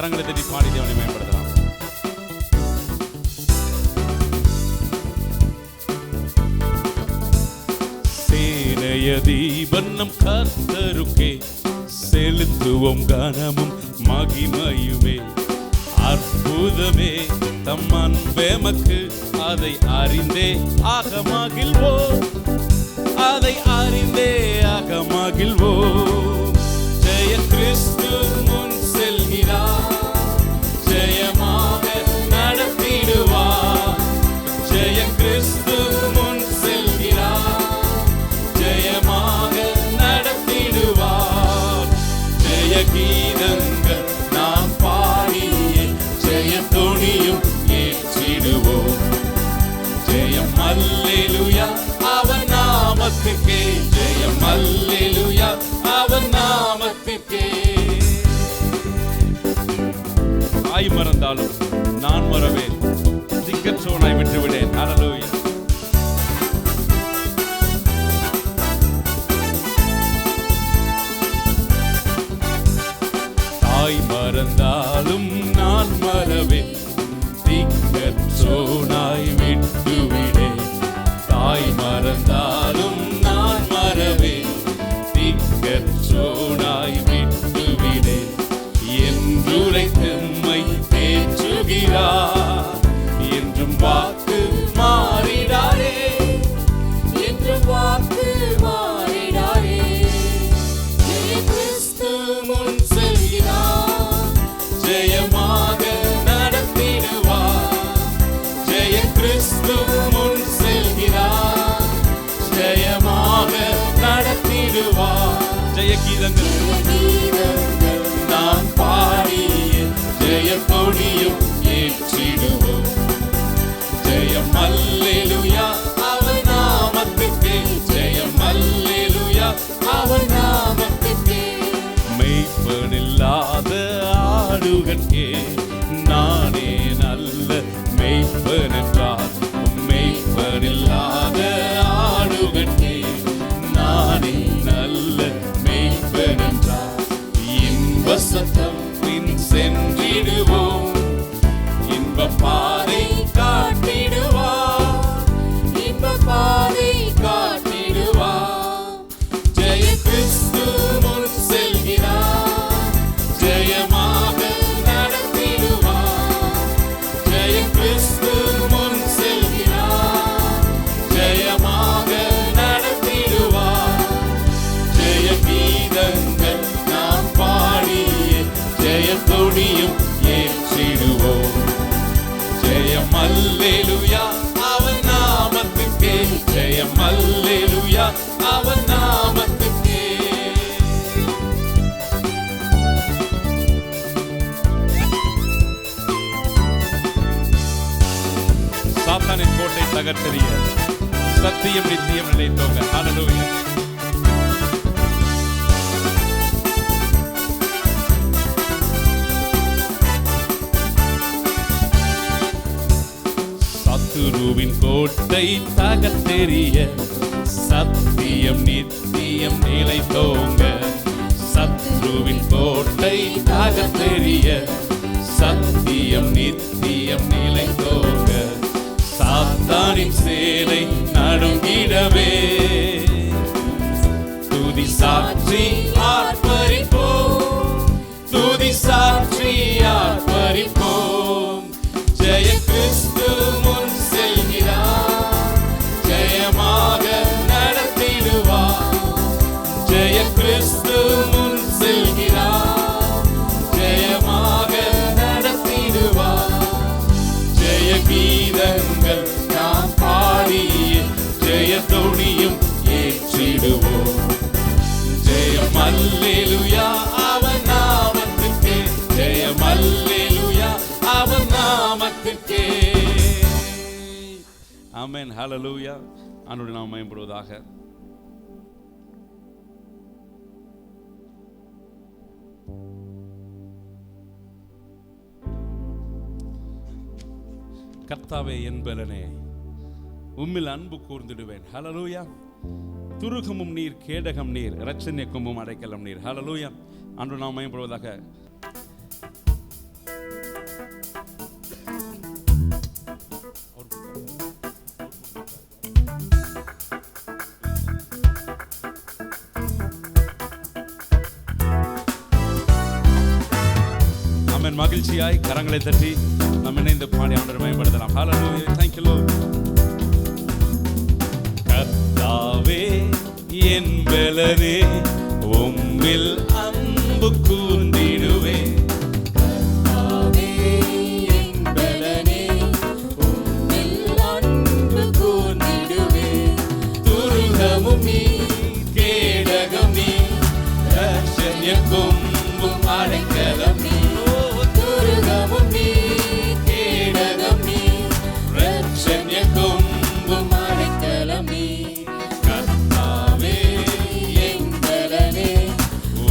கரங்களை தட்டி பாடி தேவனை மேம்படுத்தலாம். சேனைய தீபன்னம் கர்த்தருக்கே செலுத்துவோம் கனமும் மகிமையுமே. அற்புதமே தம் அன்பேமக்கு அதை அறிந்தே ஆக மகிழ்வோம், அதை அறிந்தே ஆக மகிழ்வோம். ஜெய கிறிஸ்து முன் செல்கிறார், ஜெயமாக நடத்திடுவார். ஜெய கிறிஸ்து முன் செல்கிறார், ஜெயமாக நடத்திடுவார். ஜெய கீதங்கள் நாம் பாடியே ஜெய துணியும் ஏற்றிடுவோம். ஜெயம் அல்லேலூயா அவன் நாமத்துக்கே, ஜெயம் அல்லேலூயா அவன் நாமத்துக்கே. தாய் மறந்தாலும் நான் மறவேன், திக்கற்றவனாய் விட்டுவிடேன். ஹல்லேலூயா. தாய் மறந்தாலும் நான் மறவேன், திக்கற்றவனாய் விட்டுவிடேன். தாய் மறந்தாலும் நான் மறவேன், திக்கற்றவனாய் விட்டுவிடேன். என்றுரைத்தம்மை தேற்றுகிறார், என்றும் வாக்கு மாறிடாரே, என்றும் வாக்கு மாறிடாரே. ஜெய கிறிஸ்து முன் செல்கிறார், ஜெயமாக நடத்திடுவார். ஜெய கிறிஸ்து முன் செல்கிறார், ஜெயமாக நடத்திடுவார். ஜெய கீதங்கள் நாம் பாடிய ஜெய கொடியும் ஏற்றிடுவோம். ஜெயம் அல்லேலூயா அவன் நாமத்துக்கே, ஜெயம் அல்லேலூயா அவன் நாமத்துக்கே. மெய்ப்பனில்லாத ஆடுகட்கே நானே நல்ல மெய்ப்பன் என்றார். மெய்ப்பனில்லாத ஆடுகட்கே நானே நல்ல மெய்ப்பன் என்றார். இன்ப சத்தம் பின் சென்றிடுவோம், இன்ப பாதை காட்டிடுவார், இன்ப பாதை காட்டிடுவார். ஜெய கிறிஸ்து முன் செல்கிறார், ஜெயமாக நடத்திடுவார். ஜெய கிறிஸ்து முன் செல்கிறார், ஜெயமாக நடத்திடுவார். ஜெய கீதங்கள் நாம் பாடிய ஜெய கொடியும் ஏற்றிடுவோம். ஜெயம் அல்லேலூயா அவன் நாமத்துக்கே, ஜெயம் அல்லேலூயா அவன் நாமத்துக்கே. சாத்தானின் கோட்டை தகர்த்தெறிய சத்தியம் நித்தியம் நிலைத்தோங்க. ஹல்லேலூயா. சத்துருவின் கோட்டை தகர்த்தெறிய சத்தியம் நித்தியம் நிலைத்தோங்க. சத்துருவின் கோட்டை தகர்த்தெறிய சத்தியம் நித்தியம் நிலைத்தோங்க. சாத்தானின் சேனை நடுங்கிடவே துதி சாட்சி ஆர்ப்பரிப்போம், துதி சாட்சி ஆர்ப்பரிப்போம். ஜெய கிறிஸ்து முன் செல்கிறார், ஜெயமாக நடத்திடுவார். ஜெய கிறிஸ்து முன் செல்கிறார், ஜெயமாக நடத்திடுவார். ஜெய கீதங்கள் நாம் பாடிய ஜெய தொனியும் ஏற்றிடுவோம். ஜெயம் அல்லேலூயா அவன் நாமத்துக்கே, ஜெயம் அல்லேலூயா அவன் நாமத்துக்கே. ஆமென். ஹல்லேலூயா. ஆண்டவருடைய நாமம் மகிமைப்படுவதாக. கர்த்தாவே என் பலனே, உம்மில் அன்பு கூர்ந்திடுவேன். ஹல்லேலூயா. துருகமும் நீர், கேடகம் நீர், இரட்சண்ய கொம்பும் அடைக்கலம் நீர். ஹல்லேலூயா. ஆண்டவருடைய நாமம் மகிமைப்படுவதாக. ஆமென். மகிழ்ச்சியாய் கரங்களை தட்டி நாம் இணைந்து பாடி ஆண்டவரை மகிமைப்படுத்தலாம். ஹல்லேலூயா. Thank you Lord. கர்த்தாவே என் பலனே உம்மில் அன்பு கூர்ந்திடுவே. கர்த்தாவே என் பலனே உம்மில் அன்பு கூர்ந்திடுவே. துருகமும் நீ கேடகம் நீ ரட்சண்ய கொம்பும் அடைக்கலம் நீ. துருகமும் நீ கேடகம் நீ ரட்சண்ய கொம்பும் அடைக்கலம் நீ. கர்த்தாவே என் பலனே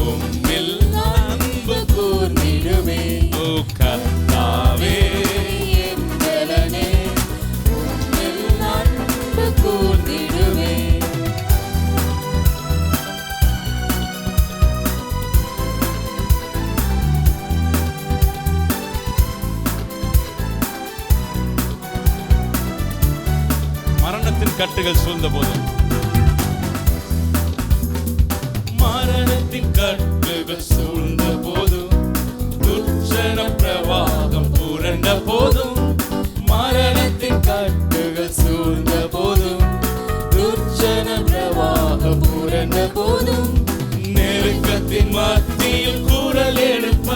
உம்மில் அன்பு கூர்ந்திடுவே. ஓ கர்த்தாவே என் பலனே உம்மில் அன்பு கூர்ந்திடுவே. மரணத்தின் கட்டுகள் சூழ்ந்த போதும், மரணத்தின் கட்டுகள் சூழ்ந்த போதும், துர்ச்சன பிரவாகம் புரண்ட போதும், மரணத்தின் கட்டுகள் சூழ்ந்த போதும், துர்ச்சன பிரவாகம் புரண்ட போதும், நெருக்கத்தின் மத்தியில் குரல் எழுப்ப,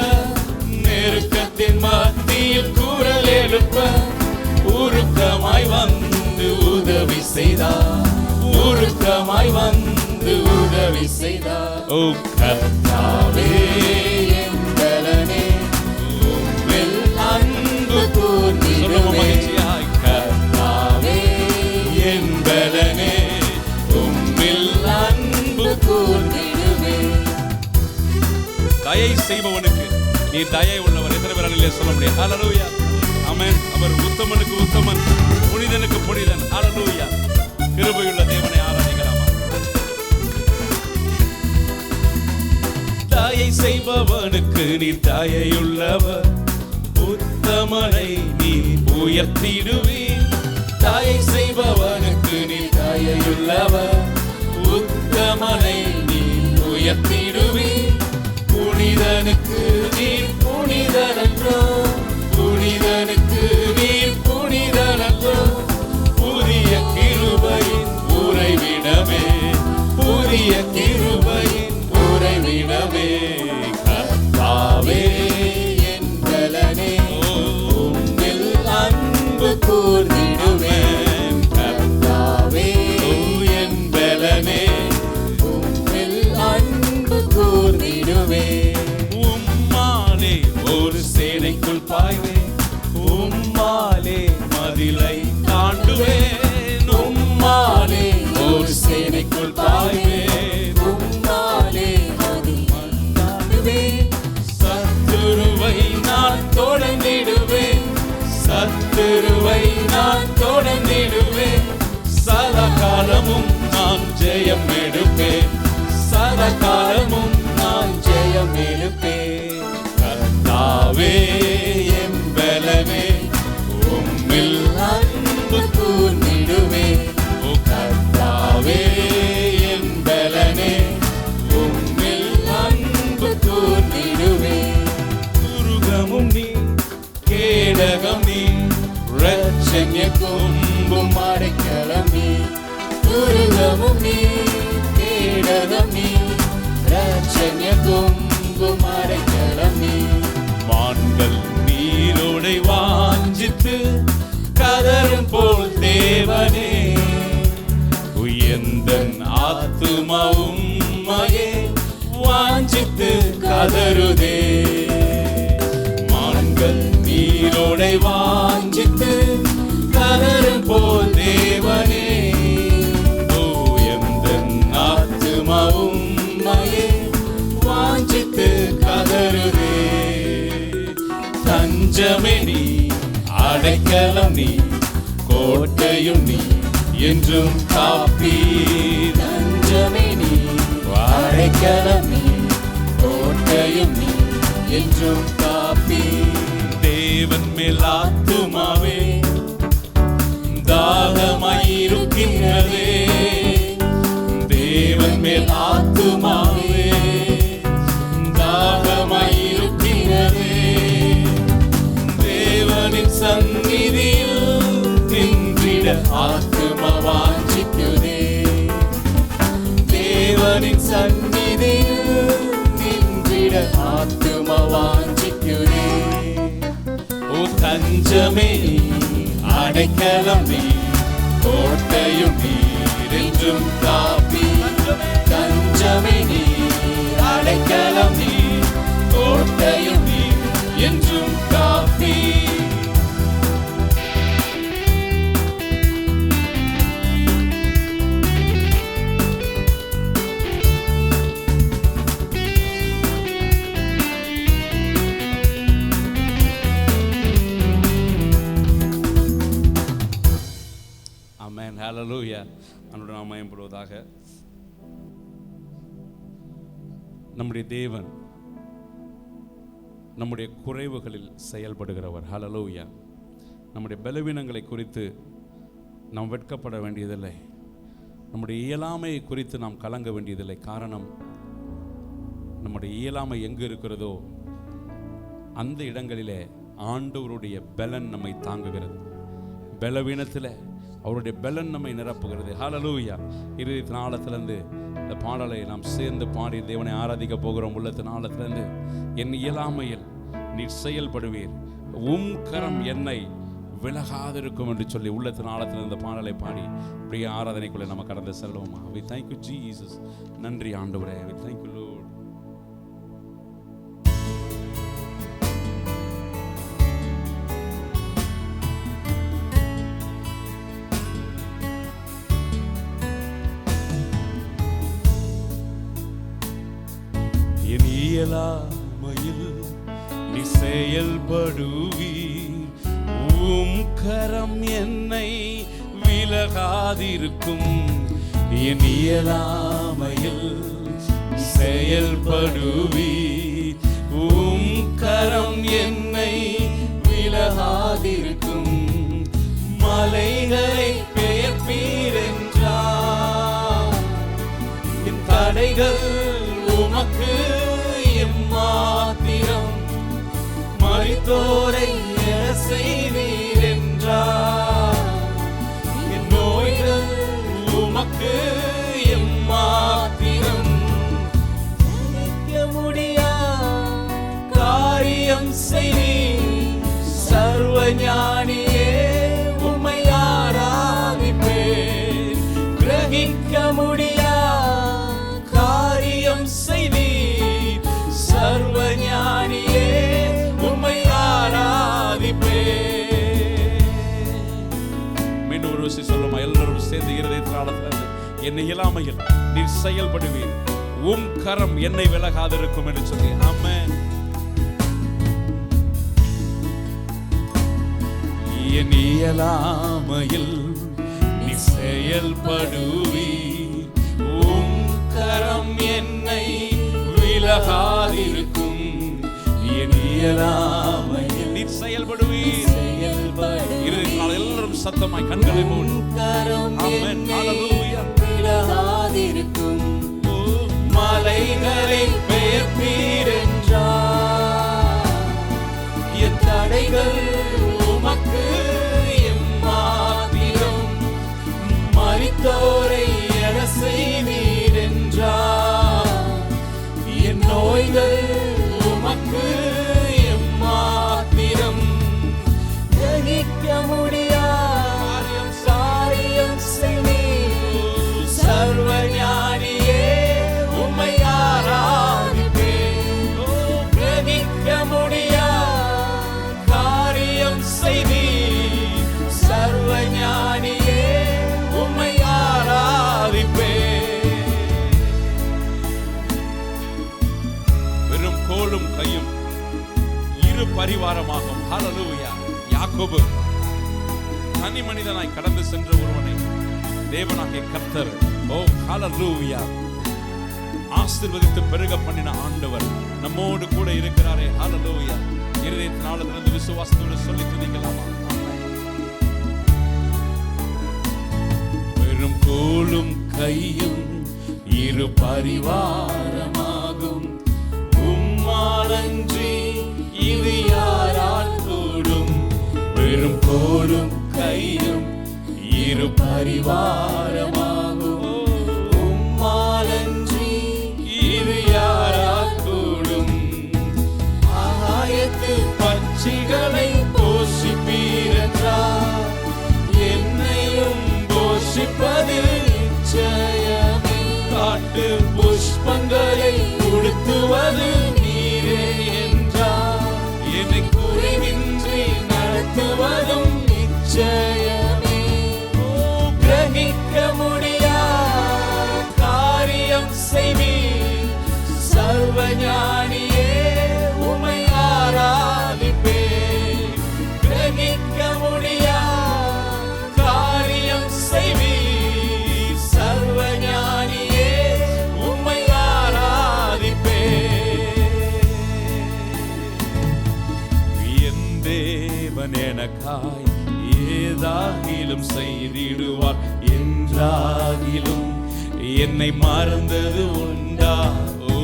நெருக்கத்தின் மத்தியில் குரல் எழுப்ப, உருக்கமாய் வந்து உதவி செய்தார், உருக்கமாய் வந்து உதவி செய்தார். ஓ கர்த்தாவே என் பலனே உம்மில் அன்பு கூர்ந்திடுவே. சொல்லுவோம் மகிழ்ச்சியாய். கர்த்தாவே என் பலனே உம்மில் அன்பு கூர்ந்திடுவே. தயை செய்பவனுக்கு நீ தயை உள்ளவர். எத்தனை பேர் அல்லேலூயா சொல்ல முடியும்? ஹல்லேலூயா. ஆமென். அவர் உத்தமனுக்கு உத்தமன், புனிதனுக்கு புனிதன். ஹல்லேலூயா. கிருபையுள்ள தேவனை ஆராதிக்கலாமா? தயை செய்பவனுக்கு நீ தயையுள்ளவர், உத்தமனை நீ உயர்த்திடுவீர். தயை செய்பவனுக்கு நீ தயையுள்ளவர், உத்தமனை நீ உயர்த்திடுவீர். புனிதனுக்கு நீர் புனிதனன்றோ, புனிதனுக்கு நீர் புனிதனன்றோ. புதிய கிருபையின் உறைவிடமே, புதிய கிருபையின் உறைவிடமே. கர்த்தாவே என் பலனே உம்மில் அன்பு கூர்ந்திடுவே. கர்த்தாவே என் பலனே உம்மில் அன்பு கூர்ந்திடுவே. உம்மாலே ஒரு சேனைக்குள் பாய்வேன், உம்மாலே மதிலை தாண்டுவேன். உம்மாலே ஒரு சேனைக்குள் பாய்வேன், உம்மாலே மதில் தாண்டுவேன். சத்துருவை நான் தொடர்ந்திடுவேன், சத்துருவை நான் தொடர்ந்திடுவேன். சதா காலமும் நான் ஜெயம் எடுப்பேன், சதா காலமும் நான் ஜெயம் எடுப்பேன். கர்த்தாவே என் பலனே உம்மில் அன்பு கூர்ந்திடுவே. ஓ கர்த்தாவே என் பலனே உம்மில் அன்பு கூர்ந்திடுவே. துருகமும் நீ கேடகம் நீ ரட்சண்ய கொம்பும் அடைக்கலம் நீ. துருகமும் நீ கேடகம் நீ ரட்சண்ய கொம்பும் அடைக்கலம் நீ. மான்கள் நீரோடை வாஞ்சித்து கதரும் போல் தேவனே, உயர்ந்தன் ஆத்துமாவும் மயே வாஞ்சித்து கதருதே. மான்கள் நீரோடை வாஞ்சித்து கதரும் போல் தேவனே, உயர்ந்தன் ஆத்துமாவும் மயே வாஞ்சித்து கதருதே. தஞ்சமே நீ, அடைக்கலம் நீ, கோட்டையும் நீ, என்றும் காப்பி. தஞ்சமே நீ, அடைக்கலம் நீ, கோட்டையும் நீ, என்றும் காப்பி. தேவன் மேல் ஆத்துமாவே தாகமாயிருக்கின்றதே, தேவன் மேல் ஆத்துமாவே தாகமாயிருக்கின்றதே. தேவனின் சந்நிதியில் நின்றிட ஆத்தும வாஞ்சிக்கிறேன். ஓ தஞ்சமே அடைக்கலம் நீர், கோட்டையும் நீர் என்றும் காப்பி. தஞ்சமே நீர், அடைக்கலம் நீர், கோட்டையும் நீர் என்றும் காப்பி. ஆமென். ஹல்லேலூயா. ஆண்டவருடைய நாமம் மகிமைப்படுவதாக. நம்முடைய தேவன் நம்முடைய குறைவுகளில் செயல்படுகிறவர். ஹல்லேலூயா. நம்முடைய பலவீனங்களை குறித்து நாம் வெட்கப்பட வேண்டியதில்லை. நம்முடைய இயலாமையை குறித்து நாம் கலங்க வேண்டியதில்லை. காரணம், நம்முடைய இயலாமை எங்கு இருக்கிறதோ அந்த இடங்களிலே ஆண்டவருடைய பலன் நம்மை தாங்குகிறது. பலவீனத்தில் அவருடைய பலன் நம்மை நிரப்புகிறது. ஹல்லேலூயா. இருதயத்தின் ஆழத்திலிருந்து இந்த பாடலை நாம் சேர்ந்து பாடி தேவனை ஆராதிக்க போகிறோம். உள்ளத்தின் ஆழத்திலிருந்து, என் இயலாமையில் நீர் செயல்படுவீர், உம் கரம் என்னை விலகாதிருக்கும் என்று சொல்லி உள்ளத்தின் ஆழத்தில் இந்த பாடலை பாடி பிரிய ஆராதனைக்குள்ளே நம்ம கடந்து செல்வோமா? We thank you Jesus. நன்றி ஆண்டவரே. We thank you Lord. என் இயலாமையில் நீ செயல்படுவீர், உம் கரம் என்னை விலகாதிருக்கும். என் இயலாமையில் நீ செயல்படுவீர், உம் கரம் என்னை விலகாதிருக்கும். மலைகளை பெயர்ப்பீர் என்றார், என் தடைகள் உமக்கு எம்மாத்திரம். மரித்தோரை செய்வீர் என்றார், என் நோய்கள் உமக்கு எம்மாத்திரம். நினைக்க முடியா காரியம் செய்வீர், சர்வ ஞானியே உம்மை ஆராதிப்பேன். கிரகிக்க முடியா காரியம் செய்வீர், சர்வ ஞானியே உம்மை ஆராதிப்பேன். மீண்டும் ஒரு விஷயம் சொல்லுமா? எல்லாரும் சேர்ந்து இருதயத்தில், என்னை இயலாமையில் நீர் செயல்படுவீர், உம் கரம் என்னை விலகாதிருக்கும் என்று சொல்லி. ஆமென். என் இயலாமையில் நீ செயல்படுவீர், உம் கரம் என்னை விலகாதிருக்கும். என் இயலாமையில் நீர் செயல்படுவீர். இருதயத்தினால் எல்லாரும் சத்தமாய் கண்களை மூடி ஆமென். ஹல்லேலூயா. விலகாதிருக்கும். மலைகளை பெயர்ப்பீர் என்றார், என் தடைகள் உமக்கு எம்மாத்திரம். மரித்தோரை எழ செய்வீர் என்றார், என் நோய்கள் உமக்கு எம்மாத்திரம். கிரகிக்க முடியா காரியம் செய்வீர், சர்வ ஞானியே உம்மை ஆராதிப்பேன். கிரகிக்க முடியா காரியம் செய்வீர், சர்வ ஞானியே உம்மை ஆராதிப்பேன். வெறும் கோலும் கையும் இரு பரிவாரமாகும். ஹல்லேலூயா. யாக்கோபு தனி மனிதனாய் கடந்து சென்ற ஒருவனை தேவனாகிய கர்த்தர், ஓ ஹல்லேலூயா, ஆசீர்வதித்து பெருக பண்ணின ஆண்டவர் நம்மோடு கூட இருக்கிறாரே. ஹல்லேலூயா. இருதயத்தின் ஆழத்திலிருந்து விசுவாசத்தோடு சொல்லி துதிக்கலாமா? வெறும் கோலும் கையும் இரு பரிவாரமாகும், உம்மாலன்றி இது யாரால் கூடும். வெறும் கோலும் கையும் இரு பரிவாரமாகும், உம்மாலன்றி எனக்காய் ஏதாகிலும் செய்திடுவார். என்றாகிலும் என்னை மறந்தது உண்டா? ஓ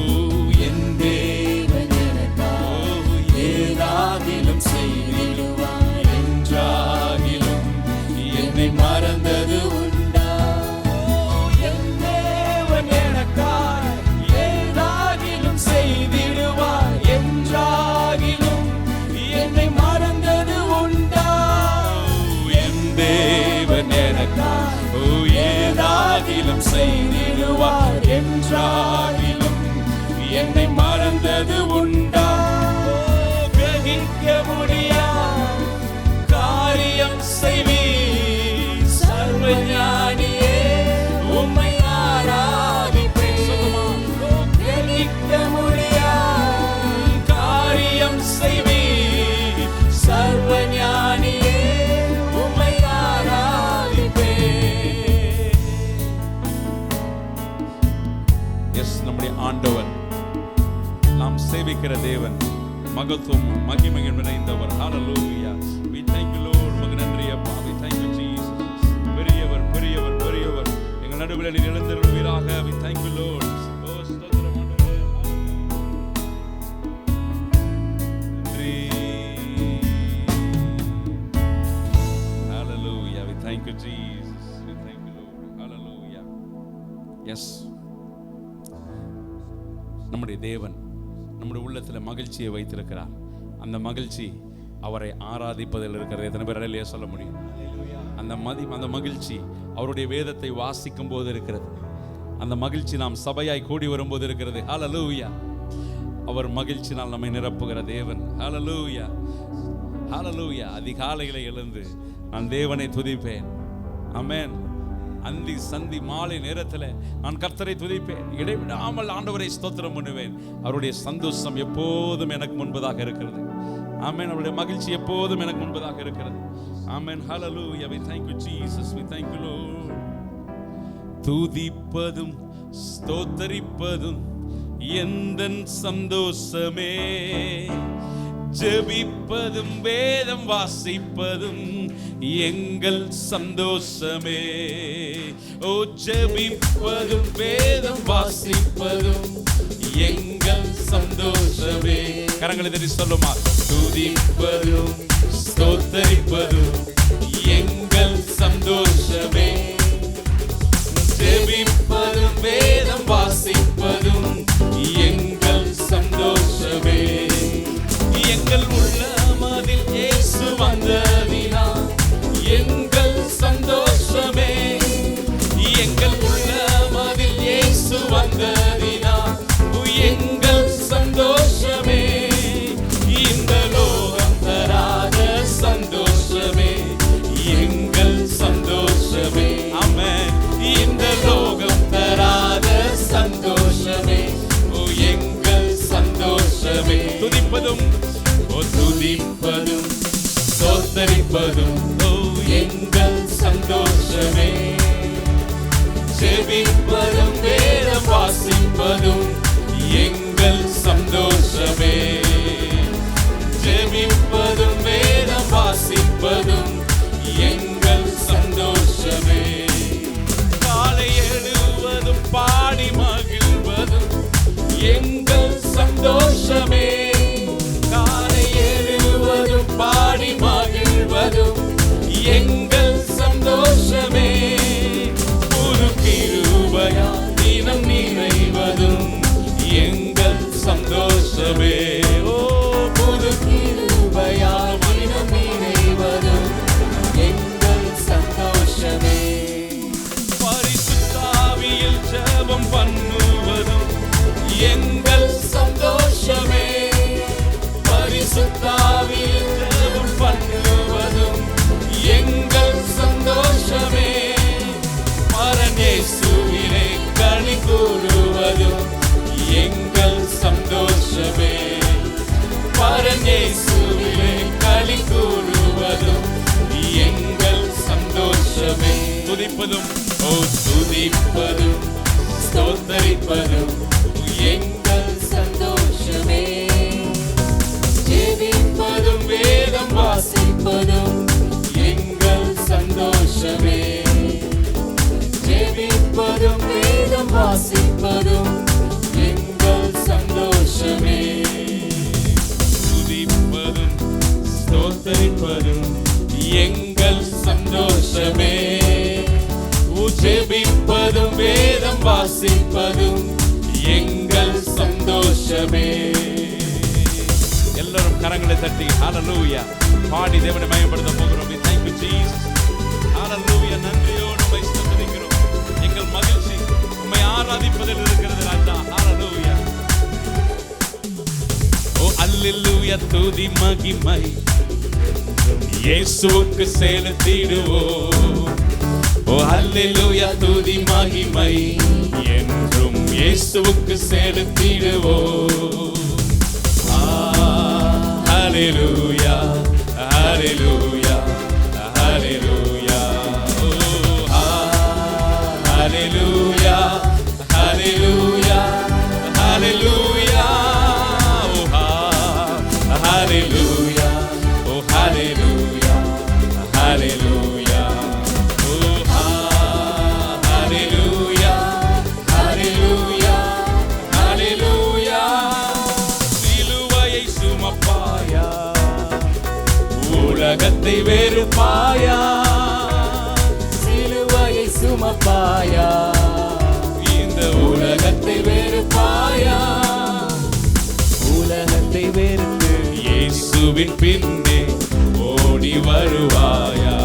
என் தேவன் எனக்காய் ஏதாகிலும் செய்திடுவார். என்றாகிலும் என்னை மறந்தது உண்டா? என் தேவன் எனக்காய் ஏதாகிலும் செய்திடுவார். என்றாகிலும் என்னை மறந்தது உண்டா? என் தேவன் எனக்காய் ஏதாகிலும் செய்திடுவார். என்றாகிலும் என்னை மறந்தது உண்டா? கிரகிக்க முடியாத காரியம் செய்வீர் சர்வஞானியே, உம்மை ஆராதிப்பேன். கிரகிக்க முடியாத காரியம் செய்வீர் சர்வஞானியே, உம்மை ஆராதிப்பேன். எஸ், நம்முடைய ஆண்டவர், நாம் சேவிக்கிற தேவன் மகத்துவம் மகிமையும் நிறைந்தவர். ஹalleluya. We thank you Lord. மகன் நன்றி அப்பா. We thank you Jesus. பெரியவர் பெரியவர் பெரியவர். எங்கள் நடுவில் நீர் எழுந்தருள்வீராக. We thank you Lord. ஓ ஸ்தோத்திரம் ஆண்டவரே. நன்றி. Hallelujah. We thank you Jesus. We thank you Lord. Hallelujah. Yes. நம்முடைய தேவன் நம்முடைய உள்ளத்தில் மகிழ்ச்சியை வைத்திருக்கிறார். அந்த மகிழ்ச்சி அவரை ஆராதிப்பதில் இருக்கிறது. எத்தனை பேர் அடையிலே சொல்ல முடியும்? அந்த மகிழ்ச்சி அவருடைய வேதத்தை வாசிக்கும் போது இருக்கிறது. அந்த மகிழ்ச்சி நாம் சபையாய் கூடி வரும்போது இருக்கிறது. ஹalleluya. அவர் மகிழ்ச்சினால் நம்மை நிரப்புகிற தேவன். ஹalleluya. ஹalleluya. அதிகாலையிலே எழுந்து நான் தேவனை துதிப்பேன். ஆமென். அந்தி சந்தி மாலை நேரத்தில் நான் கர்த்தரை துதிப்பேன். இடைவிடாமல் ஆண்டவரை ஸ்தோத்திரம் பண்ணுவேன். அவருடைய சந்தோஷம் எப்போதும் எனக்கு முன்பதாக இருக்கிறது. ஆமென். அவருடைய மகிழ்ச்சி எப்போதும் எனக்கு முன்பதாக இருக்கிறது. ஆமென். ஹalleluya. We thank you Jesus. We thank you Lord. துதிப்பதும் ஸ்தோத்தரிப்பதும் எந்தன் சந்தோஷமே, ஜெபிப்பதும் வேதம் வாசிப்பதும் எங்கள் சந்தோஷமே. ஓ ஜெபிப்பதும் வேதம் வாசிப்பதும் எங்கள் சந்தோஷமே. கரங்களை தட்டி சொல்லுமா? துதிப்பதும் ஸ்தோத்தரிப்பதும் எங்கள் சந்தோஷமே, ஜெபிப்பதும் வேதம் வாசிப்பதும் எங்கள் சந்தோஷமே. எங்கள் உள்ளமதில் இயேசு வந்ததினால் எங்கள் சந்தோஷமே. எங்கள் உள்ளமதில் இயேசு வந்ததினால் எங்கள் சந்தோஷமே. இந்த லோகம் தராத சந்தோஷமே எங்கள் சந்தோஷமே. ஆமென். இந்த லோகம் தராத சந்தோஷமே எங்கள் சந்தோஷமே. துதிப்பதும் துதிப்பதும் ஸ்தோத்தரிப்பதும் எங்கள் சந்தோஷமே, ஜெபிப்பதும் வேதம் வாசிப்பதும் எங்கள் சந்தோஷமே, ஜெபிப்பதும் வேதம் வாசிப்பதும் எங்கள் சந்தோஷமே. காலை எழுவதும் பாடி மகிழ்வதும் எங்கள் சந்தோஷமே, காலை எழுவதும் பாடி மகிழ்வதும் எங்கள் சந்தோஷமே. புது கிருபையால் தினம் நிறைவதும் எங்கள் சந்தோஷமே. ஓ புது கிருபையால் தினம் நிறைவதும் எங்கள் சந்தோஷமே. பரிசுத்த ஆவியில் ஜெபம் பண்ணுவதும் எங்கள் சந்தோஷமே, பரிசுத்த ஆவியில் ஜெபம் பண்ணுவதும் எங்கள் சந்தோஷமே. மரண இயேசுவிலே களி கூறுவதும் எங்கள் சந்தோஷமே, மரண இயேசுவிலே களி கூறுவதும் எங்கள் சந்தோஷமே. துதிப்பதும் துதிப்பதும் ஸ்தோத்தரிப்பதும் எங்கள் சந்தோஷமே, ஜெபிப்பதும் வேதம் வாசிப்பதும் சந்தோஷமே. எல்லாரும் கரங்களை தட்டி ஹalleluya பாடி தேவனை மகிமைப்படுத்த போகிறோம். We thank you Jesus. ஹalleluya. நன்றியோடு உம்மை ஸ்தோத்திரிக்கிறோம். எங்கள் மகிழ்ச்சி உம்மை ஆராதிப்பதில் இருக்கிறது ராஜா. ஹalleluya. ஓ அல்லேலூயா துதி மகிமை இயேசுவுக்கு செலுத்திடுவோம். ஓ அல்லேலூயா துதி மகிமை என்றும் இயேசுவுக்கு செலுத்திடுவோம். Hallelujah, hallelujah, hallelujah. Oh, hallelujah, hallelujah, hallelujah. Oh, hallelujah, oh, hallelujah, hallelujah. Oh, hallelujah, hallelujah, hallelujah. சிலுவையை சுமப்பாயா, உலகத்தை வெறுப்பாயா, சிலுவையை சுமப்பாயா, இந்த உலகத்தை வெறுப்பாயா, உலகத்தை வெறுத்து இயேசுவின் பின்னே ஓடி வருவாயா.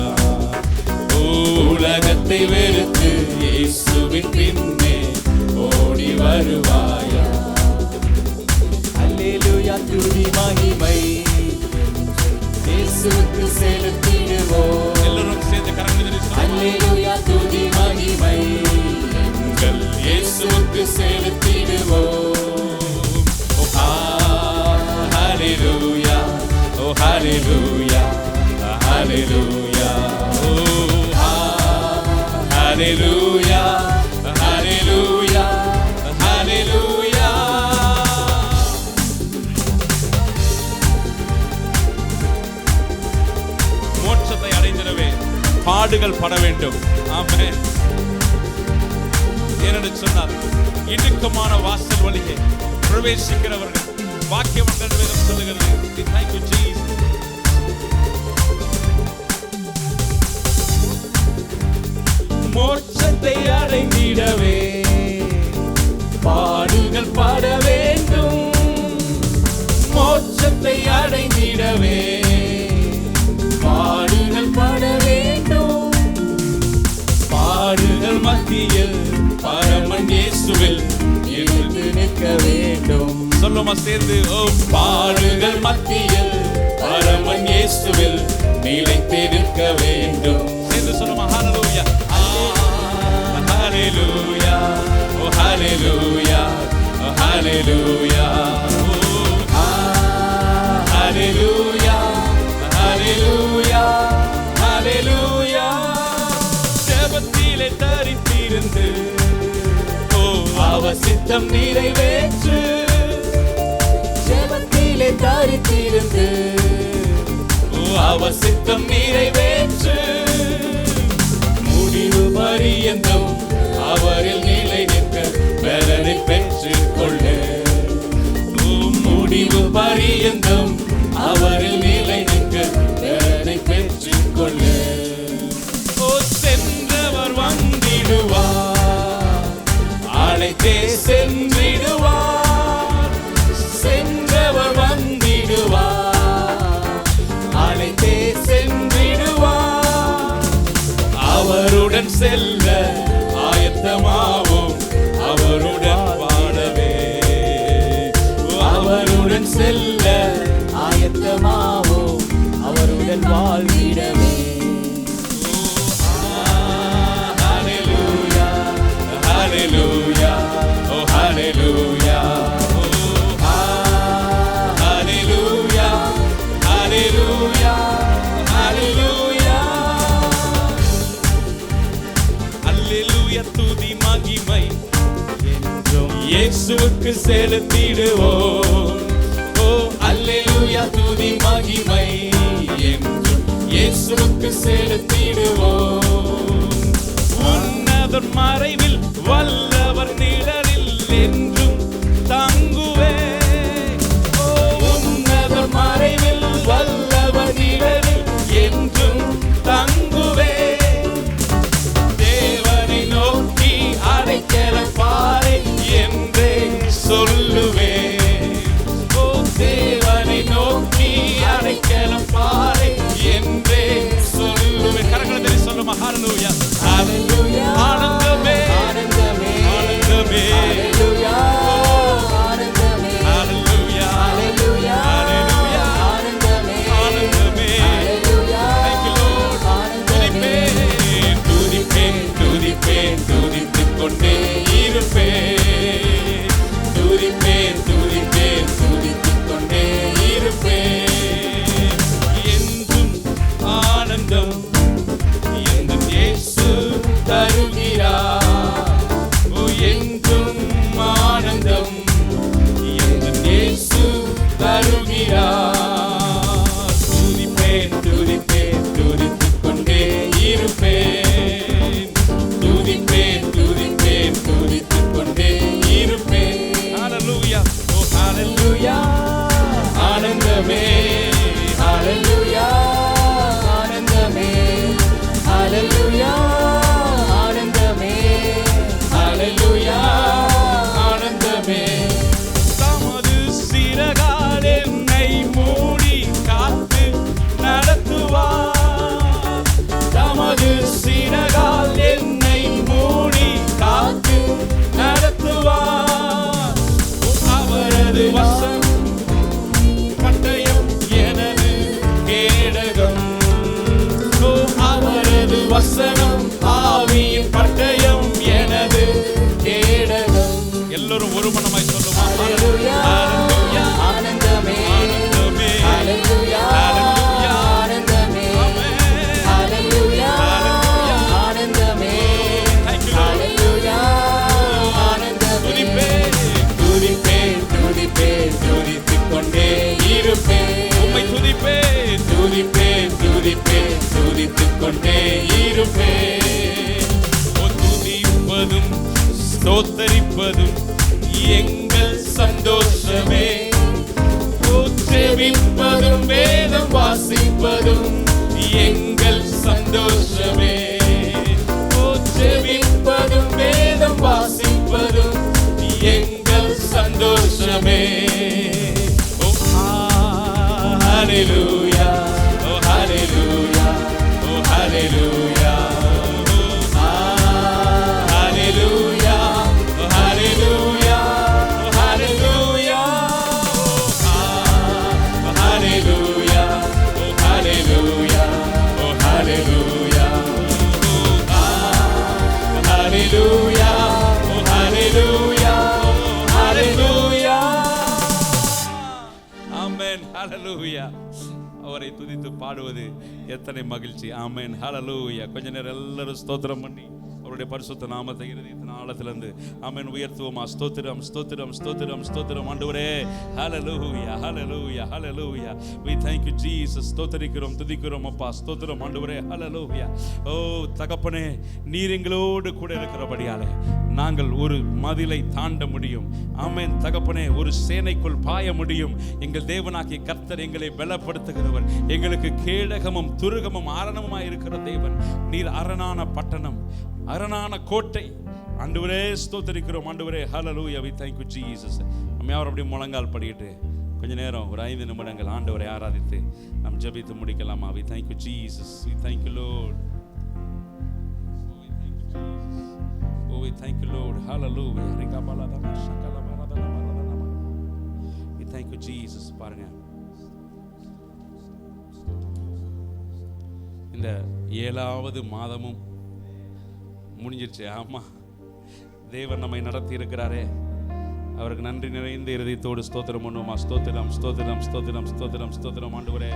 உலகத்தை வெறுத்து இயேசுவின் பின்னே ஓடி வருவாயா. அல்லேலூயா துதி மகிமை இயேசுவுக்கு செலுத்திடுவோம். எல்லாரும் சேர்ந்து கரங்களை தட்டி அல்லேலூயா துதி மகிமை எங்கள் இயேசுவுக்கு செலுத்திடுவோம். Hallelujah, oh hallelujah, hallelujah, oh hallelujah, hallelujah, hallelujah. மோட்சத்தை அடைந்திடவே பாடுகள் பட வேண்டும். ஆமென். ஏனென்று சொன்னார், இடுக்கமான வாசல் வழியே பிரவேசிக்கிறவர்கள் வாக்கியம் என்று வேதம் சொல்லுகிறது. Thank you Jesus. மோட்சத்தை அடைந்திடவே பாடுகள் பாட வேண்டும். மோட்சத்தை அடைந்திடவே பாடுகள் பாட வேண்டும். பாடுகள் மத்தியில் பரமன் இயேசுவில் எழுந்து நிற்க வேண்டும். சொல்லுமா சேர்ந்து, ஓ பாடுகள் மத்தியில் பரமன் இயேசுவில் நிலைத்து நிற்க வேண்டும். சேர்ந்து சொல்லுமா ஹalleluya, ஹalleluya, oh hallelujah, oh hallelujah, oh hallelujah, hallelujah, hallelujah. ஜெபத்திலே தரித்திருந்து ஓ அவர் சித்தம் நிறைவேற்று. ஜெபத்திலே தரித்திருந்து அவர் சித்தம் நிறைவேற்று. முடிவு பரியந்தம் அவரில் நிலை நிற்க பலனை பெற்றுக் கொள்ளு. முடிவு பரியந்தம் அவரில் நிலை நிற்க பலனை பெற்றுக் கொள்ளு. ஓ சென்றவர் வந்திடுவார், அழைத்தே சென்றிடுவார். சென்றவர் வந்திடுவார், அழைத்தே சென்றிடுவார். அவருடன் செல்ல ஆயத்தமாவோம், அவருடன் வாழவே. அவருடன் செல்ல ஆயத்தமாவோம், அவருடன் வாழ்ந்திடவே. Hallelujah, hallelujah, oh hallelujah, oh hallelujah, hallelujah, hallelujah. அல்லேலூயா துதி மகிமை என்றும் இயேசுவுக்கு செலுத்திடுவோம். ஓ அல்லேலூயா துதி மகிமை என்றும் இயேசுவுக்கு செலுத்திடுவோம். உன்னதர் மறைவில் வல்லவர் நிழலில் என்றும் தங்குவே. ஓ உன்னதர் மறைவில் வல்லவர் நிழலில் என்றும் தங்குவே. தேவனை நோக்கி அடைக்கலம் பாறை என்றே சொல்லுவே. அவரது வசனம் பட்டயம் எனது கேடகம். ஓ அவரது வசனம் ஆவியின் பட்டயம் எனது கேடகம். எல்லோரும் ஒரு மனமாய் சொல்லுமா? ஹல்லேலூயா ஆனந்தமே ஹல்லேலூயா ஆனந்தமே ஹல்லேலூயா ஆனந்தமே ஹல்லேலூயா ஆனந்தமே. துதிப்பேன் துதிப்பேன் துதித்துக் கொண்டே இருப்பேன். உம்மை துதிப்பேன் துதிப்பேன் துதிப்பேன் துதித்துக் கொண்டே இருப்பேன். துதிப்பதும் ஸ்தோத்தரிப்பதும் எங்கள் சந்தோஷமே. ஜெபிப்பதும் வேதம் வாசிப்பதும் எங்கள் சந்தோஷமே. ஜெபிப்பதும் வேதம் வாசிப்பதும் எங்கள் சந்தோஷமே. ஓ ஹல்லேலூயா ஓ ஹல்லேலூயா ஓ ஹல்லேலூயா ஹல்லேலூயா ஓ ஹல்லேலூயா ஓ ஹல்லேலூயா ஹல்லேலூயா ஓ ஹல்லேலூயா ஓ ஹல்லேலூயா ஹல்லேலூயா ஓ ஹல்லேலூயா ஹல்லேலூயா. ஆமென் ஹல்லேலூயா. அவரை துதித்து பாடுவது எத்தனை மகிழ்ச்சி. ஆமென் ஹல்லேலூயா. கொஞ்ச நேரம் எல்லாரும் ஸ்தோத்திரம் பண்ணி அவருடைய பரிசுத்த நாமத்தை இருதயத்தின் ஆழத்திலிருந்து ஆமென் உயர்த்துவோமா? ஸ்தோத்திரம் ஸ்தோத்திரம் ஸ்தோத்திரம் ஸ்தோத்திரம் ஆண்டவரே. ஹல்லேலூயா ஹல்லேலூயா ஹல்லேலூயா. we thank you Jesus. ஸ்தோத்திரிக்கிறோம் துதிக்கிறோம் அப்பா. ஸ்தோத்திரம் ஆண்டவரே. ஹல்லேலூயா. ஓ தகப்பனே, நீர் எங்களோடு கூட இருக்கிறபடியாலே நாங்கள் ஒரு மதிலை தாண்ட முடியும். ஆமென் தகப்பனே, ஒரு சேனைக்குள் பாய முடியும். எங்கள் தேவனாகிய கர்த்தர் எங்களை பலப்படுத்துகிறவர். எங்களுக்கு கேடகமும் துருகமும் ஆரணமுமாய் இருக்கிற தேவன். நீர் அரணான பட்டணம், அரணான கோட்டை. ஆண்டவரே ஸ்தோத்திரிக்கிறோம் ஆண்டவரே. ஹல்லேலூயா. we thank you Jesus. நம்ம யாரும் அப்படியே முழங்கால் படிக்கிட்டு கொஞ்ச நேரம் ஒரு 5 நிமிடங்கள் ஆண்டவரை ஆராதித்து நாம் ஜெபித்து முடிக்கலாமா? we thank you Jesus. we thank you Lord. oh we thank you Lord. hallelujah. we thank you Jesus. பாருங்க, இந்த 7வது மாதமும் முடிஞ்சிருச்சு. ஆமா, தேவன் நம்மை நடத்தி இருக்கிறாரே, அவருக்கு நன்றி நிறைந்த இருதயத்தோடு ஸ்தோத்திரம் பண்ணுவோமா? ஸ்தோத்திரம் ஸ்தோத்திரம் ஸ்தோத்திரம் ஸ்தோத்திரம் ஸ்தோத்திரம் ஆண்டவரே.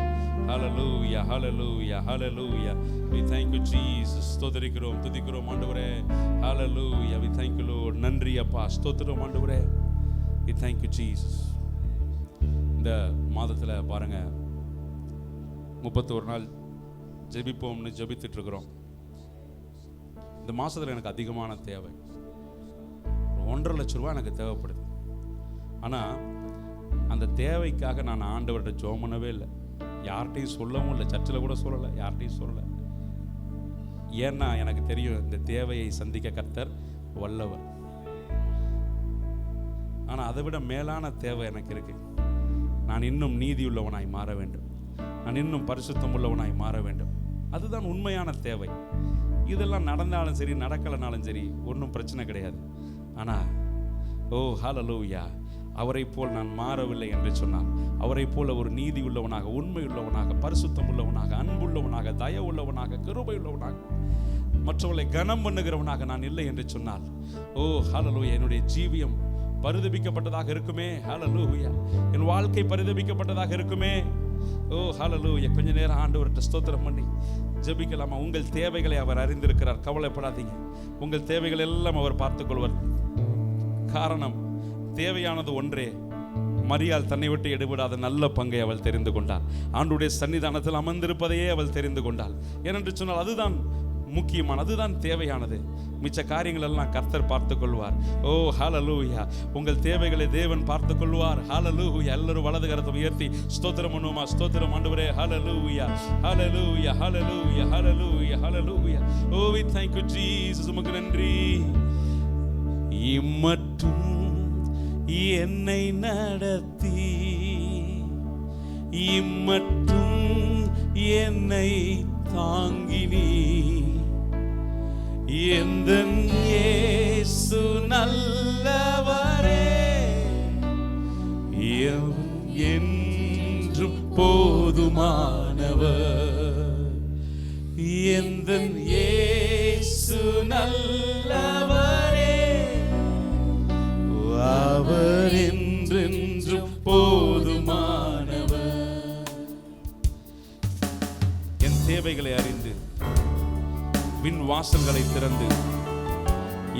ஹல்லேலூயா ஹல்லேலூயா ஹல்லேலூயா. we thank you Jesus. ஸ்தோத்திரிக்கிறோம் துதிக்கிறோம் ஆண்டவரே. ஹல்லேலூயா. we thank you Lord. நன்றி அப்பா. ஸ்தோத்திரம் ஆண்டவரே. we thank you Jesus. இந்த மாதத்துல பாருங்க 31 நாள் ஜெபிப்போம்னு ஜெபித்துட்டு இருக்கிறோம். இந்த மாசத்துல எனக்கு அதிகமான தேவை, 1.5 லட்சம் ரூபாய் எனக்கு தேவைப்படுது. ஆனால் அந்த தேவைக்காக நான் ஆண்டவர்கிட்ட ஜெபம் பண்ணவே இல்லை, யார்கிட்டையும் சொல்லவும் இல்லை, சர்ச்சில் கூட சொல்லலை, யார்கிட்டையும் சொல்லலை. ஏன்னா எனக்கு தெரியும் இந்த தேவையை சந்திக்க கர்த்தர் வல்லவர். ஆனால் அதை விட மேலான தேவை எனக்கு இருக்கு. நான் இன்னும் நீதியுள்ளவனாய் மாற வேண்டும், நான் இன்னும் பரிசுத்தம் உள்ளவனாய் மாற வேண்டும். அதுதான் உண்மையான தேவை. இதெல்லாம் நடந்தாலும் சரி நடக்கலைனாலும் சரி ஒன்றும் பிரச்சனை கிடையாது. ஆனால் ஓ ஹல்லேலூயா, அவரை போல் நான் மாறவில்லை என்று சொன்னால், அவரை போல ஒரு நீதி உள்ளவனாக, உண்மை உள்ளவனாக, பரிசுத்தம் உள்ளவனாக, அன்புள்ளவனாக, தயவு உள்ளவனாக, கிருபை உள்ளவனாக, மற்றவர்களை கனம் பண்ணுகிறவனாக நான் இல்லை என்று சொன்னால், ஓ ஹல்லேலூயா, என்னுடைய ஜீவியம் பரிதபிக்கப்பட்டதாக இருக்குமே. ஹல்லேலூயா, என் வாழ்க்கை பரிதபிக்கப்பட்டதாக இருக்குமே. ஓ ஹல்லேலூயா. கொஞ்ச நேரம் ஆண்டவர்கிட்ட ஸ்தோத்திரம் பண்ணி ஜெபிக்கலாமா? உங்கள் தேவைகளை அவர் அறிந்திருக்கிறார், கவலைப்படாதீங்க. உங்கள் தேவைகள் எல்லாம் அவர் பார்த்துக்கொள்வார். காரணம், தேவையானது ஒன்றே. மரியாள் தன்னை விட்டு எடுபடாத நல்ல பங்கை அவள் தெரிந்து கொண்டாள். ஆண்டவருடைய சன்னிதானத்தில் அமர்ந்திருப்பதையே அவள் தெரிந்து கொண்டாள். ஏனென்று சொன்னால் அதுதான் முக்கியமான, அதுதான் தேவையானது. மிச்ச காரியங்கள் எல்லாம் கர்த்தர் பார்த்துக் கொள்வார். ஓ ஹல்லேலூயா. உங்கள் தேவைகளை தேவன் பார்த்துக் கொள்வார். ஹல்லேலூயா. எல்லாரும் வலது கரத்தை உயர்த்தி ஸ்தோத்திரம் பண்ணுவோமா? ஸ்தோத்திரம் ஆண்டவரே. ஹல்லேலூயா ஹல்லேலூயா ஹல்லேலூயா ஹல்லேலூயா ஹல்லேலூயா. ஓ we thank you Jesus. உமக்கு நன்றி. இம்மட்டும் என்னை நடத்தி, இம்மட்டும் என்னை தாங்கினி, எந்தன் இயேசு நல்லவரே, வழிகளை அறிந்து விண் வாசல்களை திறந்து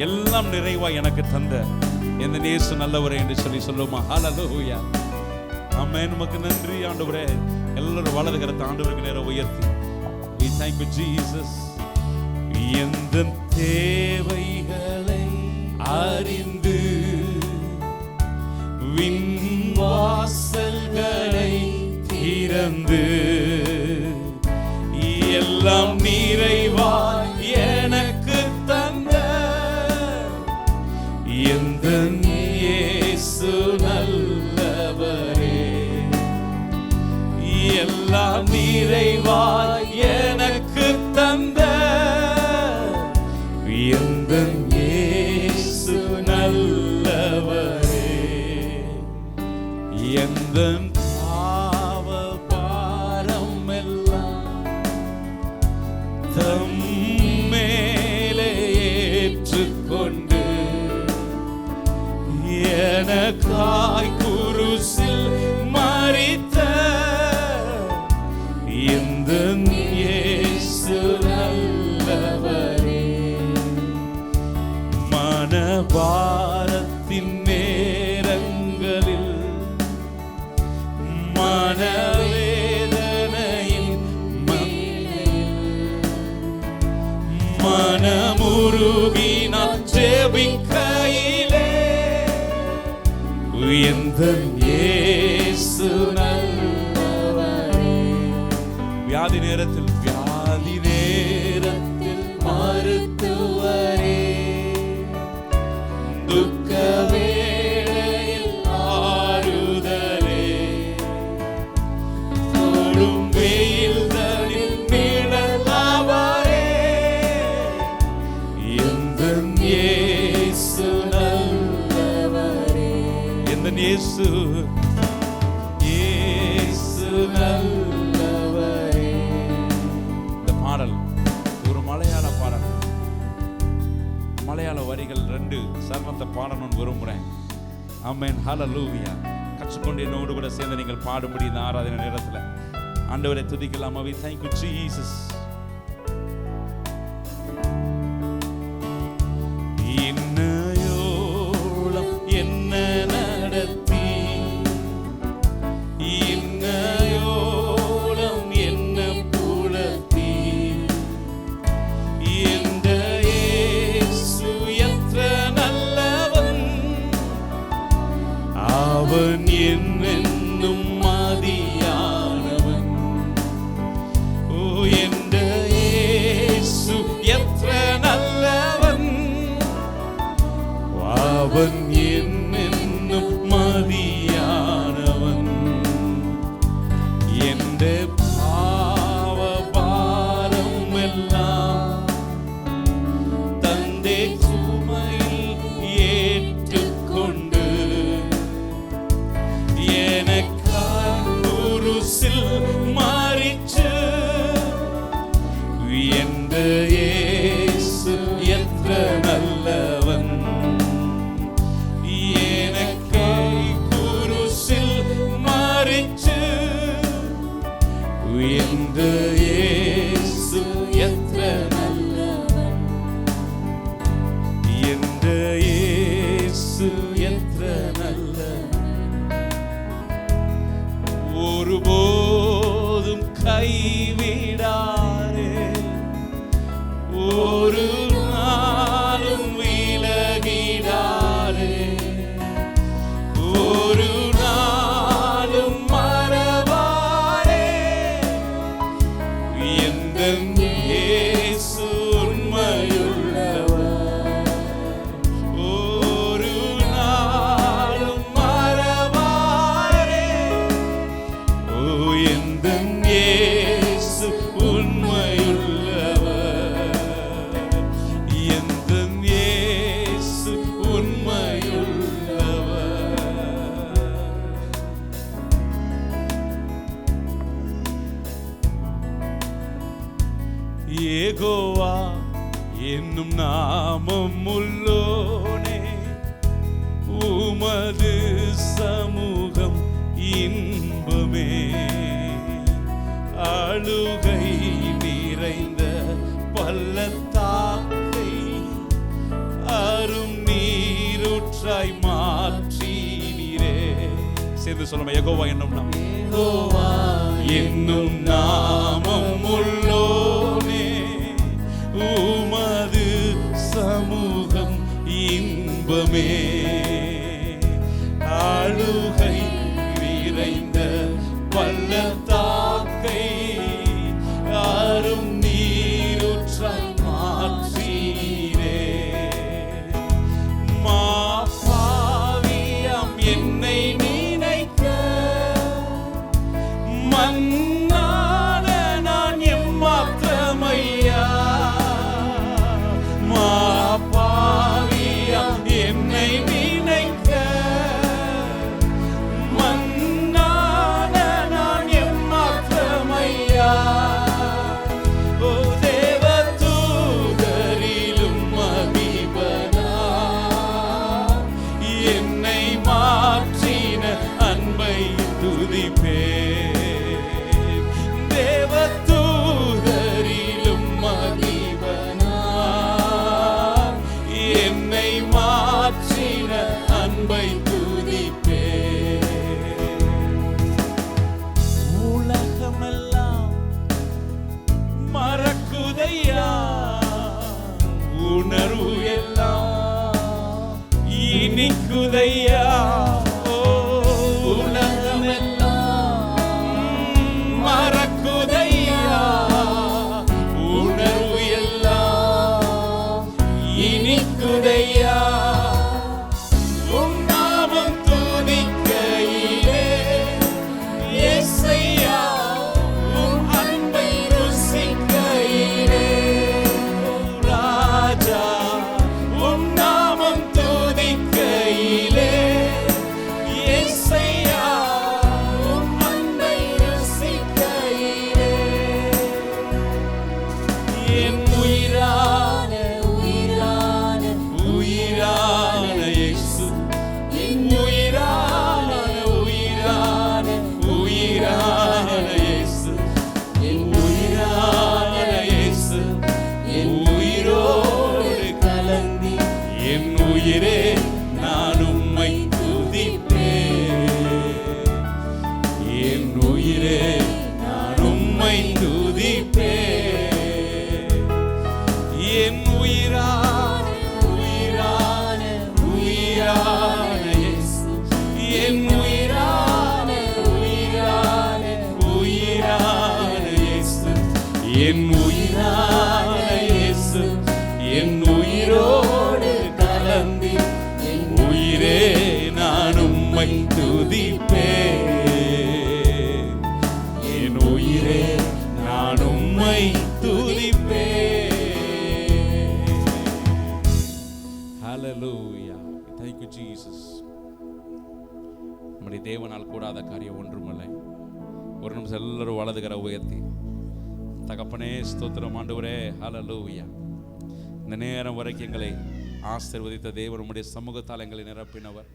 எல்லாம் நிறைவாய் எனக்கு தந்த எந்த நேசு நல்லவரே என்று சொல்லி சொல்லுமா. ஹல்லேலூயா. ஆமென். நமக்கு நன்றி ஆண்டவரே. எல்லாரும் வலது கரத்தை ஆண்டவருக்கு நேரா உயர்த்தி we thank you Jesus. எந்த தேவைகளை அறிந்து விண் வாசல்களை திறந்து எல்லாம் நிறைவாய் எனக்கு தந்த எந்த இயேசு நல்லவரே. எல்லாம் நிறைவாய் எனக்கு தந்த எந்த இயேசு நல்லவரே. எந்த பாவ பாரம் எல்லாம் தம் மேலே ஏற்றுக்கொண்டு எனக்காய் குருசில் மரித்த எந்த இயேசு நல்லவரே. மனபாரத்தின் நேரங்களில் மனவேதனையின் மனமுருகி நான் ஜெபிக்கையிலே எந்த இயேசு நல்லவரே. வியாதி நேரத்தில் மருத்துவரே. துக்க வேளையில் ஆறுதலே. தொடும் வெயில் தனில் நிழலாவரே. எந்த இயேசு நல்லவரே. எந்த இயேசு நல்லவரே. இந்த பாடல் ஒரு மலையாள பாடல். மலையாள வரிகள் 2 சரணத்தை பாடணும்னு விரும்புகிறேன். ஆமென். ஹல்லேலூயா. கற்றுக்கொண்டு என்னோடு கூட சேர்ந்து நீங்கள் பாடும்படி இந்த ஆராதனை நேரத்தில் ஆண்டவரை துதிக்கலாமா. we thank you Jesus. இன்னயோளம் என்ன நடத்தி இன்னயோளம் என்ன புலத்தி எந்த இயேசு எത്ര நல்லவன் அவன் என்னென்னும் மதியானவன். ஓ எந்த இயேசு எത്ര நல்லவன் அவன் என்னென்னும் மதியானவன். எந்த பாவ பாரம் எல்லாம் தந்தை சுமையில் ஏற்றுக்கொண்டு எனக்காய் குருசில் மரித்து எந்த இயேசு எത്ര நல்லவன். எனக்காய் குருசில் மரித்து எந்த இயேசு எത്ര நல்லவன். எந்த இயேசு எത്ര நல்லவன். ஒருபோதும் கைவிடாரே. ஒரு நாளும் விலகிடாரே. ஒரு நாளும் மறவாரே. எந்த இயேசு உண்மையுள்ளவர். ஒரு நாளும் மறவாரே. ஓ எந்த இயேசு உண்மையுள்ளவர். எந்த இயேசு உண்மையுள்ளவர். யெகோவா என்னும் நாமம் உள்ளோனே உமது சமூகம் இன்பமே. அழுகை நிற சேர்ந்து சொல்லுங்க, யெகோவா என்னும் நாமம், யெகோவா என்னும் நாமம் உள்ளோனே, உமது சமூகம் இன்பமே, ஆளுகை விரைந்த பள்ளத்தாக்கை ஆறும் நீருற்றாய் மாற்றீரே, மாபாவியாம் என்னை நினைக்க மன்னான நான் எம்மாத்திரமையா, மாபாவியாம் என்னை நினைக்க மன்னான நான் எம்மாத்திரமையா, ஓ தேவதூதரிலும் மகிபனா என்னை மாற்றின அன்பை துதிப்பே, தேவதூதரிலும் மகிபனா என்னை மாற்றின அன்பை துதிப்பே, உலகமெல்லாம் மறக்குதையா, உணர்வு எல்லாம் இனிக்குதையா, ஓ உலகமெல்லாம் மறக்குதையா, உணர்வு எல்லாம் இனிக்குதையா, உம் நாமம் துதிக்கையிலே இயேசையா, உம் அன்பை ருசிக்கையிலே ராஜா, உம் நாமம் துதிக்கையிலே இயேசையா, உம் அன்பை ருசிக்கையிலே என் உயிரான உயிரான உயிரான இயேசு, என் உயிரான உயிரான உயிரான இயேசு, என் உயிரான இயேசு, என் உயிரோடு கலந்தி என் உயிரே நான் உம்மை துதிப்பேன், என் உயிரே நான் உம்மை துதிப்பேன், என் உயிரான உயிரான உயிரான இயேசு, என் உயிரான உயிரான உயிரான இயேசு, என் உயிரான இயேசு, என் உயிரோடு கலந்து என் உயிரே நான் உம்மை துதிப்பேன், என் உயிரே நான் உம்மை துதிப்பேன். Hallelujah. Thank you Jesus. நம்முடைய தேவனால் கூடாத காரியம் ஒன்றுமில்லை. ஒரு நிமிஷம் எல்லாரும் வலதுகர உயர்த்தி, தகப்பனே ஸ்தோத்திரம் ஆண்டவரே, ஹல்லேலூயா. இந்த நேரம் வரைக்கும் எங்களை ஆசீர்வதித்த தேவன் உம்முடைய சமூகத்தால் எங்களை நிரப்பினவர்.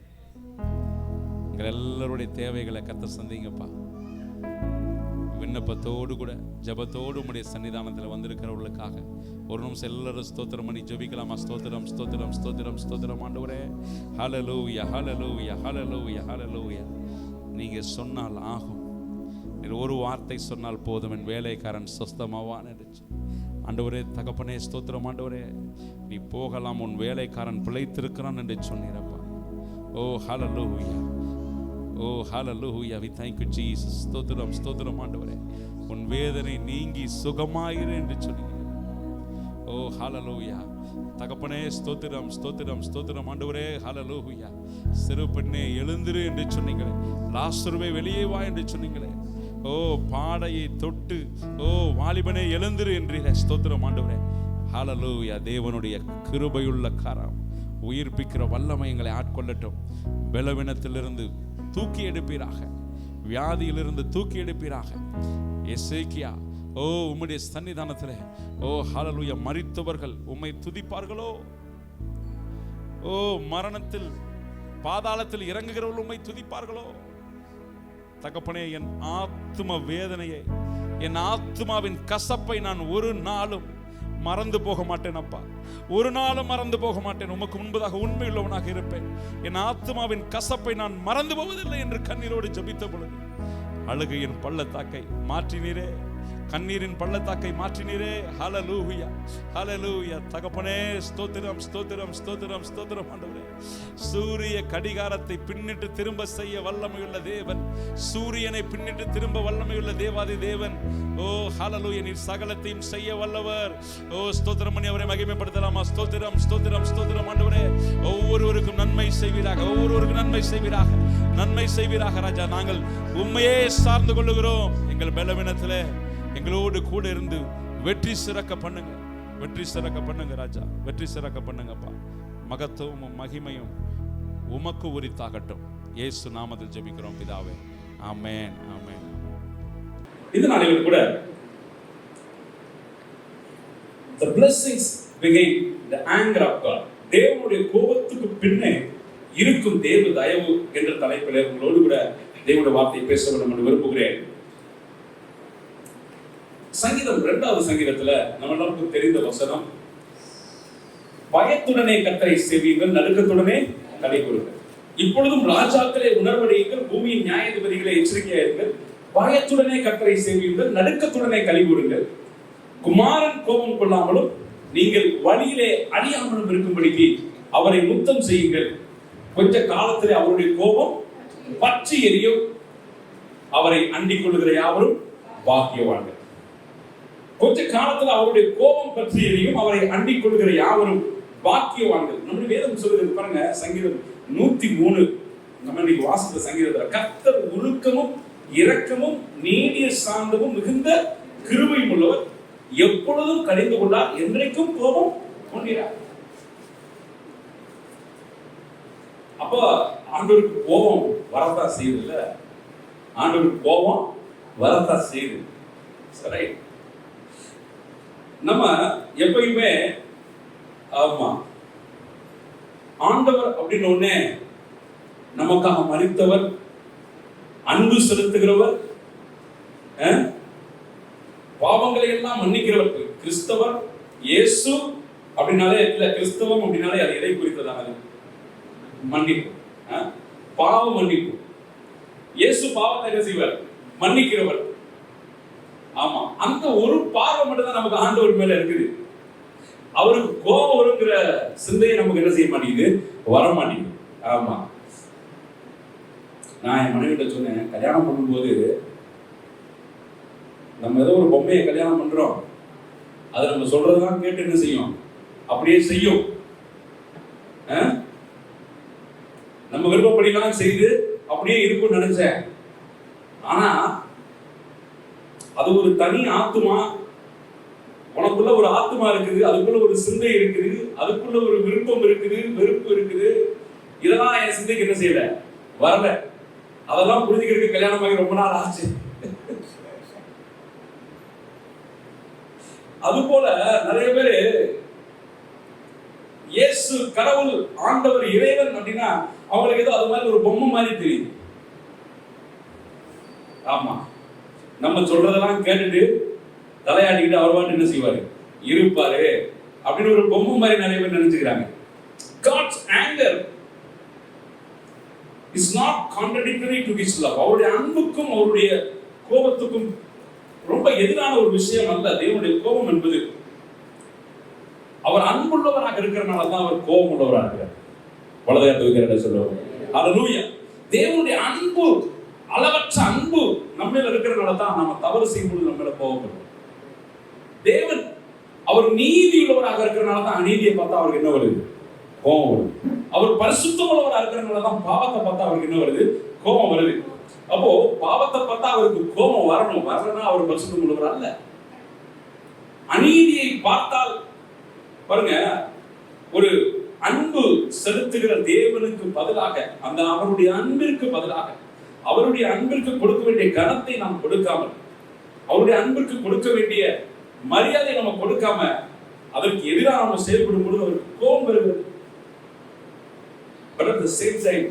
எங்கள் எல்லாருடைய தேவைகளை கர்த்தர் சந்திங்கப்பா. விண்ணப்பத்தோடு கூட ஜபத்தோடு உம்முடைய சன்னிதானத்தில் வந்திருக்கிறவர்களுக்காக ஒரு நிமிஷம் எல்லாரும் ஸ்தோத்திரம் பண்ணி ஜெபிக்கலாமா? ஸ்தோத்திரம் ஸ்தோத்திரம் ஸ்தோத்திரம் ஸ்தோத்திரம் ஆண்டவரே, ஹல்லேலூயா ஹல்லேலூயா ஹல்லேலூயா ஹல்லேலூயா. நீங்கள் சொன்னால் ஆகும், நீர் ஒரு வார்த்தை சொன்னால் போதும், என் வேலைக்காரன் சொஸ்தமாவான் என்று ஆண்டவரே. தகப்பனே ஸ்தோத்திரம் ஆண்டவரே, நீ போகலாம், உன் வேலைக்காரன் பிழைத்திருக்கிறான் என்று சொன்னீரப்பா. ஓ ஹல்லேலூயா, ஓ ஹல்லேலூயா, we thank you Jesus. ஸ்தோத்திரம் ஸ்தோத்திரம் ஆண்டவரே, உன் வேதனை நீங்கி சுகமாயிரு என்று சொன்னீங்க. ஓ ஹல்லேலூயா தகப்பனே ஸ்தோத்திரம் ஸ்தோத்திரம் ஸ்தோத்திரம் ஆண்டவரே, ஹல்லேலூயா. சிறு பெண்ணே எழுந்திரு என்று சொன்னீங்களே, லாசருவே வெளியே வா என்று சொன்னீங்களே. ஓ பாடையை தொட்டு, ஓ வாலிபனே எழுந்திரு என்றீரே. ஸ்தோத்திரம் ஆண்டவரே, ஹல்லேலூயா. தேவனுடைய கிருபையுள்ள கரம் உயிர்ப்பிக்கிற வல்லமை எங்களை ஆட்கொள்ளட்டும். பலவீனத்திலிருந்து தூக்கி எடுப்பீராக, வியாதியிலிருந்து தூக்கி எடுப்பீராக. எசேக்கியா, ஓ உம்முடைய சன்னிதானத்திலே, ஓ ஹல்லேலூயா, மரித்தவர்கள் உம்மை துதிப்பார்களோ. ஓ மரணத்தில் பாதாளத்தில் இறங்குகிறவர்கள் உம்மை துதிப்பார்களோ. தகப்பனே, என் ஆத்தும வேதனையை, என் ஆத்துமாவின் கசப்பை நான் ஒரு நாளும் மறந்து போக மாட்டேன் அப்பா, ஒரு நாளும் மறந்து போக மாட்டேன். உமக்கு முன்பதாக உண்மையுள்ளவனாக இருப்பேன். என் ஆத்மாவின் கசப்பை நான் மறந்து போவதில்லை என்று கண்ணீரோடு ஜெபித்த பொழுது அழுகையின் பள்ளத்தாக்கை மாற்றினீரே, கண்ணீரின் பள்ளத்தாக்கை மாற்றினீரே. ஹல்லேலூயா, ஹல்லேலூயா. தகப்பனே ஸ்தோத்திரம், ஸ்தோத்திரம், ஸ்தோத்திரம், ஸ்தோத்திரம். ஆண்டவரே, சூரிய கடிகாரத்தை பின்னிட்டு திரும்ப செய்ய வல்லமையுள்ள தேவன், சூரியனை பின்னிட்டு திரும்ப வல்லமையுள்ள தேவாதி தேவன். ஓ ஹல்லேலூயா, நீர் சகலத்தையும் செய்ய வல்லவர். ஓ ஸ்தோத்திரம் பண்ணி அவரை மகிமைப்படுத்தலாமா? ஸ்தோத்திரம், ஸ்தோத்திரம், ஸ்தோத்திரம். ஆண்டவரே, ஒவ்வொருவருக்கும் நன்மை செய்வீராக, ஒவ்வொருவருக்கும் நன்மை செய்வீராக, நன்மை செய்வீராக. ராஜா, நாங்கள் உண்மையே சார்ந்து கொள்ளுகிறோம். எங்கள் பலவீனத்திலே எங்களோடு கூட இருந்து வெற்றி சிறக்க பண்ணுங்க, வெற்றி சிறக்க பண்ணுங்க ராஜா, வெற்றி சிறக்க பண்ணுங்கப்பா. மகத்துவமும் மகிமையும் உமக்கு உரித்தாகட்டும். இயேசு நாமத்தில் ஜெபிக்கிறோம் பிதாவே, ஆமென், ஆமென். இந்த நாளில் கூட the blessings behind the anger of God, தேவனுடைய கோபத்துக்கு பின்னே இருக்கும் தேவ தயவு என்ற தலைப்பில் உங்களோடு கூட தேவனுடைய வார்த்தையை பேச வேண்டும் என்று விரும்புகிறேன். சங்கீதம் 2வது சங்கீதத்துல நம்ம எல்லாருக்கும் தெரிந்த வசனம், பயத்துடனே கர்த்தரை சேவியுங்கள், நடுக்கத்துடனே களி கூறுங்கள். இப்பொழுதும் ராஜாக்களை உணர்வடையுங்கள், பூமியின் நியாயாதிபதிகளை எச்சரிக்கையாயிருங்கள். பயத்துடனே கர்த்தரை சேவியுங்கள், நடுக்கத்துடனே களி கூறுங்கள். குமாரன் கோபம் கொள்ளாமலும் நீங்கள் வழியிலே அழியாமலும் இருக்கும்படிக்கு அவரை முத்தம் செய்யுங்கள். கொஞ்ச காலத்திலே அவருடைய கோபம் பற்றி எரியும், அவரை அண்டிக் கொள்ளுகிற யாவரும் பாக்கியவான்கள். கொஞ்ச காலத்துல அவருடைய கோபம் பற்றி எரியும், அவரை அண்டிக் கொள்கிற யாவரும் பாக்கியவான்கள். நம்முடைய வேதம் சொல்லுகிறது பாருங்க, சங்கீதம் 103 நம்ம இன்னைக்கு வாசித்த சங்கீதத்துல, கர்த்தர் உருக்கமும் இரக்கமும் நீடிய சாந்தமும் மிகுந்த கிருபையும் உள்ளவர், எப்பொழுதும் கடிந்து கொண்டார், என்றைக்கும் கோபம் கொண்டார். அப்ப ஆண்டவருக்கு கோபம் வரத்தான் செய்யுது இல்ல, ஆண்டவருக்கு கோபம் வரத்தான் செய்யுது. சரி, நம்ம எப்பயுமே ஆமா ஆண்டவர் அப்படின்னு ஒண்ணே நமக்காக மரித்தவர், அன்பு செலுத்துகிறவர், பாவங்களை எல்லாம் மன்னிக்கிறவர். கிறிஸ்தவர் இயேசு அப்படின்னாலே இல்ல, கிறிஸ்தவம் அப்படின்னாலே அது எதை குறித்ததானது? மன்னிப்பு, பாவ மன்னிப்பு. இயேசு பாவத்தை என்ன செய்வார்? மன்னிக்கிறவர். ஆமா, அந்த ஒரு பார்வை மட்டும் தான் நமக்கு ஆண்டவர் மேல இருக்குது. அவருக்கு கோபம் வருங்கிற சிந்தையை நமக்கு என்ன செய்ய மாட்டேங்குது, வர மாட்டேங்குது. ஆமா, நான் என் மனைவிட்ட சொன்னேன், கல்யாணம் பண்ணும்போது நம்ம ஏதோ ஒரு பொம்மையை கல்யாணம் பண்றோம், அது நம்ம சொல்றதுதான் கேட்டு என்ன செய்யும், அப்படியே செய்யும். நம்ம விருப்பப்படிலாம் செய்து அப்படியே இருக்கும்னு நினைச்சேன். ஆனா அது ஒரு தனி ஆத்மா, உனக்குள்ள ஒரு ஆத்மா இருக்குது, அதுக்குள்ள ஒரு சிந்தை இருக்குது, அதுக்குள்ள ஒரு விருப்பம் இருக்குது, வெறுப்பு இருக்குது. இதெல்லாம் என் சிந்தைக்கு என்ன செய்யல, வரல. அதெல்லாம் புரிஞ்சுக்கிறதுக்கு கல்யாணம் ஆகி ரொம்ப நாள் ஆச்சு. அது போல நிறைய பேரு இயேசு கடவுள் ஆண்டவர் இறைவன் அப்படின்னா அவங்களுக்கு ஏதோ அது மாதிரி ஒரு பொம்மை மாதிரி தெரியுது. ஆமா, நம்ம சொல்றதெல்லாம் கேட்டுட்டு தலையாடிக்கிட்டு அவர் பாட்டு என்ன செய்வாரு, இருப்பாரு அப்படின்னு ஒரு பொம்மை மாதிரி நிறைய பேர் நினைச்சுக்கிறாங்க. God's anger is not contradictory to his love. அவருடைய அன்புக்கும் அவருடைய கோபத்துக்கும் ரொம்ப எதிரான ஒரு விஷயம் அல்ல. தேவனுடைய கோபம் என்பது அவர் அன்புள்ளவராக இருக்கிறனால தான் அவர் கோபம் உள்ளவராக இருக்கிறார். வலதுகரத்தை சொல்லுவாங்க. ஹல்லேலூயா. தேவனுடைய அன்பு, அளவற்ற அன்பு நம்ம மேல இருக்கிறனால தான் நாம தவறு செய்யும்போது நம்ம மேல கோபம். தேவன் அவர் நீதி உள்ளவராக இருக்கிறனால தான் அநீதியை பார்த்தா அவருக்கு என்ன வருது, கோபம் வருது. அவர் பரிசுத்தம் உள்ளவராக இருக்கிறனால தான் பாவத்தை பார்த்தா அவருக்கு என்ன வருது, கோபம் வருது. அப்போ பாவத்தை பார்த்தா அவருக்கு கோபம் வரணும், வரலன்னா அவர் பரிசுத்தம் உள்ளவரா இல்ல. அநீதியை பார்த்தால் பாருங்க, ஒரு அன்பு செலுத்துகிற தேவனுக்கு பதிலாக, அந்த அவருடைய அன்பிற்கு பதிலாக, அவருடைய அன்பிற்கு கொடுக்க வேண்டிய கனத்தை நாம் கொடுக்காமல், அவருடைய அன்பிற்கு கொடுக்க வேண்டிய மரியாதை நம்ம கொடுக்காம, அதற்கு எதிராக நம்ம செயல்படும் பொழுது அவருக்கு கோபம் வருகிறது. But at the same time,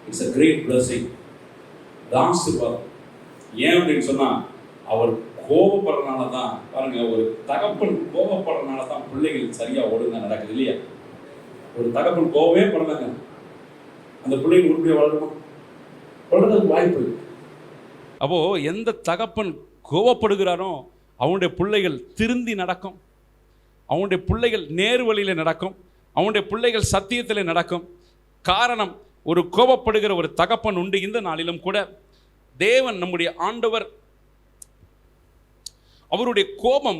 it's a great blessing. ஆசீர்வாதம். ஏன் அப்படின்னு சொன்னா, அவர் கோபப்படுறதுனால தான் பாருங்க, ஒரு தகப்பன் கோபப்படுறதுனால தான் பிள்ளைகள் சரியா ஒழுங்கா நடக்குது இல்லையா? ஒரு தகப்பன் கோபமே படலாங்க, அந்த பிள்ளைகள் உருப்படியா வளருமா? வளர்றதுக்கு வாய்ப்பு இல்லை. அப்போ எந்த தகப்பன் கோபப்படுகிறானோ அவனுடைய பிள்ளைகள் திருந்தி நடக்கும், அவனுடைய பிள்ளைகள் நேர் வழியில் நடக்கும், அவனுடைய பிள்ளைகள் சத்தியத்தில் நடக்கும். காரணம், ஒரு கோபப்படுகிற ஒரு தகப்பன் உண்டு. இந்த நாளிலும் கூட தேவன் நம்முடைய ஆண்டவர் அவருடைய கோபம்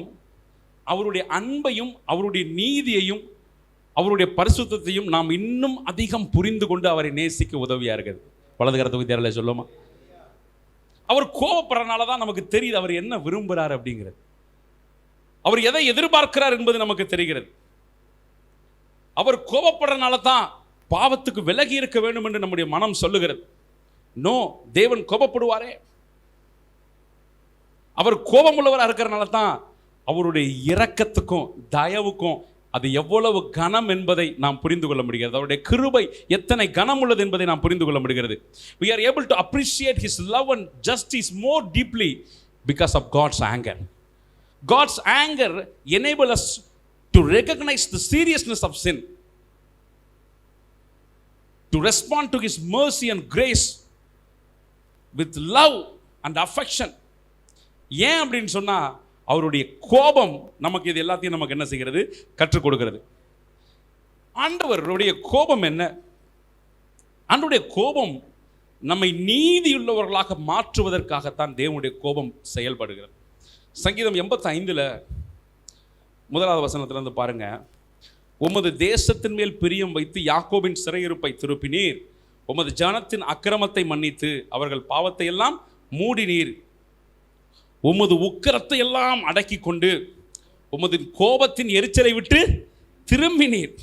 அவருடைய அன்பையும் அவருடைய நீதியையும் அவருடைய பரிசுத்தத்தையும் நாம் இன்னும் அதிகம் புரிந்து கொண்டு அவரை நேசிக்க உதவியா இருக்குது. வலது கரத்துக்கு தேரல சொல்லுமா? அவர் கோபப்படுறதுனால தான் நமக்கு தெரியுது அவர் என்ன விரும்புகிறார் அப்படிங்கிறது, அவர் எதை எதிர்பார்க்கிறார் என்பது நமக்கு தெரிகிறது. அவர் கோபப்படுறதுனால தான் பாவத்துக்கு விலகி இருக்க வேண்டும் என்று நம்முடைய மனம் சொல்லுகிறது. நோ, தேவன் கோபப்படுவாரே, அவர் கோபமுள்ளவராக இருக்கிறனால தான் அவருடைய இரக்கத்துக்கும் தயவுக்கும் அது எவ்வளவு கனம் என்பதை நாம் புரிந்து கொள்ள முடிகிறது. அவருடைய கிருபை எத்தனை கனம் உள்ளது என்பதை நாம் புரிந்து கொள்ள முடிகிறது. We are able to appreciate his love and justice more deeply because of God's anger. God's anger enables us to recognize the seriousness of sin, to respond to his mercy and grace with love and affection. ஏன் அப்படின்னு சொன்னா, அவருடைய கோபம் நமக்கு இது எல்லாத்தையும் நமக்கு என்ன செய்கிறது? கற்றுக் கொடுக்கிறது. ஆண்டவருடைய கோபம் என்ன? ஆண்டவருடைய கோபம் நம்மை நீதியுள்ளவர்களாக மாற்றுவதற்காகத்தான் தேவனுடைய கோபம் செயல்படுகிறது. சங்கீதம் 85 1வது வசனத்திலிருந்து பாருங்க. உமது தேசத்தின் மேல் பிரியம் வைத்து யாக்கோபின் சிறையிருப்பை திருப்பினீர், உமது ஜனத்தின் அக்கிரமத்தை மன்னித்து அவர்கள் பாவத்தை எல்லாம் மூடினீர், உமது உக்கிரத்தை எல்லாம் அடக்கி கொண்டு உமது கோபத்தின் எரிச்சலை விட்டு திரும்பினீர்.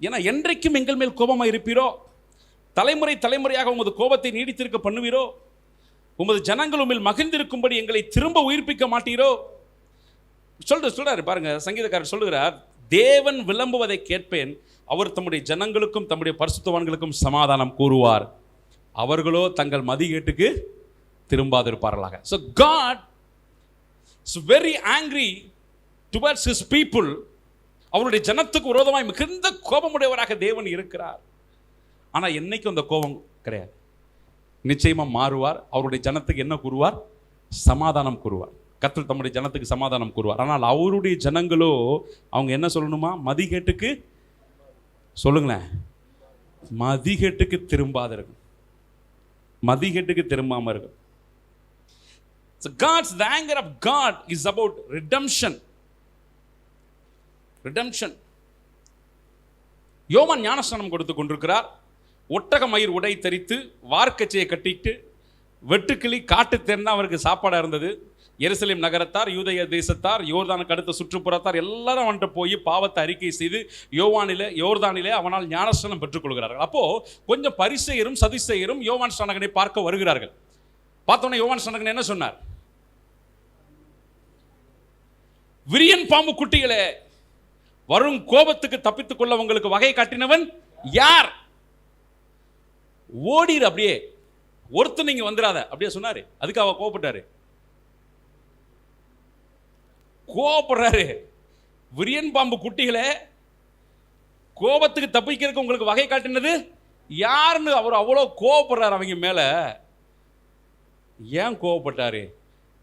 ஏன்னா என்றைக்கும் எங்கள் மேல் கோபமாக இருப்பீரோ, தலைமுறை தலைமுறையாக உமது கோபத்தை நீடித்திருக்க பண்ணுவீரோ, உமது ஜனங்கள் உம்மில் மகிழ்ந்திருக்கும்படி எங்களை திரும்ப உயிர்ப்பிக்க மாட்டீரோ சொல்றாரு பாருங்க. சங்கீதக்காரர் சொல்லுகிறார், தேவன் விளம்புவதை கேட்பேன், அவர் தம்முடைய ஜனங்களுக்கும் தம்முடைய பரிசுத்தவான்களுக்கும் சமாதானம் கூறுவார், அவர்களோ தங்கள் மதிகேட்டுக்கு திரும்பாதிருப்பார்களாக. So God is very angry towards his people. அவருடைய ஜனத்துக்கு விரோதமாய் மிகுந்த கோபமுடையவராக தேவன் இருக்கிறார். ஆனா என்னைக்கும் அந்த கோபம் கிடையாது. நிச்சயமா மாறுவார். அவருடைய ஜனத்துக்கு என்ன கூறுவார்? சமாதானம் கூறுவார். கர்த்தர் தம்முடைய ஜனத்துக்கு சமாதானம் கூறுவார். ஆனால் அவருடைய ஜனங்களோ அவங்க என்ன சொல்லணுமா? மதிகேட்டுக்கு சொல்லுங்களேன், மதிகேட்டுக்கு திரும்பாத இருக்கும், மதிகேட்டுக்கு திரும்பாம இருக்கும். So the anger of God is about redemption. Redemption. யோவான் ஞானஸ்நானம் கொடுத்து கொண்டிருக்கிறார். ஒட்டக மயிர் உடை தரித்து வார்க்கச்சையை கட்டிட்டு வெட்டுக்கிளி காட்டு தேர்ந்து அவருக்கு சாப்பாடாக இருந்தது. எருசலேம் நகரத்தார், யூதேய தேசத்தார், யோர்தானுக்கு அடுத்த சுற்றுப்புறத்தார் எல்லாரும் அவன்கிட்ட போய் பாவத்தை அறிக்கை செய்து யோர்தானிலே அவனால் ஞானஸ்நானம் பெற்றுக்கொள்கிறார்கள். அப்போ கொஞ்சம் பரிசேயரும் சதுசேயரும் யோவான் ஸ்நானகனை பார்க்க வருகிறார்கள். பார்த்தோன்னே யோவான் ஸ்நானகன் என்ன சொன்னார்? விரியன் பாம்பு குட்டிகளே, வரும் கோபத்துக்கு தப்பித்துக் கொள்ள உங்களுக்கு வகை காட்டினவன் யார்? ஓடிடு, அப்படியே ஒருத்தர் நீங்க வந்துடாத அப்படியே சொன்னாரு. அதுக்கு அவ கோபப்பட்டாரு, கோபப்படுறாரு. விரியன் பாம்பு குட்டிகளே, கோபத்துக்கு தப்பிக்கிறதுக்கு உங்களுக்கு வகை காட்டினது யாருன்னு அவர் அவ்வளோ கோபப்படுறாரு அவங்க மேல. ஏன் கோபப்பட்டாரு?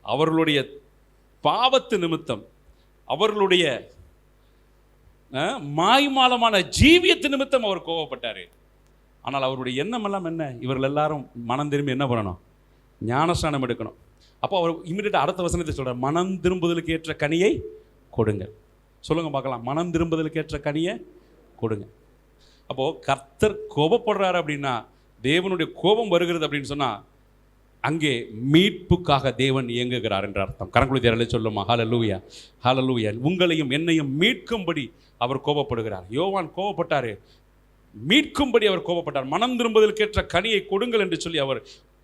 அவர்களுடைய பாவத்து நிமித்தம், அவர்களுடைய மாய்மாலமான ஜீவியத்து நிமித்தம் அவர் கோபப்பட்டாரு. ஆனால் அவருடைய எண்ணம் எல்லாம் என்ன? இவர்கள் எல்லாரும் மனம் திரும்பி என்ன பண்ணணும்? ஞானஸ்நானம் எடுக்கணும். அப்போ அவர் இமிடியேட்டாக அடுத்த வசனத்தை சொல்றார், மனம் திரும்புதலுக்கு ஏற்ற கனியை கொடுங்க. சொல்லுங்க பார்க்கலாம், மனம் திரும்புதலுக்கு ஏற்ற கனியை கொடுங்க. அப்போ கர்த்தர் கோபப்படுறாரு அப்படின்னா, தேவனுடைய கோபம் வருகிறது அப்படின்னு சொன்னா அங்கே மீட்புக்காக தேவன் இயங்குகிறார் என்ற அர்த்தம். கரங்குழுதியர்களை சொல்லுமா? ஹல்லேலூயா, ஹல்லேலூயா. உங்களையும் என்னையும் மீட்கும்படி அவர் கோபப்படுகிறார். யோவான் கோபப்பட்டாரு, மீட்கும்படி அவர் கோபப்பட்டார். மனம் திரும்புதலுக்கேற்ற கனியை கொடுங்கள் என்று சொல்லி அவர்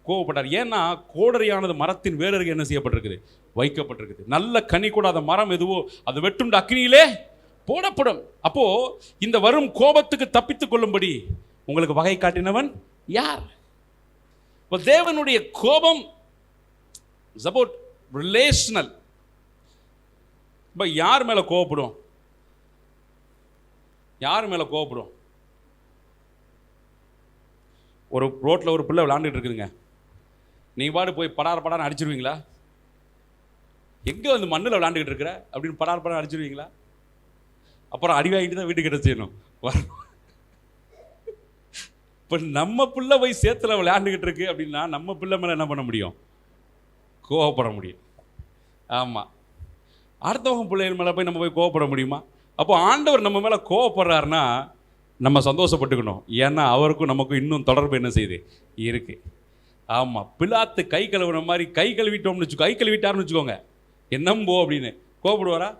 கோபப்பட்டார். ஏன்னா கோடரியானது மரத்தின் வேறருகே என்ன செய்யப்பட்டிருக்குது? வைக்கப்பட்டிருக்குது. நல்ல கனி கூடாத மரம் எதுவோ அது வெட்டுண்டு அக்னியிலே போடப்படும். அப்போ இந்த வரும் கோபத்துக்கு தப்பித்துக் கொள்ளும்படி உங்களுக்கு வகை காட்டினவன் யார்? தேவனுடைய கோபம் இட்ஸ் அபவுட் ரிலேஷனல். இப்போ யார் மேலே கோவப்படும்? யார் மேலே கோவப்படும்? ஒரு ரோட்டில் ஒரு பிள்ளை விளாண்டுட்டு இருக்குதுங்க, நீங்கள் பாடு போய் படார அடிச்சிருவீங்களா? எங்கே வந்து மண்ணில் விளாண்டுக்கிட்டு இருக்கிற அப்படின்னு படார அடிச்சிருவீங்களா? அப்புறம் அடி வாங்கிட்டு தான் வீட்டுக்கு கிட்ட செய்யணும். இப்போ நம்ம பிள்ளை போய் சேத்துல விளையாண்டுக்கிட்டு இருக்கு அப்படின்னா நம்ம பிள்ளை மேலே என்ன பண்ண முடியும்? கோவப்பட முடியும். ஆமாம், அடுத்தவங்க பிள்ளைகள் மேலே போய் நம்ம போய் கோவப்பட முடியுமா? அப்போ ஆண்டவர் நம்ம மேலே கோவப்படுறாருன்னா நம்ம சந்தோஷப்பட்டுக்கணும். ஏன்னா அவருக்கும் நமக்கும் இன்னும் தொடர்பு என்ன செய்யுது இருக்குது. ஆமாம், பிலாத்து கை கழுவுன மாதிரி கை கழுவிட்டாருன்னு வச்சுக்கோங்க, என்னம்போ அப்படின்னு கோவப்படுவாரா?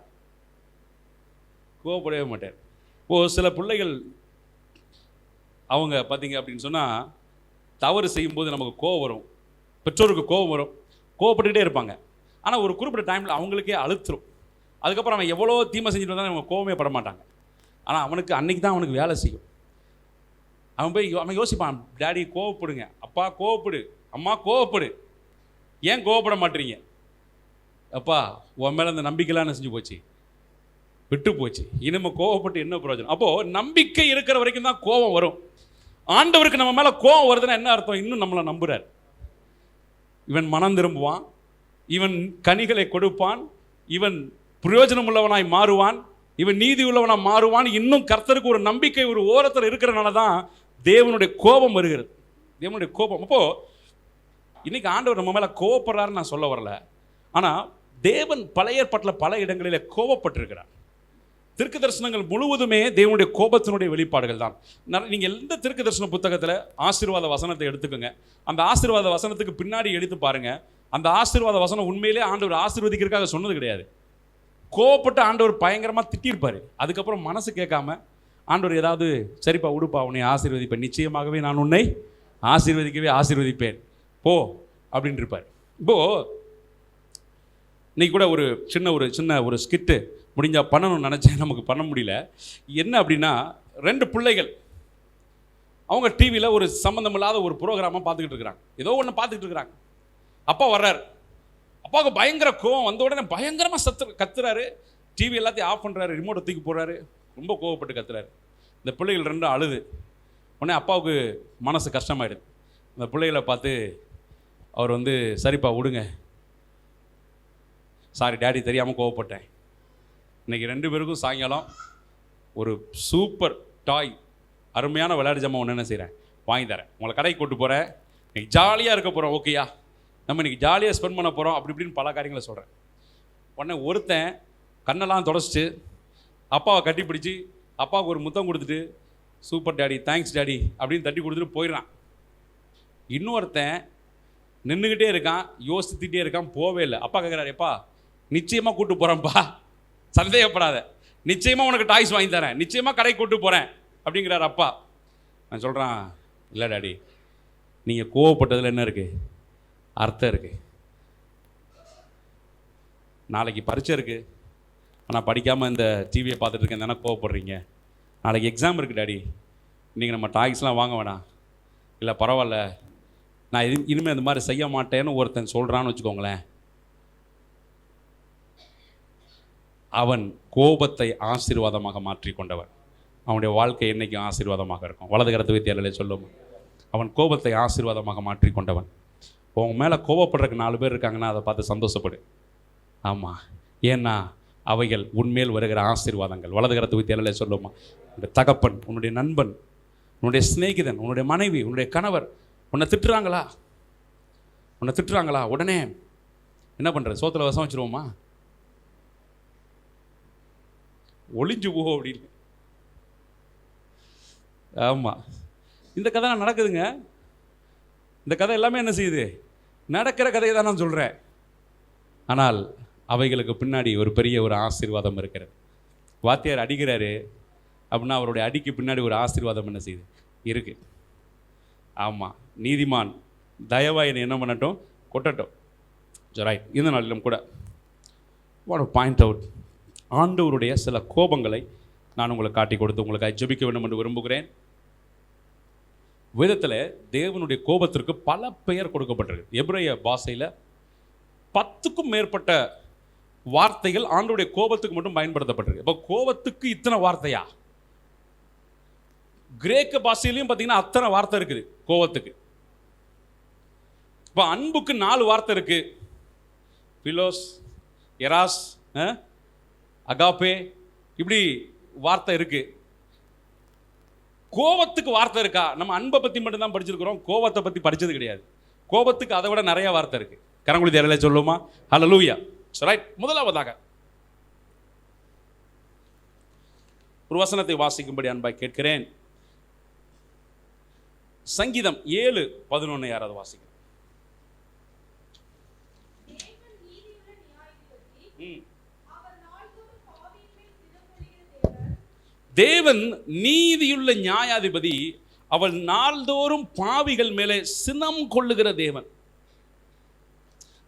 கோவப்படவே மாட்டார். சில பிள்ளைகள் அவங்க பார்த்தீங்க அப்படின்னு சொன்னால் தவறு செய்யும்போது நமக்கு கோவம் வரும், பெற்றோருக்கு கோவம் வரும், கோவப்பட்டுக்கிட்டே இருப்பாங்க. ஆனால் ஒரு குறிப்பிட்ட டைமில் அவங்களுக்கே அழுத்துரும். அதுக்கப்புறம் அவன் எவ்வளோ தீமை செஞ்சுட்டு வந்தாலும் அவங்க கோவமே பட மாட்டாங்க. ஆனால் அவனுக்கு அன்னைக்கு தான் அவனுக்கு வேலை செய்யும். அவன் யோசிப்பான், டேடி கோவப்படுங்க, அப்பா கோவப்படு, அம்மா கோவப்படு, ஏன் கோவப்பட மாட்டீங்க? அப்பா உன் மேலே அந்த நம்பிக்கைலாம் என்ன செஞ்சு போச்சு, விட்டு போச்சு, இனிமே கோவப்பட்டு என்ன பிரயோஜனம்? அப்போது நம்பிக்கை இருக்கிற வரைக்கும் தான் கோபம் வரும். ஆண்டவருக்கு நம்ம மேலே கோபம் வருதுன்னா என்ன அர்த்தம்? இன்னும் நம்மளை நம்புறார். இவன் மனம் திரும்புவான், இவன் கனிகளை கொடுப்பான், இவன் பிரயோஜனம் உள்ளவனாய் மாறுவான், இவன் நீதி உள்ளவனாய் மாறுவான். இன்னும் கர்த்தருக்கு ஒரு நம்பிக்கை ஒரு ஓரத்தில் இருக்கிறனால தான் தேவனுடைய கோபம் வருகிறது. தேவனுடைய கோபம். அப்போது இன்னைக்கு ஆண்டவர் நம்ம மேலே கோவப்படுறாருன்னு நான் சொல்ல வரல. ஆனால் தேவன் பழைய ஏற்பாட்டில் பல இடங்களில் கோபப்பட்டிருக்கிறார். திருக்கு தரிசனங்கள் முழுவதுமே தேவனுடைய கோபத்தினுடைய வெளிப்பாடுகள் தான். நீங்கள் எந்த திருக்கு தரிசன புத்தகத்தில் ஆசீர்வாத வசனத்தை எடுத்துக்கோங்க, அந்த ஆசீர்வாத வசனத்துக்கு பின்னாடி எடுத்து பாருங்கள், அந்த ஆசீர்வாத வசனம் உண்மையிலே ஆண்டவர் ஆசீர்வதிக்கிறதுக்காக சொன்னது கிடையாது. கோவப்பட்டு ஆண்டவர் பயங்கரமாக திட்டியிருப்பார். அதுக்கப்புறம் மனசு கேட்காம ஆண்டவர் ஏதாவது சரிப்பா உடுப்பா உன்னை ஆசீர்வதிப்பேன், நிச்சயமாகவே நான் உன்னை ஆசீர்வதிப்பேன் போ அப்படின்னு இருப்பார். இப்போது இன்னைக்கு கூட ஒரு சின்ன ஒரு ஸ்கிட்டு முடிஞ்சால் பண்ணணும்னு நினச்சேன், நமக்கு பண்ண முடியல. என்ன அப்படின்னா, 2 பிள்ளைகள் அவங்க டிவியில் ஒரு சம்மந்தமில்லாத ஒரு ப்ரோக்ராமாக பார்த்துக்கிட்டு இருக்கிறாங்க, ஏதோ ஒன்று பார்த்துக்கிட்டு இருக்கிறாங்க. அப்பா வர்றார், அப்பாவுக்கு பயங்கர கோவம் வந்த உடனே பயங்கரமாக கத்துறாரு, டிவி எல்லாத்தையும் ஆஃப் பண்ணுறாரு, ரிமோட்டை தூக்கி போடுறாரு, ரொம்ப கோவப்பட்டு கத்துறாரு. இந்த பிள்ளைகள் 2 அழுது. உடனே அப்பாவுக்கு மனசு கஷ்டமாயிடுது. அந்த பிள்ளைகளை பார்த்து அவர் சரிப்பா விடுங்க, சாரி டேடி தெரியாமல் கோவப்பட்டேன். இன்றைக்கி 2 பேருக்கும் சாயங்காலம் ஒரு சூப்பர் டாய் அருமையான விளையாட்டு ஜாமான் ஒன்று என்ன செய்கிறேன் வாங்கி தரேன், உங்களை கடைக்கு கூட்டு போகிறேன், இன்றைக்கி ஜாலியாக இருக்க போகிறோம், ஓகேயா, நம்ம இன்றைக்கி ஜாலியாக ஸ்பெண்ட் பண்ண போகிறோம், அப்படி இப்படின்னு பல காரியங்களை சொல்கிறேன். உடனே ஒருத்தன் கண்ணெல்லாம் தொடச்சிட்டு அப்பாவை கட்டி பிடிச்சி அப்பாவுக்கு ஒரு முத்தம் கொடுத்துட்டு சூப்பர் டேடி, தேங்க்ஸ் டேடி அப்படின்னு தட்டி கொடுத்துட்டு போயிடுறான். இன்னொருத்தன் நின்றுக்கிட்டே இருக்கான், யோசித்துக்கிட்டே இருக்கான், போவே இல்லை. அப்பா கேட்குறாரு, எப்பா நிச்சயமாக கூப்பிட்டு போகிறேன்ப்பா, சந்தேகப்படாத, நிச்சயமாக உனக்கு டாய்ஸ் வாங்கி தரேன், நிச்சயமாக கடைக்கு கூப்பிட்டு போகிறேன் அப்படிங்கிறார் அப்பா. நான் சொல்கிறான், இல்லை டாடி, நீங்கள் கோவப்பட்டதில் என்ன இருக்குது, அர்த்தம் இருக்குது. நாளைக்கு பரீட்சை இருக்குது, ஆனால் படிக்காமல் இந்த டிவியை பார்த்துட்டு இருக்கேன் தானே கோவப்படுறீங்க. நாளைக்கு எக்ஸாம் இருக்குது டாடி, இன்றைக்கி நம்ம டாய்ஸ்லாம் வாங்க வேணாம். இல்லை பரவாயில்ல, நான் இனிமேல் இந்த மாதிரி செய்ய மாட்டேன்னு ஒருத்தன் சொல்கிறான்னு வச்சுக்கோங்களேன், அவன் கோபத்தை ஆசீர்வாதமாக மாற்றி கொண்டவன். அவனுடைய வாழ்க்கை என்றைக்கும் ஆசீர்வாதமாக இருக்கும். வலது கரத்து வித்தியாலே சொல்லும், அவன் கோபத்தை ஆசீர்வாதமாக மாற்றி கொண்டவன். உன் மேலே கோபப்படுறதுக்கு 4 பேர் இருக்காங்கன்னா அதை பார்த்து சந்தோஷப்படு. ஆமாம், ஏன்னா அவைகள் உன்மேல் வருகிற ஆசீர்வாதங்கள். வலது கரத்து வித்தியாலே சொல்லுமா, உன்னுடைய தகப்பன், உன்னுடைய நண்பன், உன்னுடைய சிநேகிதன், உன்னுடைய மனைவி, உன்னுடைய கணவர் உன்னை திட்டுறாங்களா, உடனே என்ன பண்ணுற, சோத்தில் விஷம் வச்சுருவோமா, ஒளிஞ்சு போகும் அப்படின்னு. ஆமாம், இந்த கதை நடக்குதுங்க. இந்த கதை எல்லாமே என்ன செய்யுது, நடக்கிற கதையை தான் நான் சொல்கிறேன். ஆனால் அவைகளுக்கு பின்னாடி ஒரு பெரிய ஒரு ஆசீர்வாதம் இருக்கிறது. வாத்தியார் அடிக்கிறாரு அப்படின்னா அவருடைய அடிக்கு பின்னாடி ஒரு ஆசீர்வாதம் என்ன செய்யுது இருக்குது. ஆமாம், நீதிமான் தயவாய் என்ன பண்ணட்டும், கொட்டட்டும். ரைட். இந்த நாளிலும் கூட பாயிண்ட் அவுட், ஆண்டவருடைய சில கோபங்களை நான் உங்களுக்கு காட்டி கொடுத்து உங்களுக்கு ஜெபிக்க வேண்டும் என்று விரும்புகிறேன். வேதத்தில் தேவனுடைய கோபத்திற்கு பல பெயர் கொடுக்கப்பட்டிருக்கு. எபிரேய பாஷையில் 10க்கும் மேற்பட்ட வார்த்தைகள் ஆண்டவருடைய கோபத்துக்கு மட்டும் பயன்படுத்தப்பட்டிருக்கு. இப்போ கோபத்துக்கு இத்தனை வார்த்தையா? கிரேக்க பாஷையிலையும் பார்த்தீங்கன்னா அத்தனை வார்த்தை இருக்குது கோபத்துக்கு. இப்போ அன்புக்கு 4 வார்த்தை இருக்கு. பிலோஸ், எராஸ், அகாப்பே, இப்படி வார்த்தை இருக்கு. கோபத்துக்கு வார்த்தை இருக்கா? நம்ம அன்பை பற்றி மட்டும்தான் படிச்சிருக்கிறோம், கோபத்தை பற்றி படித்தது கிடையாது. கோபத்துக்கு அதை விட நிறைய வார்த்தை இருக்கு. கரங்குழி தேரலை சொல்லுமா? ஹல்லேலூயா. ரைட். முதலாவதாக ஒரு வசனத்தை வாசிக்கும்படி அன்பாய் கேட்கிறேன். சங்கீதம் 7:11 யாராவது வாசிக்க? தேவன் நீதியுள்ள நியாயாதிபதி, அவள் நாள்தோறும் பாவிகள் மேலே சினம் கொள்ளுகிற தேவன்.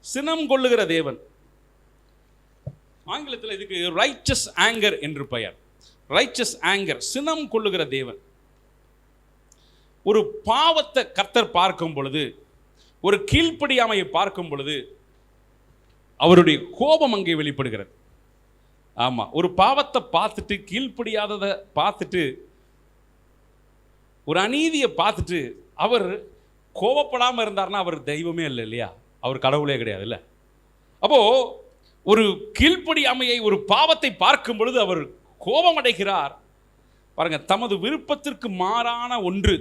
சினம் கொள்ளுகிற தேவன். ஆங்கிலத்தில் இதுக்கு ரைச்சஸ் ஆங்கர் என்று பெயர். ரைச்சஸ் ஆங்கர், சினம் கொள்ளுகிற தேவன். ஒரு பாவத்தை கர்த்தர் பார்க்கும் பொழுது, ஒரு கீழ்ப்படியாமையை பார்க்கும் பொழுது அவருடைய கோபம் அங்கே வெளிப்படுகிறது. ஆமா, ஒரு பாவத்தை பார்த்துட்டு, கீழ்ப்படியாததை பார்த்துட்டு, ஒரு அநீதியை பார்த்துட்டு அவர் கோபப்படாமல் இருந்தார்னா அவர் தெய்வமே இல்லை இல்லையா? அவர் கடவுளே கிடையாது இல்லை. அப்போ ஒரு கீழ்ப்படியாமையை, ஒரு பாவத்தை பார்க்கும் பொழுது அவர் கோபம் அடைகிறார். பாருங்க, தமது விருப்பத்திற்கு மாறான ஒன்று,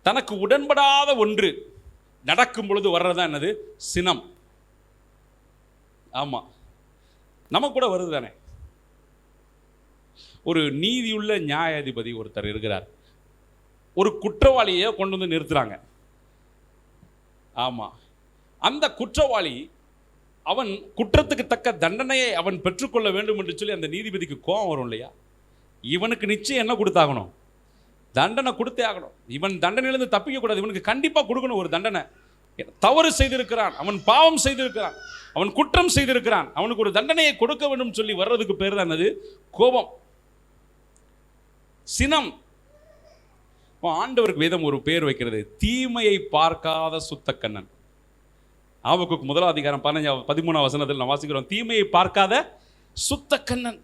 தனக்கு உடன்படாத ஒன்று நடக்கும் பொழுது வர்றதா என்னது? சினம். ஆமா, நம்ம கூட வருது தானே. ஒரு நீதியுள்ள நியாயாதிபதி ஒருத்தர் இருக்கிறார். ஒரு குற்றவாளியை கொண்டு வந்து நிறுத்துறாங்க. ஆமா, அந்த குற்றவாளி அவன் குற்றத்துக்கு தக்க தண்டனையை அவன் பெற்றுக்கொள்ள வேண்டும் என்று சொல்லி அந்த நீதிபதிக்கு கோபம் வரும் இல்லையா? இவனுக்கு நிச்சயம் என்ன கொடுத்தாகணும்? தண்டனை கொடுத்தே ஆகணும். இவன் தண்டனையிலிருந்து தப்பிக்க கூடாது. இவனுக்கு கண்டிப்பா கொடுக்கணும் ஒரு தண்டனை. தவறு செய்திருக்கிறான், அவன் பாவம் செய்திருக்கிறான், அவன் குற்றம் செய்திருக்கிறான், அவனுக்கு ஒரு தண்டனையை கொடுக்க வேண்டும் சொல்லி வர்றதுக்கு பேர் தான் என்னது? கோபம், சினம். ஆண்டவருக்கு வேதம் ஒரு பேர் வைக்கிறது, தீமையை பார்க்காத சுத்த கண்ணன். ஆபக்குக்கு 1:13 வசனத்தில் நான் வாசிக்கிறோம், தீமையை பார்க்காத சுத்த கண்ணன்.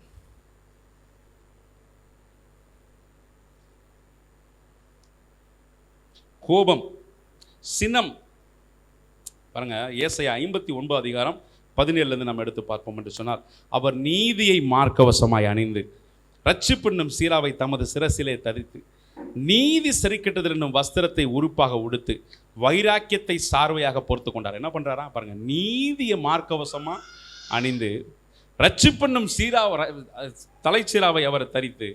கோபம், சினம். பாருங்க, ஏசாயா 59:17 நம்ம எடுத்து பார்ப்போம் என்று சொன்னால், அவர் நீதியை மார்க்கவசமாய் அணிந்து ரட்சிப்பென்னும் சீராவை தமது சிரசிலே தரித்து நீதி சரிக்கட்டுதல் என்னும் வஸ்திரத்தை உறுப்பாக உடுத்து வைராக்கியத்தை சார்வையாக பொறுத்து கொண்டார். என்ன பண்றாரா பாருங்க, நீதியை மார்க்கவசமா அணிந்து ரட்சிப்பென்னும் தலைச்சீராவை அவர் தரித்து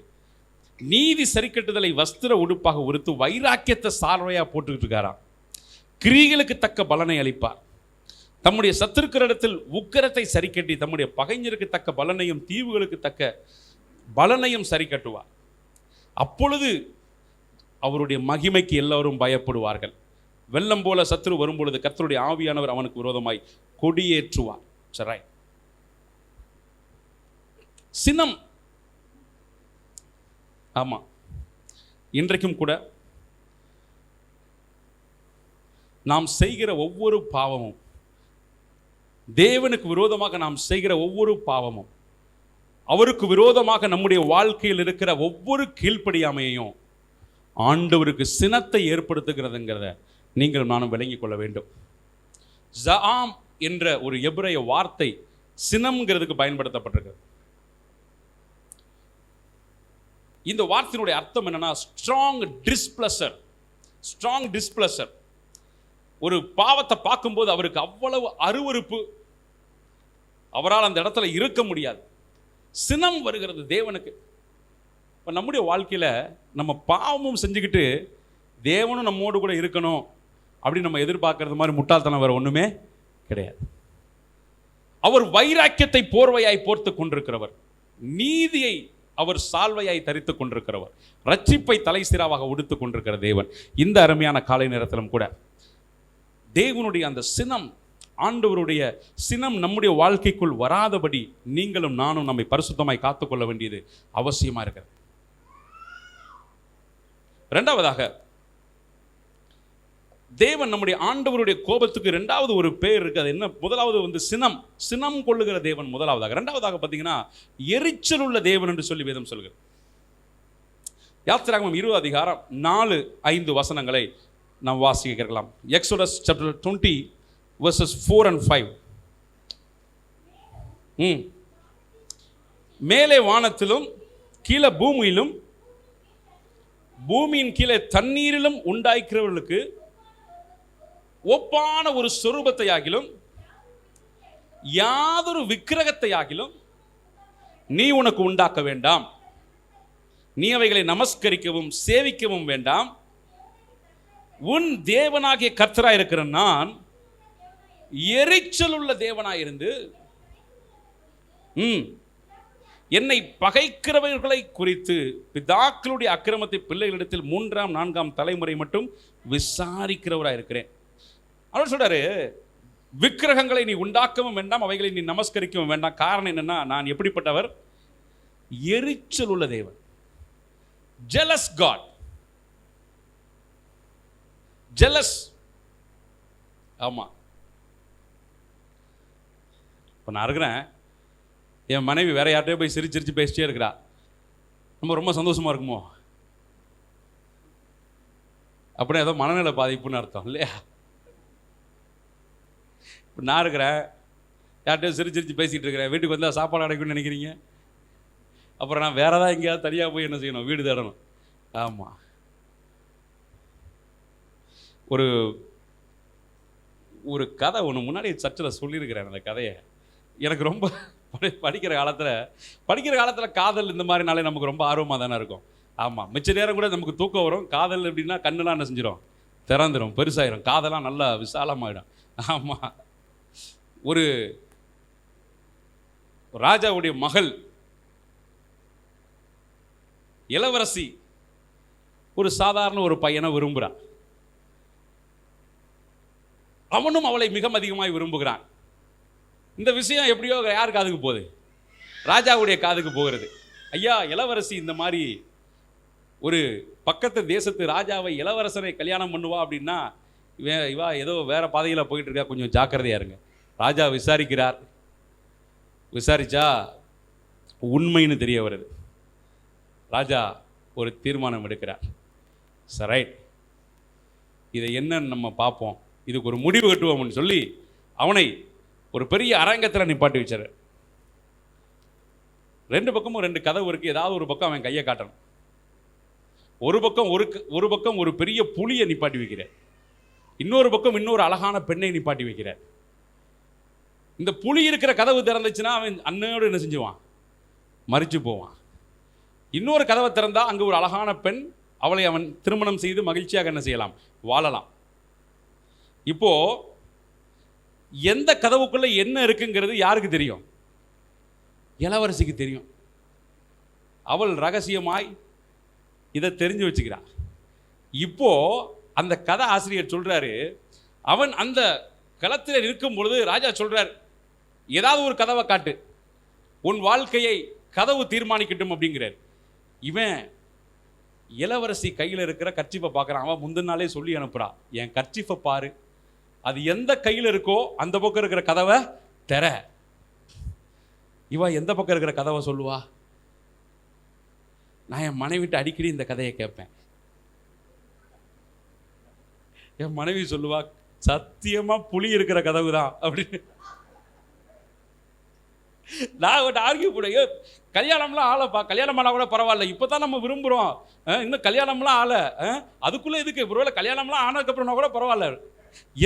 நீதி சரிக்கட்டுதலை வஸ்திர உடுப்பாக உடுத்து வைராக்கியத்தை சார்வையாக போட்டுக்கிட்டு இருக்காராம். கிரிகளுக்கு தக்க பலனை அளிப்பார். தம்முடைய சத்துருக்களிடத்தில் உக்கிரத்தை சரி கட்டி தம்முடைய பகைஞருக்கு தக்க பலனையும் தீவுகளுக்கு தக்க பலனையும் சரி கட்டுவார். அப்பொழுது அவருடைய மகிமைக்கு எல்லோரும் பயப்படுவார்கள். வெள்ளம் போல சத்துரு வரும்பொழுது கர்த்தருடைய ஆவியானவர் அவனுக்கு விரோதமாய் கொடியேற்றுவார். சரி, சினம். ஆமா, இன்றைக்கும் கூட நாம் செய்கிற ஒவ்வொரு பாவமும், தேவனுக்கு விரோதமாக நாம் செய்கிற ஒவ்வொரு பாவமும், அவருக்கு விரோதமாக நம்முடைய வாழ்க்கையில் இருக்கிற ஒவ்வொரு கீழ்ப்படியாமையையும் ஆண்டவருக்கு சினத்தை ஏற்படுத்துகிறதுங்கிறத நீங்கள் நானும் விளங்கிக் கொள்ள வேண்டும். ஜஆம் என்ற ஒரு எபிரேய வார்த்தை சினம்ங்கிறதுக்கு பயன்படுத்தப்பட்டிருக்கிறது. இந்த வார்த்தையினுடைய அர்த்தம் என்னன்னா, ஸ்ட்ராங் டிஸ்பிளஷர். Strong displeasure. ஒரு பாவத்தை பார்க்கும்போது அவருக்கு அவ்வளவு அருவருப்பு, அவரால் அந்த இடத்துல இருக்க முடியாது. சினம் வருகிறது தேவனுக்கு. இப்போ நம்முடைய வாழ்க்கையில் நம்ம பாவமும் செஞ்சுக்கிட்டு தேவனும் நம்மோடு கூட இருக்கணும் அப்படின்னு நம்ம எதிர்பார்க்கறது மாதிரி முட்டாள்தனம் வேற ஒன்றுமே கிடையாது. அவர் வைராக்கியத்தை போர்வையாய் போர்த்து கொண்டிருக்கிறவர், நீதியை அவர் சால்வையாய் தரித்து கொண்டிருக்கிறவர், ரட்சிப்பை தலை சிராவாக உடுத்து கொண்டிருக்கிற தேவன். இந்த அருமையான காலை நேரத்திலும் கூட தேவனுடைய அந்த சினம், ஆண்டவருடைய சினம் நம்முடைய வாழ்க்கைக்குள் வராதபடி நீங்களும் நானும் நம்மை பரிசுத்தமாய் காத்துக்கொள்ள வேண்டியது அவசியமா இருக்கிறது. இரண்டாவதாக, தேவன் நம்முடைய ஆண்டவருடைய கோபத்துக்கு இரண்டாவது ஒரு பேர் இருக்கு. அது என்ன? முதலாவது வந்து சினம், சினம் கொள்ளுகிற தேவன் முதலாவதாக. இரண்டாவதாக பார்த்தீங்கன்னா எரிச்சல் உள்ள தேவன் என்று சொல்லி வேதம் சொல்கிறது. யாத்திராகமம் 20 அதிகாரம் 4-5 வசனங்களை நாம் வாசிக்க கேட்கலாம். Exodus chapter 20 verses 4 and 5. மேலே வானத்திலும் கீழே பூமியிலும் பூமியின் கீழே தண்ணீரிலும் உண்டாய்க்கிறவர்களுக்கு ஒப்பான ஒரு சொரூபத்தை ஆகிலும் யாதொரு விக்கிரகத்தை ஆகிலும் நீ உனக்கு உண்டாக்க வேண்டாம். நீ அவைகளை நமஸ்கரிக்கவும் சேவிக்கவும் வேண்டாம். உன் தேவனாகிய கர்த்தராய் இருக்கிற நான் எரிச்சல் உள்ள தேவனாயிருந்து என்னை பகைக்கிறவர்களை குறித்து பிதாக்களுடைய அக்கிரமத்தை பிள்ளைகளிடத்தில் 3ஆம் 4ஆம் தலைமுறை மட்டும் விசாரிக்கிறவராக இருக்கிறேன். அவர் சொல்றாரு, விக்கிரகங்களை நீ உண்டாக்கவும் வேண்டாம், அவைகளை நீ நமஸ்கரிக்கவும் வேண்டாம். காரணம் என்னன்னா, நான் எப்படிப்பட்டவர்? எரிச்சல் உள்ள தேவன். Jealous God, jealous. ஆமா, இப்போ நான் இருக்கிறேன், என் மனைவி வேற யார்கிட்டயோ போய் சிரிச்சு பேசிட்டே இருக்கிறா. நம்ம ரொம்ப சந்தோஷமா இருக்குமோ? அப்படின்னா ஏதோ மனநல பாதிப்புன்னு அர்த்தம் இல்லையா? இப்போ நான் இருக்கிறேன், யார்கிட்டயோ சிரிச்சு பேசிகிட்டு இருக்கிறேன், வீட்டுக்கு வந்தால் சாப்பாடு கிடைக்கும்னு நினைக்கிறீங்க? அப்புறம் நான் வேற ஏதாவது எங்கேயாவது தனியாக போய் என்ன செய்யணும்? வீடு தேடணும். ஆமாம். ஒரு கதை ஒன்று முன்னாடி சர்ச்சில் சொல்லியிருக்கிறேன். அந்த கதையை எனக்கு ரொம்ப படிக்கிற காலத்தில் காதல் இந்த மாதிரினாலே நமக்கு ரொம்ப ஆர்வமாக தானே இருக்கும். ஆமாம், மிச்ச நேரம் கூட நமக்கு தூக்கம் வரும். காதல் எப்படின்னா கண்ணெல்லாம் என்ன செஞ்சிடும்? திறந்துடும், பெருசாயிரும், காதெல்லாம் நல்லா விசாலமாயிடும். ஆமாம். ஒரு ராஜாவுடைய மகள் இளவரசி ஒரு சாதாரண ஒரு பையனை விரும்புகிறான். அவனும் அவளை மிக அதிகமாக விரும்புகிறான். இந்த விஷயம் எப்படியோ யார் காதுக்கு போகுது? ராஜாவுடைய காதுக்கு போகிறது. ஐயா, இளவரசி இந்த மாதிரி ஒரு பக்கத்து தேசத்து ராஜாவை இளவரசரை கல்யாணம் பண்ணுவா அப்படின்னா இவா ஏதோ வேற பாதையில் போயிட்டு இருக்கா, கொஞ்சம் ஜாக்கிரதையா இருங்க. ராஜா விசாரிக்கிறார். விசாரிச்சா உண்மைன்னு தெரிய வருது. ராஜா ஒரு தீர்மானம் எடுக்கிறார். சரி, இதை என்னன்னு நம்ம பார்ப்போம், இதுக்கு ஒரு முடிவு கட்டுவோம்னு சொல்லி அவனை ஒரு பெரிய அரங்கத்தில் நிப்பாட்டி வச்சார். 2 பக்கமும் 2 கதவு இருக்கு. ஏதாவது ஒரு பக்கம் அவன் கையை காட்டணும். ஒரு பக்கம் ஒரு பெரிய புலியை நிப்பாட்டி வைக்கிறார். இன்னொரு பக்கம் இன்னொரு அழகான பெண்ணை நிப்பாட்டி வைக்கிறார். இந்த புலி இருக்கிற கதவு திறந்துச்சுன்னா அவன் அன்னையோடு என்ன செஞ்சுவான்? மறிச்சு போவான். இன்னொரு கதவை திறந்தா அங்கே ஒரு அழகான பெண், அவளை அவன் திருமணம் செய்து மகிழ்ச்சியாக என்ன செய்யலாம்? வாழலாம். இப்போ எந்த கதவுக்குள்ள என்ன இருக்குங்கிறது யாருக்கு தெரியும்? இளவரசிக்கு தெரியும். அவள் ரகசியமாய் இதை தெரிஞ்சு வச்சுக்கிறான். இப்போ அந்த கதை ஆசிரியர் சொல்றாரு, அவன் அந்த களத்தில் இருக்கும் பொழுது ராஜா சொல்றார், ஏதாவது ஒரு கதவை காட்டு, உன் வாழ்க்கையை கதவு தீர்மானிக்கட்டும் அப்படிங்கிறார். இவன் இளவரசி கையில் இருக்கிற கர்ச்சீஃபை பார்க்குறான். அவன் முந்தின நாளே சொல்லி அனுப்புறான், என் கர்ச்சீஃபை பாரு, அது எந்த கையில் இருக்கோ அந்த பக்கம் இருக்கிற கதவை தெர. இவன் எந்த பக்கம் இருக்கிற கதவை சொல்லுவா? நான் என் மனைவிட்டு அடிக்கடி இந்த கதையை கேட்பேன். என் மனைவி சொல்லுவா, சத்தியமா புலி இருக்கிற கதவு தான் அப்படின்னு. நான் அவட்ட ஆர்கியூ போடுங்க, கல்யாணம்லாம் ஆளப்பா, கல்யாணம் ஆனால் கூட பரவாயில்ல, இப்போ தான் நம்ம விரும்புகிறோம், இன்னும் கல்யாணம்லாம் ஆள, அதுக்குள்ளே எதுக்கு? ஒருவேளை கல்யாணம்லாம் ஆனதுக்கப்புறம்னா கூட பரவாயில்ல,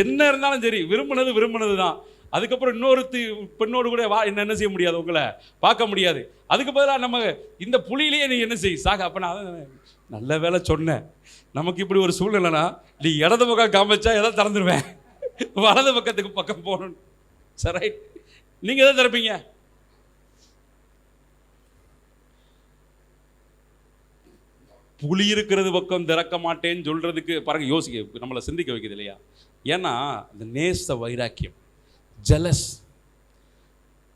என்ன இருந்தாலும் சரி, விரும்பினது தான். அதுக்கப்புறம் இன்னொரு பெண்ணோடு கூட என்ன செய்ய முடியாது, உங்களை பார்க்க முடியாது. அதுக்கு பதிலாக நம்ம இந்த புலியிலேயே நீ என்ன செய் சாக. அப்போ நான் நல்ல வேலை சொன்னேன், நமக்கு இப்படி ஒரு சூழ்நிலைனா நீ இடது பக்கம் காமிச்சா எதை திறந்துருவேன், வலது பக்கத்துக்கு பக்கம் போகணும். சரி, நீங்கள் எதை திறப்பீங்க? புலி இருக்கிறது பக்கம் திறக்க மாட்டேன்னு சொல்றதுக்கு பாருங்க, யோசிக்க, நம்மளை சிந்திக்க வைக்குது இல்லையா? ஏன்னா இந்த நேச வைராக்கியம், ஜெலஸ்.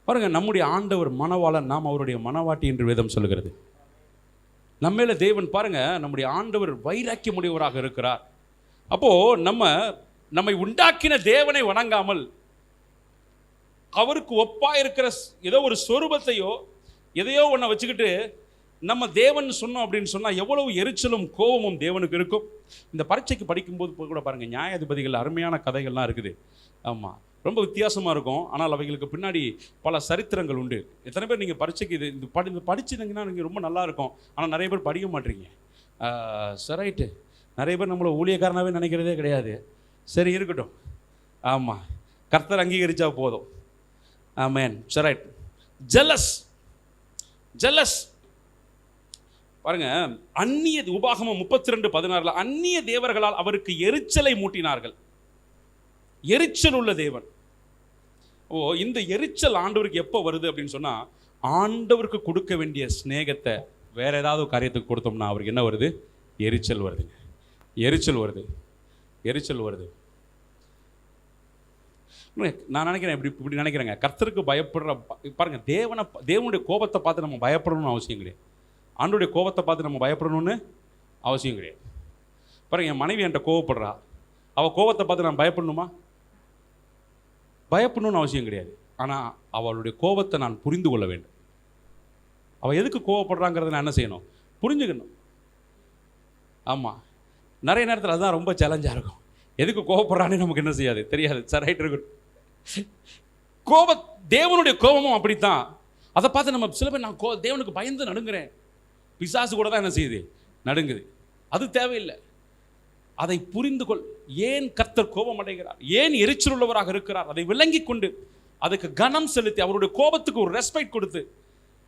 பாருங்க, நம்முடைய ஆண்டவர் மணவாளன், நாம் அவருடைய மணவாட்டி என்று வேதம் சொல்லுகிறது. நம்மேல தேவன் பாருங்க, நம்முடைய ஆண்டவர் வைராக்கியம் உடையவராக இருக்கிறார். அப்போது நம்மை உண்டாக்கின தேவனை வணங்காமல் அவருக்கு ஒப்பாக இருக்கிற ஏதோ ஒரு சொரூபத்தையோ எதையோ ஒன்றை வச்சுக்கிட்டு நம்ம தேவன் சொன்னோம் அப்படின்னு சொன்னால் எவ்வளவு எரிச்சலும் கோபமும் தேவனுக்கு இருக்கும். இந்த பரீட்சைக்கு படிக்கும்போது கூட பாருங்கள், நியாயாதிபதிகள் அருமையான கதைகள்லாம் இருக்குது. ஆமாம், ரொம்ப வித்தியாசமாக இருக்கும். ஆனால் அவைகளுக்கு பின்னாடி பல சரித்திரங்கள் உண்டு. எத்தனை பேர் நீங்கள் பரீட்சைக்கு இது படிச்சிருந்தீங்கன்னா நீங்கள் ரொம்ப நல்லா இருக்கும். ஆனால் நிறைய பேர் படிக்க மாட்டீங்க. ரைட்டு, நிறைய பேர் நம்மளை ஊழியக்காரனாகவே நினைக்கிறதே கிடையாது. சரி, இருக்கட்டும். ஆமாம், கர்த்தர் அங்கீகரித்தா போதும். ஆமென். ரைட். ஜெலஸ் பாருங்க, அந்நிய உபாகமம் 32:16 அந்நிய தேவர்களால் அவருக்கு எரிச்சலை மூட்டினார்கள். எரிச்சல் உள்ள தேவன். இந்த எரிச்சல் ஆண்டவருக்கு எப்போ வருது அப்படின்னு சொன்னா, ஆண்டவருக்கு கொடுக்க வேண்டிய ஸ்நேகத்தை வேற ஏதாவது காரியத்துக்கு கொடுத்தோம்னா அவருக்கு என்ன வருது? எரிச்சல் வருதுங்க. எரிச்சல் வருது. நான் நினைக்கிறேன், இப்படி நினைக்கிறேங்க, கர்த்தருக்கு பயப்படுற பாருங்க, தேவனுடைய கோபத்தை பார்த்து நம்ம பயப்படணும்னு அவசியம் கிடையாது. ஆண்டோடைய கோபத்தை பார்த்து நம்ம பயப்படணும்னு அவசியம் கிடையாது. பாருங்க, என் மனைவி என்கிட்ட கோவப்படுறா, அவள் கோபத்தை பார்த்து நான் பயப்படணுமா? பயப்படணும்னு அவசியம் கிடையாது. ஆனால் அவளுடைய கோபத்தை நான் புரிந்து கொள்ள வேண்டும். அவள் எதுக்கு கோவப்படுறாங்கிறத நான் என்ன செய்யணும்? புரிஞ்சுக்கணும். ஆமாம், நிறைய நேரத்தில் அதுதான் ரொம்ப சேலஞ்சாக இருக்கும். எதுக்கு கோவப்படுறான்னு நமக்கு என்ன செய்யாது, தெரியாது. ரைட், இருக்கட்டும். தேவனுடைய கோபமும் அப்படித்தான். அதை பார்த்து நம்ம சில பேர் நான் தேவனுக்கு பயந்து நடுங்குறேன். பிசாசு கூட தான் என்ன செய்யுது? நடுங்குது. அது தேவையில்லை. அதை புரிந்து கொள். ஏன் கர்த்தர் கோபம் அடைகிறார், ஏன் எரிச்சல் உள்ளவராக இருக்கிறார், அதை விளங்கி கொண்டு அதுக்கு கனம் செலுத்தி அவருடைய கோபத்துக்கு ஒரு ரெஸ்பெக்ட் கொடுத்து,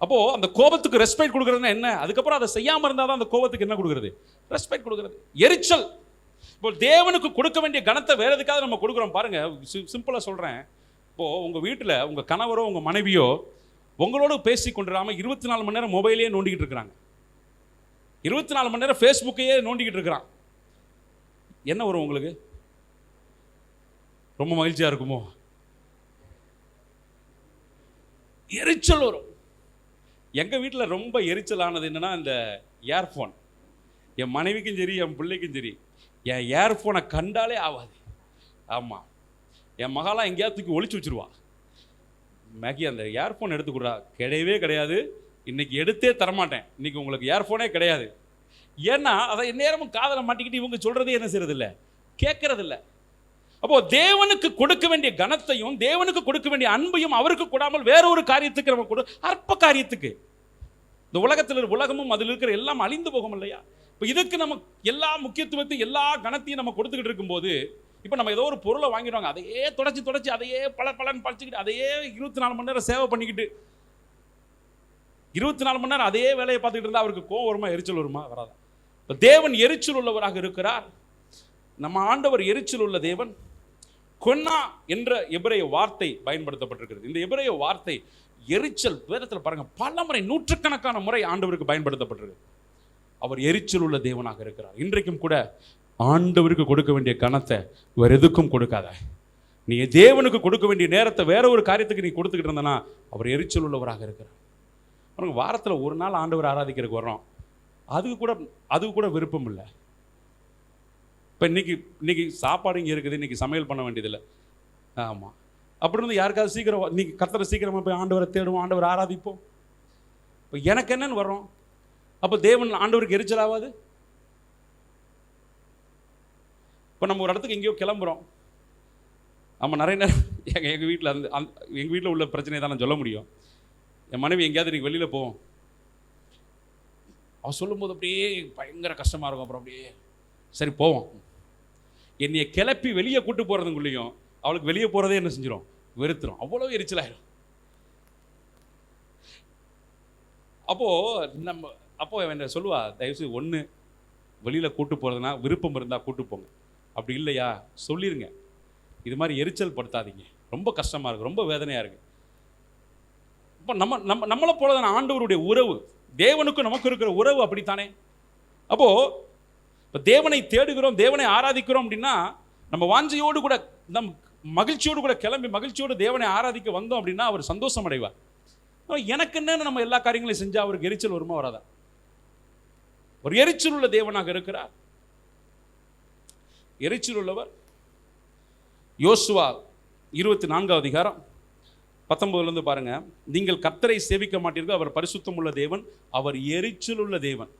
அப்போ அந்த கோபத்துக்கு ரெஸ்பெக்ட் கொடுக்கறதுன்னா என்ன? அதுக்கப்புறம் அதை செய்யாமல் இருந்தால் தான் அந்த கோபத்துக்கு என்ன கொடுக்கறது? ரெஸ்பெக்ட் கொடுக்கறது. எரிச்சல். இப்போ தேவனுக்கு கொடுக்க வேண்டிய கனத்தை வேற எதுக்காக நம்ம கொடுக்குறோம் பாருங்க. சிம்பிளாக சொல்கிறேன். இப்போது உங்கள் வீட்டில் உங்கள் கணவரோ உங்கள் மனைவியோ உங்களோட பேசி கொண்டிராமல் 24 மணி நேரம் மொபைலே நோண்டிக்கிட்டு இருக்கிறாங்க, 24 மணி நேரம் ஃபேஸ்புக்கையே நோண்டிக்கிட்டு இருக்கிறான். என்ன வரும் உங்களுக்கு? ரொம்ப மகிழ்ச்சியாக இருக்குமோ? எரிச்சல் வரும். எங்கள் வீட்டில் ரொம்ப எரிச்சல் ஆனது என்னென்னா, இந்த இயர்ஃபோன். என் மனைவிக்கும் சரி என் பிள்ளைக்கும் சரி என் இயர்ஃபோனை கண்டாலே ஆகாது. ஆமாம், என் மகாலாம் எங்கேயாவது தூக்கி ஒழிச்சு வச்சுருவா. மேகி அந்த இயர்ஃபோன் எடுத்துக்கூடா, கிடையவே கிடையாது, இன்றைக்கி எடுத்தே தரமாட்டேன், இன்றைக்கி உங்களுக்கு இயர்ஃபோனே கிடையாது. ஏன்னா அதை நேரமும் காதலை மாட்டிக்கிட்டு இவங்க சொல்கிறதே என்ன செய்யறதில்ல, கேட்கறதில்ல. அப்போது தேவனுக்கு கொடுக்க வேண்டிய கனத்தையும் தேவனுக்கு கொடுக்க வேண்டிய அன்பையும் அவருக்கு கொடாமல் வேற ஒரு காரியத்துக்கு நம்ம அற்ப காரியத்துக்கு. இந்த உலகமும் அதில் இருக்கிற எல்லாம் அழிந்து போகும் இல்லையா? இப்போ இதுக்கு நம்ம எல்லா முக்கியத்துவத்தையும் எல்லா கணத்தையும் நம்ம கொடுத்துக்கிட்டு இருக்கும்போது, இப்போ நம்ம ஏதோ ஒரு பொருளை வாங்கிடுவாங்க, அதையே தொடச்சி அதையே பலன்னு பழிச்சுக்கிட்டு அதையே 24 மணி நேரம் சேவை பண்ணிக்கிட்டு 24 மணி நேரம் அதே வேலையை பார்த்துக்கிட்டு இருந்தால் அவருக்கு கோவம் வருமா, எரிச்சல் வருமா? வராது. இப்போ தேவன் எரிச்சல் உள்ளவராக இருக்கிறார். நம்ம ஆண்டவர் எரிச்சல் உள்ள தேவன். கொன்னா என்ற எபிரேய வார்த்தை பயன்படுத்தப்பட்டிருக்கிறது. இந்த எபிரேய வார்த்தை எரிச்சல் வேதத்தில் பாருங்க பல முறை, நூற்றுக்கணக்கான முறை ஆண்டவருக்கு பயன்படுத்தப்பட்டிருக்கு. அவர் எரிச்சல் உள்ள தேவனாக இருக்கிறார். இன்றைக்கும் கூட ஆண்டவருக்கு கொடுக்க வேண்டிய கனத்தை வேற எதுக்கும் கொடுக்காத. நீ தேவனுக்கு கொடுக்க வேண்டிய நேரத்தை வேற ஒரு காரியத்துக்கு நீ கொடுத்துக்கிட்டு இருந்தனா அவர் எரிச்சல் உள்ளவராக இருக்கிறார். பாருங்க, வாரத்தில் ஒரு நாள் ஆண்டவர் ஆராதிக்கிறதுக்கு வர்றோம், அதுக்கு கூட விருப்பம் இல்லை. இப்போ இன்னைக்கு சாப்பாடு இங்கே இருக்குது, இன்னைக்கு சமையல் பண்ண வேண்டியதில்லை. ஆமாம், அப்படி இருந்து யாருக்காவது சீக்கிரம் இன்னைக்கு கர்த்தரை சீக்கிரமாக போய் ஆண்டவரை தேடுவோம், ஆண்டவர் ஆராதிப்போம். இப்போ எனக்கு என்னன்னு வர்றோம், அப்போ தேவன் ஆண்டவருக்கு எரிச்சல் ஆகாது. இப்போ நம்ம ஒரு இடத்துக்கு எங்கேயோ கிளம்புறோம். ஆமாம், நிறைய நேரம் எங்கள் வீட்டில் எங்கள் வீட்டில் உள்ள பிரச்சனையை தான் நான் சொல்ல முடியும். என் மனைவி எங்கேயாவது நீங்கள் வெளியில் போவோம், அவள் சொல்லும்போது அப்படியே பயங்கர கஷ்டமாக இருக்கும். அப்புறம் அப்படியே சரி போவோம், என்னைய கிளப்பி வெளியே கூட்டு போகிறதுக்குள்ளேயும் அவளுக்கு வெளியே போகிறதே என்ன செஞ்சிடும், வெறுத்துரும். அவ்வளோ எரிச்சலாயிடும். அப்போது என்ன சொல்லுவா, தயவுசெய்து ஒன்று வெளியில் கூட்டு போகிறதுனா விருப்பம் இருந்தால் கூட்டு போங்க, அப்படி இல்லையா சொல்லிடுங்க. இது மாதிரி எரிச்சல் படுத்தாதீங்க, ரொம்ப கஷ்டமாக இருக்குது, ரொம்ப வேதனையாக இருக்குது. இப்போ நம்மளை போல தானே ஆண்டவருடைய உறவு, தேவனுக்கும் நமக்கு இருக்கிற உறவு அப்படித்தானே. அப்போது இப்போ தேவனை தேடுகிறோம், தேவனை ஆராதிக்கிறோம் அப்படின்னா நம்ம வாஞ்சையோடு கூட நம் மகிழ்ச்சியோடு கூட கிளம்பி மகிழ்ச்சியோடு தேவனை ஆராதிக்க வந்தோம் அப்படின்னா அவர் சந்தோஷம் அடைவார். எனக்கு என்னன்னு நம்ம எல்லா காரியங்களையும் செஞ்சால் அவருக்கு எரிச்சல் வருமா, வராதா? ஒரு எரிச்சல் உள்ள தேவனாக இருக்கிறார். எரிச்சல் உள்ளவர். யோசுவா 24 அதிகாரம் 19 பாருங்க. நீங்கள் கர்த்தரை சேவிக்க மாட்டீர்கள், அவர் பரிசுத்தம் உள்ள தேவன், அவர் எரிச்சல் உள்ள தேவன்.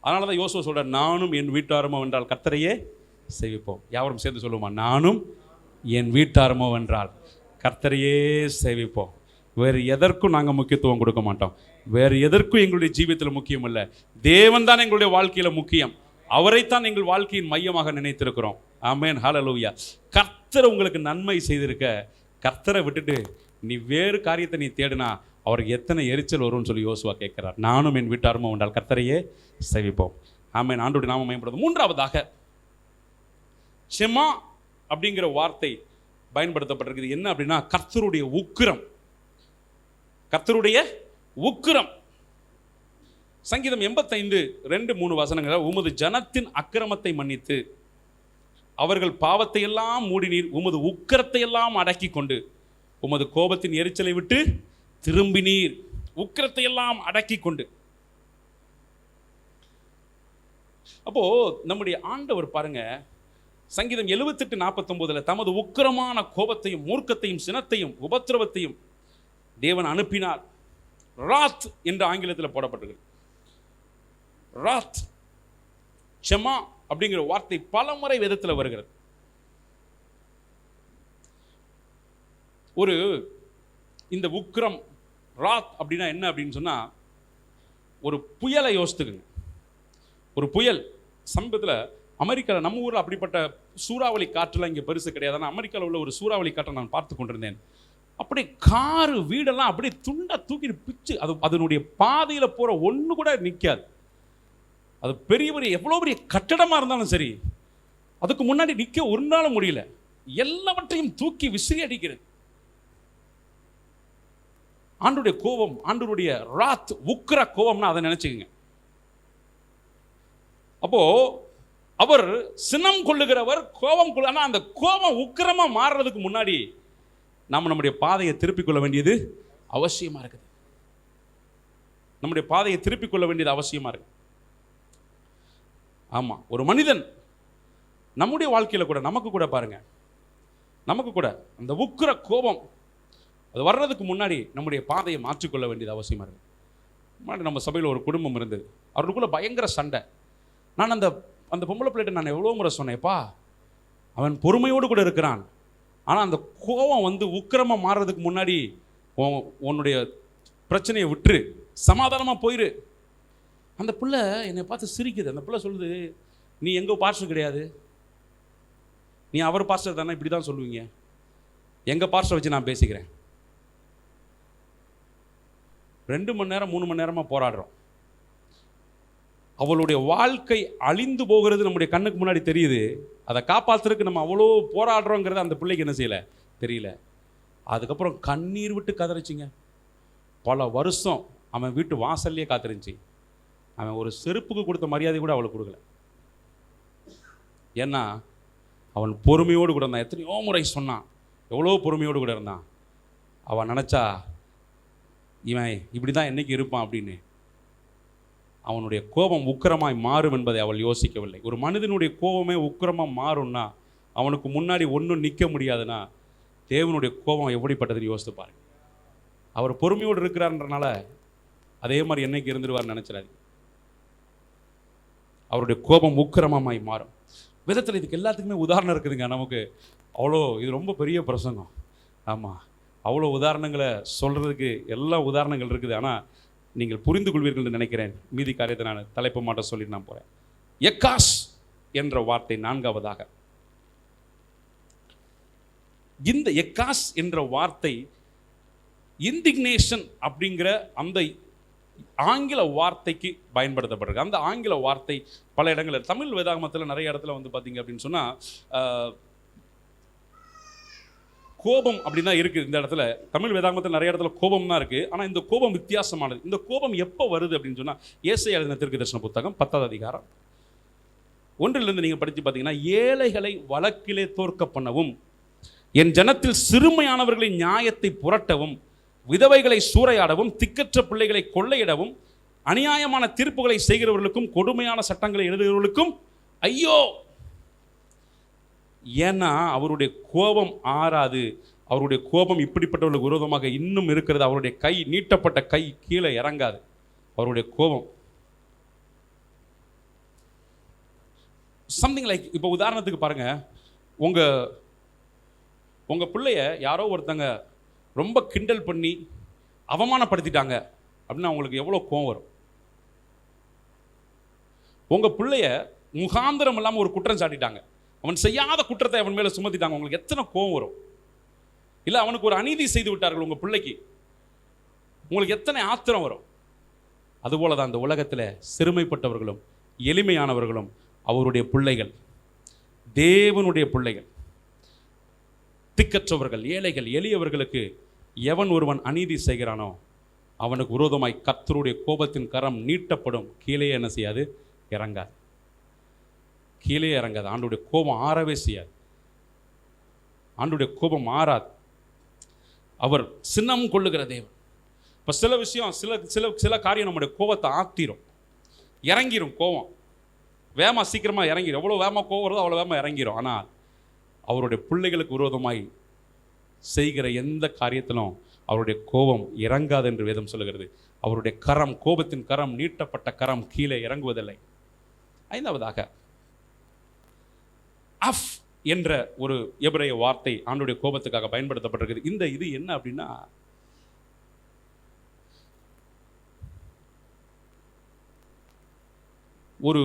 அதனால தான் யோசுவா சொல்றார், நானும் என் வீட்டாரமோ என்றால் கர்த்தரையே சேவிப்போம். யாவரும் சேர்ந்து சொல்லுவோமா? நானும் என் வீட்டாரமோ என்றால் கர்த்தரையே சேவிப்போம். வேறு எதற்கும் நாங்கள் முக்கியத்துவம் கொடுக்க மாட்டோம். வேறு எதற்கும் எங்களுடைய ஜீவியத்தில் முக்கியம் இல்லை. தேவன் தான் எங்களுடைய வாழ்க்கையில் முக்கியம். அவரைத்தான் எங்கள் வாழ்க்கையின் மையமாக நினைத்திருக்கிறோம். ஆமென், ஹல்லேலூயா. கர்த்தர் உங்களுக்கு நன்மை செய்திருக்க, கர்த்தரை விட்டுட்டு நீ வேறு காரியத்தை நீ தேடினா அவருக்கு எத்தனை எரிச்சல் வரும்னு சொல்லி யோசுவா கேட்கிறார். நானும் என் வீட்டாருமோ என்றால் கர்த்தரையே சேவிப்போம். ஆமென், ஆண்டவருடைய நாமம் மகிமைப்படுது. மூன்றாவதாக ஷெமா அப்படிங்கிற வார்த்தை பயன்படுத்தப்பட்டிருக்குது. என்ன அப்படின்னா கர்த்தருடைய உக்கிரம். கர்த்தருடைய உக்கிரம். சங்கீதம் 85:2-3 வசனங்கள், உமது ஜனத்தின் அக்கிரமத்தை மன்னித்து அவர்கள் பாவத்தை எல்லாம் மூடினீர், உமது உக்கிரத்தை எல்லாம் அடக்கி கொண்டு உமது கோபத்தின் எரிச்சலை விட்டு திரும்பினீர். உக்கிரத்தை எல்லாம் அடக்கி கொண்டு. அப்போ நம்முடைய ஆண்டவர் பாருங்க, சங்கீதம் 78:49 தமது உக்கிரமான கோபத்தையும் மூர்க்கத்தையும் சினத்தையும் உபத்திரவத்தையும் தேவன் அனுப்பினார். ராத் என்ற ஆங்கிலத்தில் போடப்பட்டிருக்கு. ராத், ஷெமா அப்படிங்கிற வார்த்தை பல முறை வேதத்தில் வருகிறது. ஒரு இந்த உக்கிரம் ராத் அப்படின்னா என்ன அப்படின்னு சொன்னா, ஒரு புயலை யோசித்துக்குங்க. ஒரு புயல் சமீபத்தில் அமெரிக்காவில், நம்ம ஊரில் அப்படிப்பட்ட சூறாவளி காற்றுலாம் இங்கே பெருசு கிடையாது. ஆனால் அமெரிக்காவில் உள்ள ஒரு சூறாவளி காற்றை நான் பார்த்து கொண்டிருந்தேன். அப்படியே காரு வீடெல்லாம் அப்படியே துண்டா தூக்கி பிச்சு, அதனுடைய பாதையில் போகிற ஒன்று கூட நிற்காது. அது பெரிய பெரிய எவ்வளோ பெரிய கட்டடமாக இருந்தாலும் சரி, அதுக்கு முன்னாடி நிற்க ஒரு நாள் முடியல. எல்லாவற்றையும் தூக்கி விசிறி அடிக்கிறது. ஆண்டவருடைய கோபம், ஆண்டவருடைய ராத், உக்கிர கோபம்னா அதை நினைச்சுக்கங்க. அப்போ அவர் சினம் கொள்ளுகிறவர், கோபம் கொள்ள. ஆனால் அந்த கோபம் உக்கிரமா மாறுறதுக்கு முன்னாடி நாம் நம்முடைய பாதையை திருப்பிக் கொள்ள வேண்டியது அவசியமா இருக்குது. நம்முடைய பாதையை திருப்பிக் கொள்ள வேண்டியது அவசியமா இருக்கு. ஆமா, ஒரு மனிதன் நம்முடைய வாழ்க்கையில கூட, நமக்கு கூட பாருங்க, நமக்கு கூட அந்த உக்கிர கோபம் அது வர்றதுக்கு முன்னாடி நம்முடைய பாதையை மாற்றிக்கொள்ள வேண்டியது அவசியமா இருக்கு. முன்னாடி நம்ம சபையில் ஒரு குடும்பம் இருந்தது. அவருக்குள்ள பயங்கர சண்டை. நான் அந்த பொம்பளை பிள்ளைகிட்ட நான் எவ்வளோ முறை சொன்னேன்ப்பா, அவன் பொறுமையோடு கூட இருக்கிறான், ஆனால் அந்த கோபம் வந்து உக்கிரமாக மாறுறதுக்கு முன்னாடி உன்னுடைய பிரச்சனையை விட்டுரு, சமாதானமாக போயிரு. அந்த பிள்ளை என்னை பார்த்து சிரிக்குது. அந்த பிள்ளை சொல்லுது, நீ எங்கள் பாஸ்டர் கிடையாது, நீ அவர் பாஸ்டர் தானே, இப்படி தான் சொல்லுவீங்க, எங்கள் பாஸ்டரை வச்சு நான் பேசிக்கிறேன். 2 மணி நேரம் 3 மணி நேரமாக போராடுறோம். அவளுடைய வாழ்க்கை அழிந்து போகிறது நம்முடைய கண்ணுக்கு முன்னாடி தெரியுது. அதை காப்பாற்றுறதுக்கு நம்ம அவ்வளோ போராடுறோங்கிறது அந்த பிள்ளைக்கு என்ன செய்யலை, தெரியல. அதுக்கப்புறம் கண்ணீர் விட்டு கதறிச்சிங்க. பல வருஷம் அவன் வீட்டு வாசல்லையே காத்திருந்துச்சு. அவன் ஒரு செருப்புக்கு கொடுத்த மரியாதை கூட அவளுக்கு கொடுக்கல. ஏன்னா அவன் பொறுமையோடு கூட இருந்தான். எத்தனையோ முறை சொன்னான், எவ்வளோ பொறுமையோடு கூட இருந்தான். அவன் நினச்சா இவன் இப்படி தான் என்னைக்கு இருப்பான் அப்படின்னு. அவனுடைய கோபம் உக்கிரமாய் மாறும் என்பதை அவள் யோசிக்கவில்லை. ஒரு மனிதனுடைய கோபமே உக்கிரமாக மாறும்னா அவனுக்கு முன்னாடி ஒன்றும் நிற்க முடியாதுன்னா தேவனுடைய கோபம் எப்படிப்பட்டதுன்னு யோசித்து பாருங்க. அவர் பொறுமையோடு இருக்கிறார்ன்றனால அதே மாதிரி என்னைக்கு இருந்துருவார்னு நினைச்சிடாது. அவருடைய கோபம் உக்கிரமாய் மாறும். விதத்தில் இதுக்கு எல்லாத்துக்குமே உதாரணம் இருக்குதுங்க. நமக்கு அவ்வளோ, இது ரொம்ப பெரிய பிரசங்கம். ஆமாம், அவ்வளோ உதாரணங்களை சொல்கிறதுக்கு எல்லா உதாரணங்கள் இருக்குது. ஆனால் நீங்கள் புரிந்து கொள்வீர்கள் என்று நினைக்கிறேன். மீதி காரியத்தை நான் தலைப்பு மாட்ட சொல்லிட்டு நான் போகிறேன். எக்காஸ் என்ற வார்த்தை 4வதாக. இந்த எக்காஸ் என்ற வார்த்தை இண்டிக்னேஷன் அப்படிங்கிற அந்த ஆங்கில வார்த்தைக்கு பயன்படுத்தப்படுறது. அந்த ஆங்கில வார்த்தை பல இடங்களில், தமிழ் வேதாகமத்தில் நிறைய இடத்துல வந்து பார்த்தீங்க அப்படின்னு சொன்னால் கோபம் அப்படின்னு தான் இருக்குது. இந்த இடத்துல தமிழ் வேதாகமத்தில் நிறைய இடத்துல கோபம் தான் இருக்குது. ஆனால் இந்த கோபம் வித்தியாசமானது. இந்த கோபம் எப்போ வருது அப்படின்னு சொன்னால், ஏசாயா எழுதின தீர்க்கதரிசன புத்தகம் 10வது அதிகாரம் 1 நீங்கள் படித்து பார்த்தீங்கன்னா, ஏழைகளை வழக்கிலே தோற்க பண்ணவும், என் ஜனத்தில் சிறுமையானவர்களின் நியாயத்தை புரட்டவும், விதவைகளை சூறையாடவும், திக்கற்ற பிள்ளைகளை கொள்ளையிடவும், அநியாயமான தீர்ப்புகளை செய்கிறவர்களுக்கும் கொடுமையான சட்டங்களை எழுதுகிறவர்களுக்கும் ஐயோ. ஏன்னா அவருடைய கோபம் ஆறாது. அவருடைய கோபம் இப்படிப்பட்டவர்களுக்கு விரோதமாக இன்னும் இருக்கிறது. அவருடைய கை, நீட்டப்பட்ட கை கீழே இறங்காது. அவருடைய கோபம் சம்திங் லைக், இப்போ உதாரணத்துக்கு பாருங்க, உங்க பிள்ளைய யாரோ ஒருத்தங்க ரொம்ப கிண்டல் பண்ணி அவமானப்படுத்திட்டாங்க அப்படின்னா அவங்களுக்கு எவ்வளோ கோவம் வரும்? உங்க பிள்ளைய முகாந்திரம் இல்லாமல் ஒரு குற்றம் சாட்டிட்டாங்க, அவன் செய்யாத குற்றத்தை அவன் மேலே சுமத்திட்டாங்க, உங்களுக்கு எத்தனை கோவம் வரும்? இல்லை அவனுக்கு ஒரு அநீதி செய்து விட்டார்கள் உங்கள் பிள்ளைக்கு, உங்களுக்கு எத்தனை ஆத்திரம் வரும்? அதுபோல தான் அந்த உலகத்தில் சிறுமைப்பட்டவர்களும் எளிமையானவர்களும் அவருடைய பிள்ளைகள், தேவனுடைய பிள்ளைகள், திக்கற்றவர்கள், ஏழைகள், எளியவர்களுக்கு எவன் ஒருவன் அநீதி செய்கிறானோ அவனுக்கு விரோதமாய் கர்த்தருடைய கோபத்தின் கரம் நீட்டப்படும். கீழே என்ன செய்யாது? இறங்காது. கீழே இறங்காது. ஆண்டுடைய கோபம் ஆறவே செய்யாது. ஆண்டுடைய கோபம் ஆறாது. அவர் சின்னம் கொள்ளுகிற தேவன். இப்போ சில விஷயம், சில காரியம் நம்முடைய கோபத்தை ஆத்திரும், இறங்கிரும். கோபம் வேமா சீக்கிரமாக இறங்கிடும். எவ்வளோ வேமா கோபம் வருதோ அவ்வளோ வேமா இறங்கிரும். ஆனால் அவருடைய பிள்ளைகளுக்கு விரோதமாய் செய்கிற எந்த காரியத்திலும் அவருடைய கோபம் இறங்காது என்று வேதம் சொல்லுகிறது. அவருடைய கரம், கோபத்தின் கரம், நீட்டப்பட்ட கரம் கீழே இறங்குவதில்லை. ஐந்தாவதாக அஃப் என்ற ஒரு எபிரேய வார்த்தை ஆண்டுடைய கோபத்துக்காக பயன்படுத்தப்பட்டிருக்குது. இந்த இது என்ன அப்படின்னா, ஒரு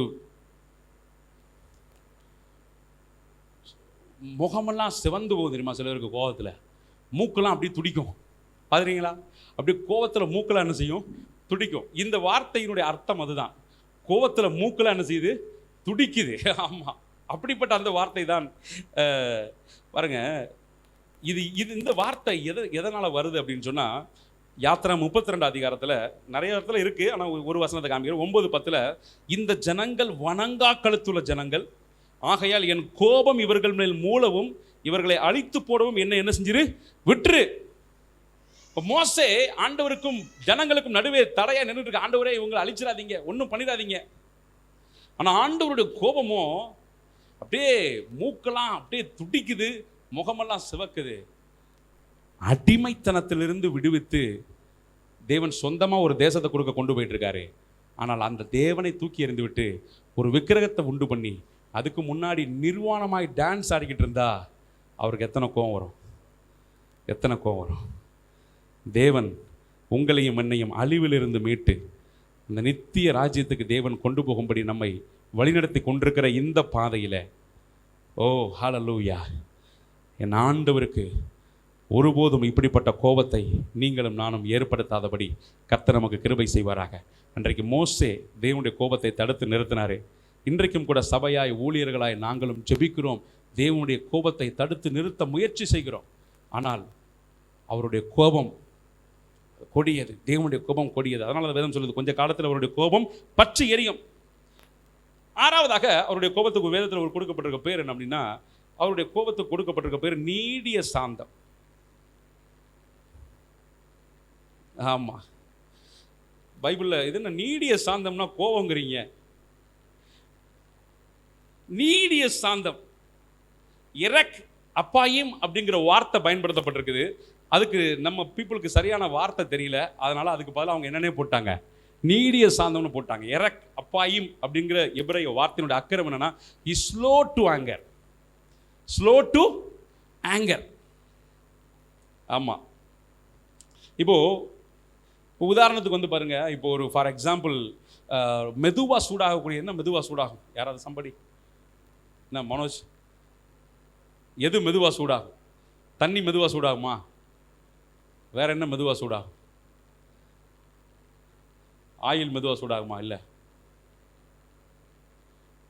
முகமெல்லாம் சிவந்து போகுது தெரியுமா சிலருக்கு கோபத்தில்? மூக்கெல்லாம் அப்படி துடிக்கும், பார்க்குறீங்களா? அப்படி கோபத்தில் மூக்கெல்லாம் என்ன செய்யும்? துடிக்கும். இந்த வார்த்தையினுடைய அர்த்தம் அதுதான். கோபத்தில் மூக்கெல்லாம் என்ன செய்யுது? துடிக்குது. ஆமாம், அப்படிப்பட்ட அந்த வார்த்தை தான். பாருங்க, இந்த வார்த்தை எதனால் வருது அப்படின்னு சொன்னால், யாத்திரை 32 அதிகாரத்தில் நிறைய இடத்துல இருக்குது, ஆனால் ஒரு வசனத்தை காமிக்கிறேன். 9:10 இந்த ஜனங்கள் வணங்கா கழுத்துள்ள ஜனங்கள், ஆகையால் என் கோபம் இவர்கள் மேல் மூலவும் இவர்களை அழித்து போடவும் என்ன செஞ்சிரு? விட்டுரு. இப்போ மோசே ஆண்டவருக்கும் ஜனங்களுக்கும் நடுவே தடையாக நின்றுட்டு இருக்க, ஆண்டவரே இவங்களை அழிச்சிடாதீங்க, ஒன்றும் பண்ணிடாதீங்க. ஆனால் ஆண்டவருடைய கோபமோ அப்படியே மூக்கெல்லாம் அப்படியே துடிக்குது, முகமெல்லாம் சிவக்குது. அடிமைத்தனத்திலிருந்து விடுவித்து தேவன் சொந்தமாக ஒரு தேசத்தை கொடுக்க கொண்டு போயிட்டு இருக்காரு. ஆனால் அந்த தேவனை தூக்கி எறிந்து விட்டு ஒரு விக்கிரகத்தை உண்டு பண்ணி அதுக்கு முன்னாடி நிர்வாணமாய் டான்ஸ் ஆடிக்கிட்டு இருந்தா அவருக்கு எத்தனை கோவம் வரும்? எத்தனை கோவம் வரும்? தேவன் உங்களையும் என்னையும் அழிவிலிருந்து மீட்டு இந்த நித்திய ராஜ்யத்துக்கு தேவன் கொண்டு போகும்படி நம்மை வழிநடத்தி கொண்டிருக்கிற இந்த பாதையில், ஓ ஹல்லேலூயா, என் ஆண்டவருக்கு ஒருபோதும் இப்படிப்பட்ட கோபத்தை நீங்களும் நானும் ஏற்படுத்தாதபடி கர்த்தர் நமக்கு கிருபை செய்வாராக. அன்றைக்கு மோசே தேவனுடைய கோபத்தை தடுத்து நிறுத்தினார். இன்றைக்கும் கூட சபையாய், ஊழியர்களாய் நாங்களும் ஜெபிக்கிறோம், தேவனுடைய கோபத்தை தடுத்து நிறுத்த முயற்சி செய்கிறோம். ஆனால் அவருடைய கோபம் கொடியது, தேவனுடைய கோபம் கொடியது. அதனால வேதம் சொல்லுது, கொஞ்ச காலத்தில் அவருடைய கோபம் பற்றி எரியும். ஆறாவதாக அவருடைய கோபத்துக்கு வேதத்தில் ஒரு கொடுக்கப்பட்டிருக்க பேர் என்ன அப்படின்னா, அவருடைய கோபத்துக்கு கொடுக்கப்பட்டிருக்க பேர் நீடிய சாந்தம். ஆமாம், பைபிளில் இது என்ன நீடிய சாந்தம்னா கோபங்கிறீங்க? நீடிய சாந்தம், இரக் அப்பாயும் அப்படிங்கிற வார்த்தை பயன்படுத்தப்பட்டிருக்குது. அதுக்கு நம்ம பீப்புளுக்கு சரியான வார்த்தை தெரியல, அதனால அதுக்கு பதிலாக அவங்க என்னன்னே போட்டாங்க, நீடிய சாந்தம்னு போட்டாங்க. இரக் அப்பாயும் அப்படிங்கிற எபிரேய வார்த்தையினுடைய அக்கறம் என்னன்னா, is slow to anger. Slow to anger. ஆமாம், இப்போது உதாரணத்துக்கு வந்து பாருங்க, இப்போ ஒரு ஃபார் எக்ஸாம்பிள் மெதுவாக சூடாகக்கூடிய, என்ன மெதுவாக சூடாகும்? யாராவது சம்படி என்ன மனோஜ், எது மெதுவாக சூடாகும்? தண்ணி மெதுவாக சூடாகுமா? வேற என்ன மெதுவாக சூடாகும்? ஆயில் மெதுவாக சூடாகுமா? இல்லை.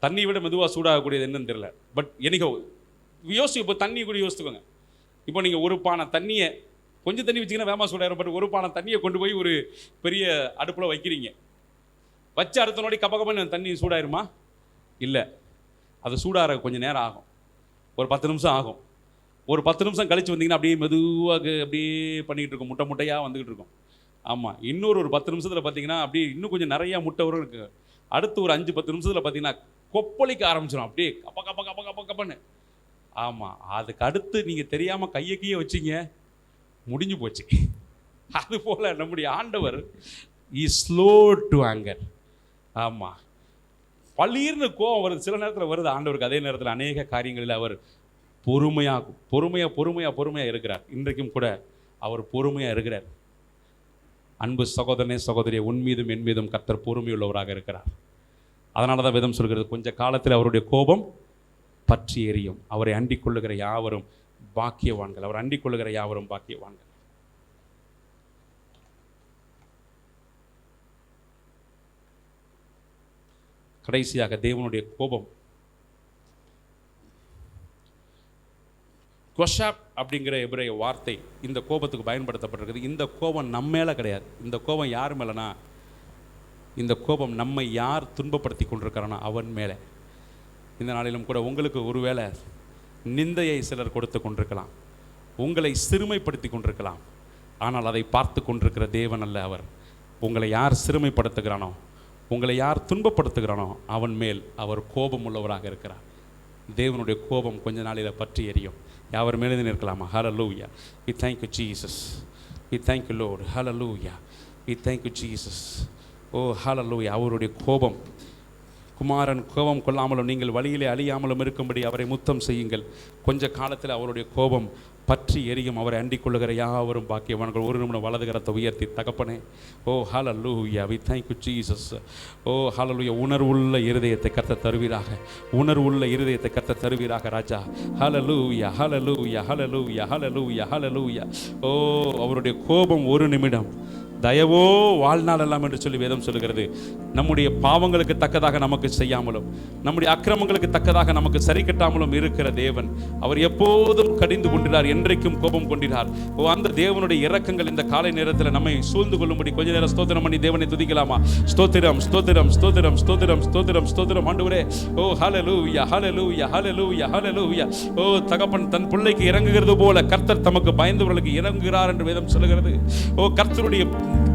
தண்ணி விட மெதுவாக சூடாகக்கூடியது என்னன்னு தெரியல. பட் எனக்கோ யோசிச்சு, இப்போ தண்ணி கூட யோசித்துக்கோங்க. இப்போ நீங்கள் ஒரு பானை தண்ணியை, கொஞ்சம் தண்ணி வச்சிங்கன்னா வேகமாக சூடாயிரும். பட் ஒரு பானை தண்ணியை கொண்டு போய் ஒரு பெரிய அடுப்பில் வைக்கிறீங்க, வச்சு அடுத்த நோடி கப்பன்னு தண்ணி சூடாயிருமா? இல்லை. அது சூடாக கொஞ்சம் நேரம் ஆகும், ஒரு 10 நிமிஷம் ஆகும். ஒரு 10 நிமிஷம் கழித்து வந்தீங்கன்னா அப்படியே மெதுவாக அப்படியே பண்ணிக்கிட்டு இருக்கும், முட்டை முட்டையாக வந்துக்கிட்டு இருக்கும். ஆமாம், இன்னொரு 10 நிமிஷத்தில் பார்த்தீங்கன்னா அப்படியே இன்னும் கொஞ்சம் நிறையா முட்டை வரும் இருக்குது. அடுத்து ஒரு 5-10 நிமிஷத்தில் பார்த்தீங்கன்னா கொப்பளிக்க ஆரம்பிச்சிடும், அப்படியே கப்ப கப்ப கப்ப கப்ப கப்பன்னு. ஆமாம், அதுக்கு அடுத்து நீங்கள் தெரியாமல் கையை கையை வச்சிங்க, முடிஞ்சு போச்சு. அதுபோல் நம்முடைய ஆண்டவர் இஸ் ஸ்லோ டு ஆங்கர். ஆமாம், பளீர்னு கோவம் வருது, சில நேரத்தில் வருது ஆண்டவருக்கு. அதே நேரத்தில் அநேக காரியங்களில் அவர் பொறுமையாக இருக்கிறார். இன்றைக்கும் கூட அவர் பொறுமையாக இருக்கிறார். அன்பு சகோதரனே சகோதரியை, உன் மீதும் என் மீதும் கர்த்தர் பொறுமையுள்ளவராக இருக்கிறார். அதனால தான் வேதம் சொல்கிறது, கொஞ்ச காலத்தில் அவருடைய கோபம் பற்றி எரியும். அவரை அண்டிக் கொள்ளுகிற யாவரும் பாக்கியவான்கள். அவர் அண்டிக் கொள்ளுகிற யாவரும் பாக்கியவான்கள். கடைசியாக தேவனுடைய கோபம், கொஷாப் அப்படிங்கிற எபிரேய வார்த்தை இந்த கோபத்துக்கு பயன்படுத்தப்பட்டிருக்குது. இந்த கோபம் நம்ம மேலே கிடையாது. இந்த கோபம் யார் மேலேனா, இந்த கோபம் நம்மை யார் துன்பப்படுத்தி கொண்டிருக்கிறானோ அவன் மேலே. இந்த நாளிலும் கூட உங்களுக்கு ஒருவேளை நிந்தையை சிலர் கொடுத்து கொண்டிருக்கலாம், உங்களை சிறுமைப்படுத்தி கொண்டிருக்கலாம். ஆனால் அதை பார்த்து கொண்டிருக்கிற தேவன் அல்ல அவர். உங்களை யார் சிறுமைப்படுத்துகிறானோ, உங்களை யார் துன்பப்படுத்துகிறானோ அவன் மேல் அவர் கோபம் உள்ளவராக இருக்கிறார். தேவனுடைய கோபம் கொஞ்ச நாளில் பற்றி எரியும். யாவர் மேலே நிற்கலாமா? ஹல்லேலூயா. We thank you Jesus. We thank you Lord. Hallelujah. We thank you Jesus. ஓ ஹல்லேலூயா. அவருடைய கோபம், குமாரன் கோபம் கொள்ளாமலும் நீங்கள் வழியிலே அழியாமலும் இருக்கும்படி அவரை முத்தம் செய்யுங்கள். கொஞ்ச காலத்தில் அவருடைய கோபம் பற்றி எரியும். அவரை அண்டிக் கொள்ளுகிற யாவரும் பாக்கியவான்கள். ஒரு நிமிடம் வலது கரத்தை உயர்த்தி, தகப்பனே, ஓ ஹல்லேலூயா, we thank you Jesus. ஓ ஹல்லேலூயா. உணர்வுள்ள இருதயத்தை கர்த்தர் தருவீராக, உணர்வுள்ள இருதயத்தை கர்த்தர் தருவீராக ராஜா. ஹல்லேலூயா, ஹல்லேலூயா, ஹல்லேலூயா, ஹல்லேலூயா, ஹல்லேலூயா. ஓ அவருடைய கோபம் ஒரு நிமிடம், தயவோ வாழ்நாள் எல்லாம் என்று சொல்லி வேதம் சொல்லுகிறது. நம்முடைய பாவங்களுக்கு தக்கதாக நமக்கு செய்யாமலும், நம்முடைய அக்கிரமங்களுக்கு தக்கதாக நமக்கு சரி கட்டாமலும் இருக்கிற தேவன். அவர் எப்போதும் கடிந்து கொண்டிருக்கிறார், என்றைக்கும் கோபம் கொண்டிருக்கிறார். ஓ அந்த தேவனுடைய இரக்கங்கள் இந்த காலை நேரத்தில் நம்மை சூழ்ந்து கொள்ளும்படி கொஞ்ச நேரம் ஸ்தோத்திரம் பண்ணி தேவனை துதிக்கலாமா? ஸ்தோத்திரம், ஸ்தோத்திரம், ஸ்தோத்திரம், ஸ்தோத்திரம், ஸ்தோத்திரம், ஸ்தோத்திரம் ஆண்டவரே. ஓ ஹல்லேலூயா, ஹல்லேலூயா, ஹல்லேலூயா, ஹல்லேலூயா. ஓ தகப்பன் தன் பிள்ளைக்கு இறங்குகிறது போல கர்த்தர் தமக்கு பயந்தவர்களுக்கு இறங்குகிறார் என்று வேதம் சொல்லுகிறது. ஓ கர்த்தருடைய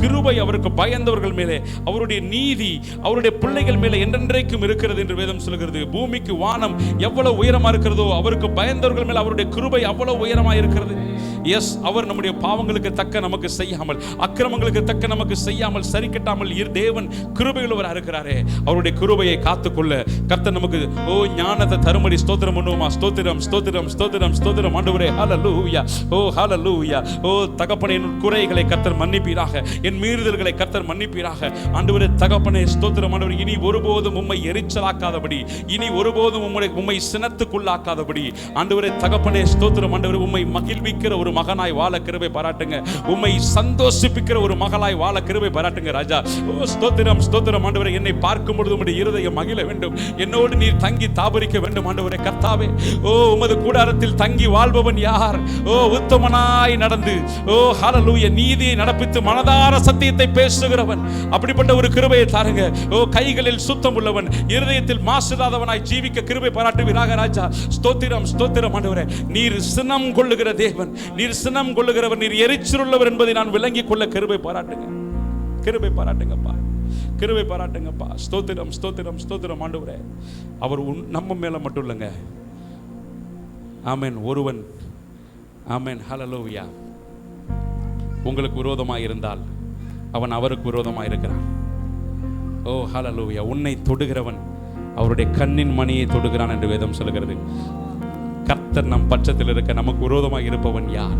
கிருபை அவருக்கு பயந்தவர்கள் மேலே, அவருடைய நீதி அவருடைய பிள்ளைகள் மேலே என்றென்றைக்கும் இருக்கிறது என்று வேதம் சொல்கிறது. பூமிக்கு வானம் எவ்வளவு உயரமா இருக்கிறதோ அவருக்கு பயந்தவர்கள் மேலே அவருடைய கிருபை அவ்வளவு உயரமா இருக்கிறது. எஸ், அவர் நம்முடைய பாவங்களுக்கு தக்க நமக்கு செய்யாமல், அக்கிரமங்களுக்கு தக்க நமக்கு செய்யாமல், சரி கட்டாமல் தேவன் கிருபையுள்ளவராக இருக்கிறாரே. அவருடைய கிருபையை காத்துக்கொள்ள கர்த்தர் நமக்கு ஓ ஞானத்தை தரும்படி ஸ்தோத்திரம் பண்ணுவோமா? ஸ்தோத்திரம், ஸ்தோத்திரம், ஸ்தோத்திரம், ஸ்தோத்திரம் ஆண்டவரே. ஹல்லேலூயா. ஓ ஹல்லேலூயா. ஓ தகப்பனே, என் குறைகளை கர்த்தர் மன்னிப்பீராக, என் மீறுதல்களை கர்த்தர் மன்னிப்பீராக ஆண்டவரே. தகப்பனே ஸ்தோத்திரம் ஆண்டவரே. இனி ஒருபோதும் உம்மை எரிச்சலாக்காதபடி, இனி ஒருபோதும் உம்மை சினத்துக்குள்ளாக்காதபடி ஆண்டவரே. தகப்பனே ஸ்தோத்திரம் ஆண்டவரே. உம்மை மகிழ்விக்கிற ஒரு மகனாய் வாழ கிருபை பாராட்டுங்க. உம்மை சந்தோஷிப்பிக்கிற ஒரு மகளாய் வாழ கிருபை பாராட்டுங்க ராஜா. ஓ ஸ்தோத்திரம், ஸ்தோத்திரம் ஆண்டவரே. என்னை பார்க்கும் பொழுது உம்முடைய இருதயம் மகிழ வேண்டும், என்னோடு நீர் தங்கி தாபரிக்க வேண்டும் ஆண்டவரே. கர்த்தாவே, ஓ உமது கூடாரத்தில் தங்கி வாழ்பவன் யார்? ஓ உத்தமனாய் நடந்து, ஓ ஹல்லேலூயா, நீதியை நடப்பித்து மனதார சத்தியத்தை பேசுகிறவன். அப்படிப்பட்ட ஒரு கிருபையை தாருங்க. ஓ கைகளில் சுத்தம் உள்ளவன், இருதயத்தில் மாசில்லாதவனாய் ஜீவிக்க கிருபை பாராட்டுவீராக ராஜா. ஸ்தோத்திரம், ஸ்தோத்திரம் ஆண்டவரே. நீர் சினம் கொள்ளுகிற தேவன், நீர் சினம் கொள்ளுகிறவர், நீர் எரிச்சலுள்ளவர் என்பதை நான் விளங்கிக் கொள்ள கிருபை பாராட்டுங்க. கிருபை பாராட்டுங்கப்பா, கிருபை பாராட்டுங்கப்பா. ஸ்தோத்திரம், ஸ்தோத்திரம், ஸ்தோத்திரம் ஆண்டவரே. அவர் நம்ம மேல மட்டும் இல்லைங்க. ஆமென். ஒருவன், ஆமென், ஹல்லேலூயா, உங்களுக்கு விரோதமாக இருந்தால் அவன் அவருக்கு விரோதமாக இருக்கிறான். ஓ ஹல்லேலூயா. உன்னை தொடுகிறவன் அவருடைய கண்ணின் மணியை தொடுகிறான் என்று வேதம் சொல்கிறது. கர்த்தர் நம் பட்சத்தில் இருக்க நமக்கு விரோதமாக இருப்பவன் யார்?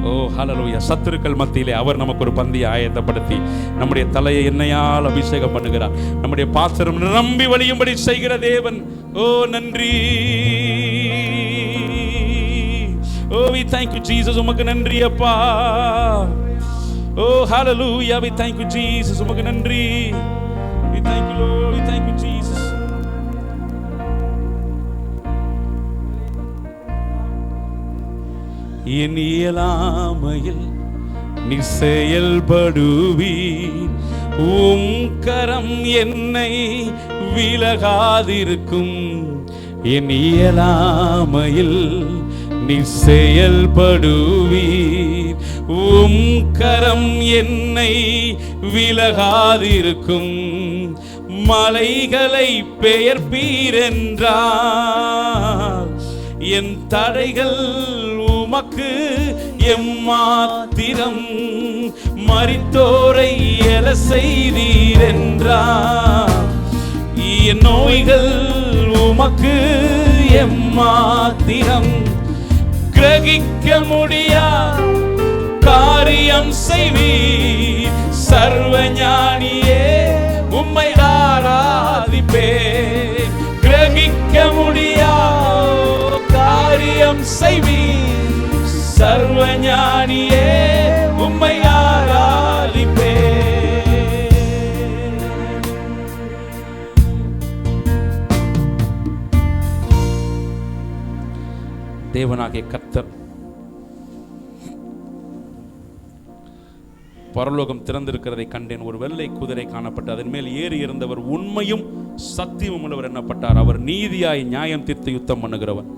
ஓ ஹல்லேலூயா. சத்துருக்கள் மத்தியிலே அவர் நமக்கு ஒரு பந்தியை ஆயத்தப்படுத்தி நம்முடைய தலையை எண்ணெயால் அபிஷேகம் பண்ணுகிறார். நம்முடைய பாத்திரம் நிரம்பி வழியும்படி செய்கிற தேவன். ஓ நன்றி. ஓ we thank you Jesus. உமக்கு நன்றி அப்பா. ஓ ஹல்லேலூயா. we thank you Jesus. உமக்கு நன்றி. we thank you Lord. we thank you Jesus. என் இயலாமையில் நீ செயல்படுவீர், உம் கரம் என்னை விலகாதிருக்கும். என் இயலாமையில் நீ செயல்படுவீர், உம் கரம் என்னை விலகாதிருக்கும். மலைகளை பெயர்ப்பீர் என்றால் என் தடைகள் உமக்கு எம்மாத்திரம், மரித்தோரை எழ செய்தீர் என்றார். என் நோய்கள் உமக்கு எம்மாத்திரம், கிரகிக்க முடியா காரியம் செய்வீர். சர்வஞானியே உம்மை ஆராதிப்பேன், கிரகிக்க முடியா காரியம் செய்வீர். சர்வஞானியே உம்மை ஆராதிப்பேன். தேவனாகிய கர்த்தர் பரலோகம் திறந்திருக்கிறதை கண்டேன். ஒரு வெள்ளை குதிரை காணப்பட்டு அதன் மேல் ஏறி இருந்தவர் உண்மையும் சத்தியமும் உள்ளவர் எண்ணப்பட்டார். அவர் நீதியாய் நியாயம் தீர்த்து யுத்தம் பண்ணுகிறவர்.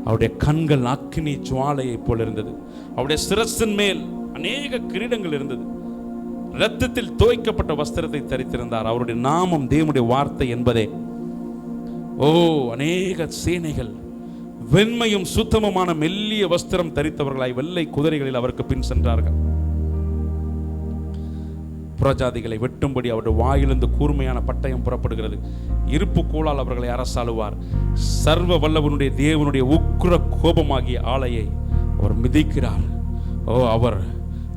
அவருடைய கண்கள் அக்கினி ஜுவாலையை போல இருந்தது. அவருடைய சிரசின் மேல் அநேக கிரீடங்கள் இருந்தது. இரத்தத்தில் தோய்க்கப்பட்ட வஸ்திரத்தை தரித்திருந்தார். அவருடைய நாமம் தேவனுடைய வார்த்தை என்பதே. ஓ, அநேக சேனைகள் வெண்மையும் சுத்தமுமான மெல்லிய வஸ்திரம் தரித்தவர்களாய் வெள்ளை குதிரைகளில் அவருக்கு பின் சென்றார்கள். புறஜாதிகளை வெட்டும்படி அவருடைய வாயிலிருந்து கூர்மையான பட்டயம் புறப்படுகிறது. இருப்பு கோலால் அவர்களை அரசாளுவார். சர்வ வல்லவனுடைய தேவனுடைய உக்கிர கோபமாகிய ஆலையை அவர் மிதிக்கிறார். ஓ, அவர்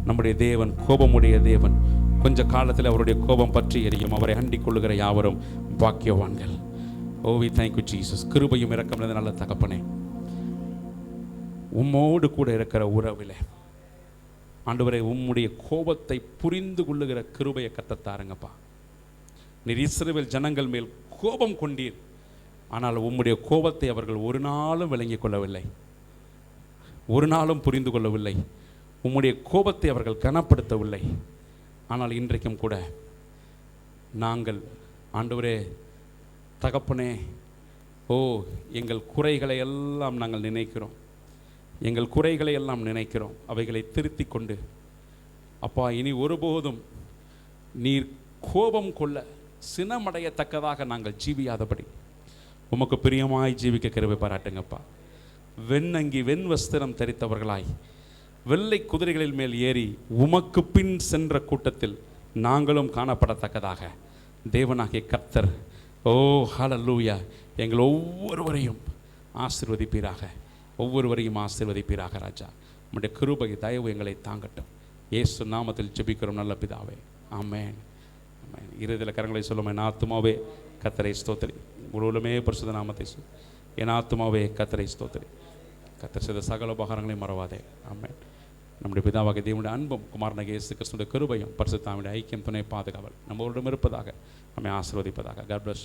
நம்முடைய தேவன் கோபமுடைய தேவன். கொஞ்ச காலத்தில் அவருடைய கோபம் பற்றி எரியும். அவரை அண்டிக் கொள்ளுகிற யாவரும் பாக்கியவான்கள். ஓ, வி தேங்க் யூ ஜீசஸ். கிருபையும் இரக்கம் நிறைந்த நல்ல தகப்பனே, உம்மோடு கூட இருக்கிற உறவிலே ஆண்டவரே, உம்முடைய கோபத்தை புரிந்து கொள்ளுகிற கிருபையை கத்தத்தாருங்கப்பா. நீர் இஸ்ரவேல் ஜனங்கள் மேல் கோபம் கொண்டீர். ஆனால் உம்முடைய கோபத்தை அவர்கள் ஒரு நாளும் விளங்கிக் கொள்ளவில்லை, ஒரு நாளும் புரிந்து கொள்ளவில்லை. உம்முடைய கோபத்தை அவர்கள் கனப்படுத்தவில்லை. ஆனால் இன்றைக்கும் கூட நாங்கள் ஆண்டவரே தகப்பனே, ஓ, எங்கள் குறைகளை எல்லாம் நாங்கள் நினைக்கிறோம், எங்கள் குறைகளை எல்லாம் நினைக்கிறோம். அவைகளை திருத்தி கொண்டு அப்பா, இனி ஒருபோதும் நீர் கோபம் கொள்ள சினமடையத்தக்கதாக நாங்கள் ஜீவியாதபடி உமக்கு பிரியமாய் ஜீவிக்க கிருபை பாராட்டுங்கப்பா. வெண்ணங்கி வெண் வஸ்திரம் தரித்தவர்களாய் வெள்ளை குதிரைகளில் மேல் ஏறி உமக்கு பின் சென்ற கூட்டத்தில் நாங்களும் காணப்படத்தக்கதாக தேவனாகிய கர்த்தர், ஓ ஹல்லேலூயா, எங்கள் ஒவ்வொருவரையும் ஆசீர்வதிப்பீராக, ஒவ்வொருவரையும் ஆசீர்வதிப்பீராக ராஜா. உம்முடைய கிருபை தயவு எங்களை தாங்கட்டும். இயேசு நாமத்தில் ஜெபிக்கிறோம் நல்ல பிதாவே, ஆமென். ஆமென். இறுதியில் கரங்களை சொல்லுவோம். என் ஆத்துமாவே கர்த்தரை ஸ்தோத்திரி, முழுவதுமே பரிசுத்த நாமத்தை சொல். என் ஆத்துமாவே கர்த்தரை ஸ்தோத்திரி, கர்த்தர் செய்த சகல உபகாரங்களையும் மறவாதே. ஆமென். நம்முடைய பிதாவாகிய தேவனுடைய அன்பும் குமாரனாகிய இயேசு கிறிஸ்துவின் கிருபையும் பரிசுத்த ஆவியின் ஐக்கியம் துணை பாதுகாவல் நம்மளோடும் இருப்பதாக நம்மை ஆசீர்வதிப்பதாக. God bless you.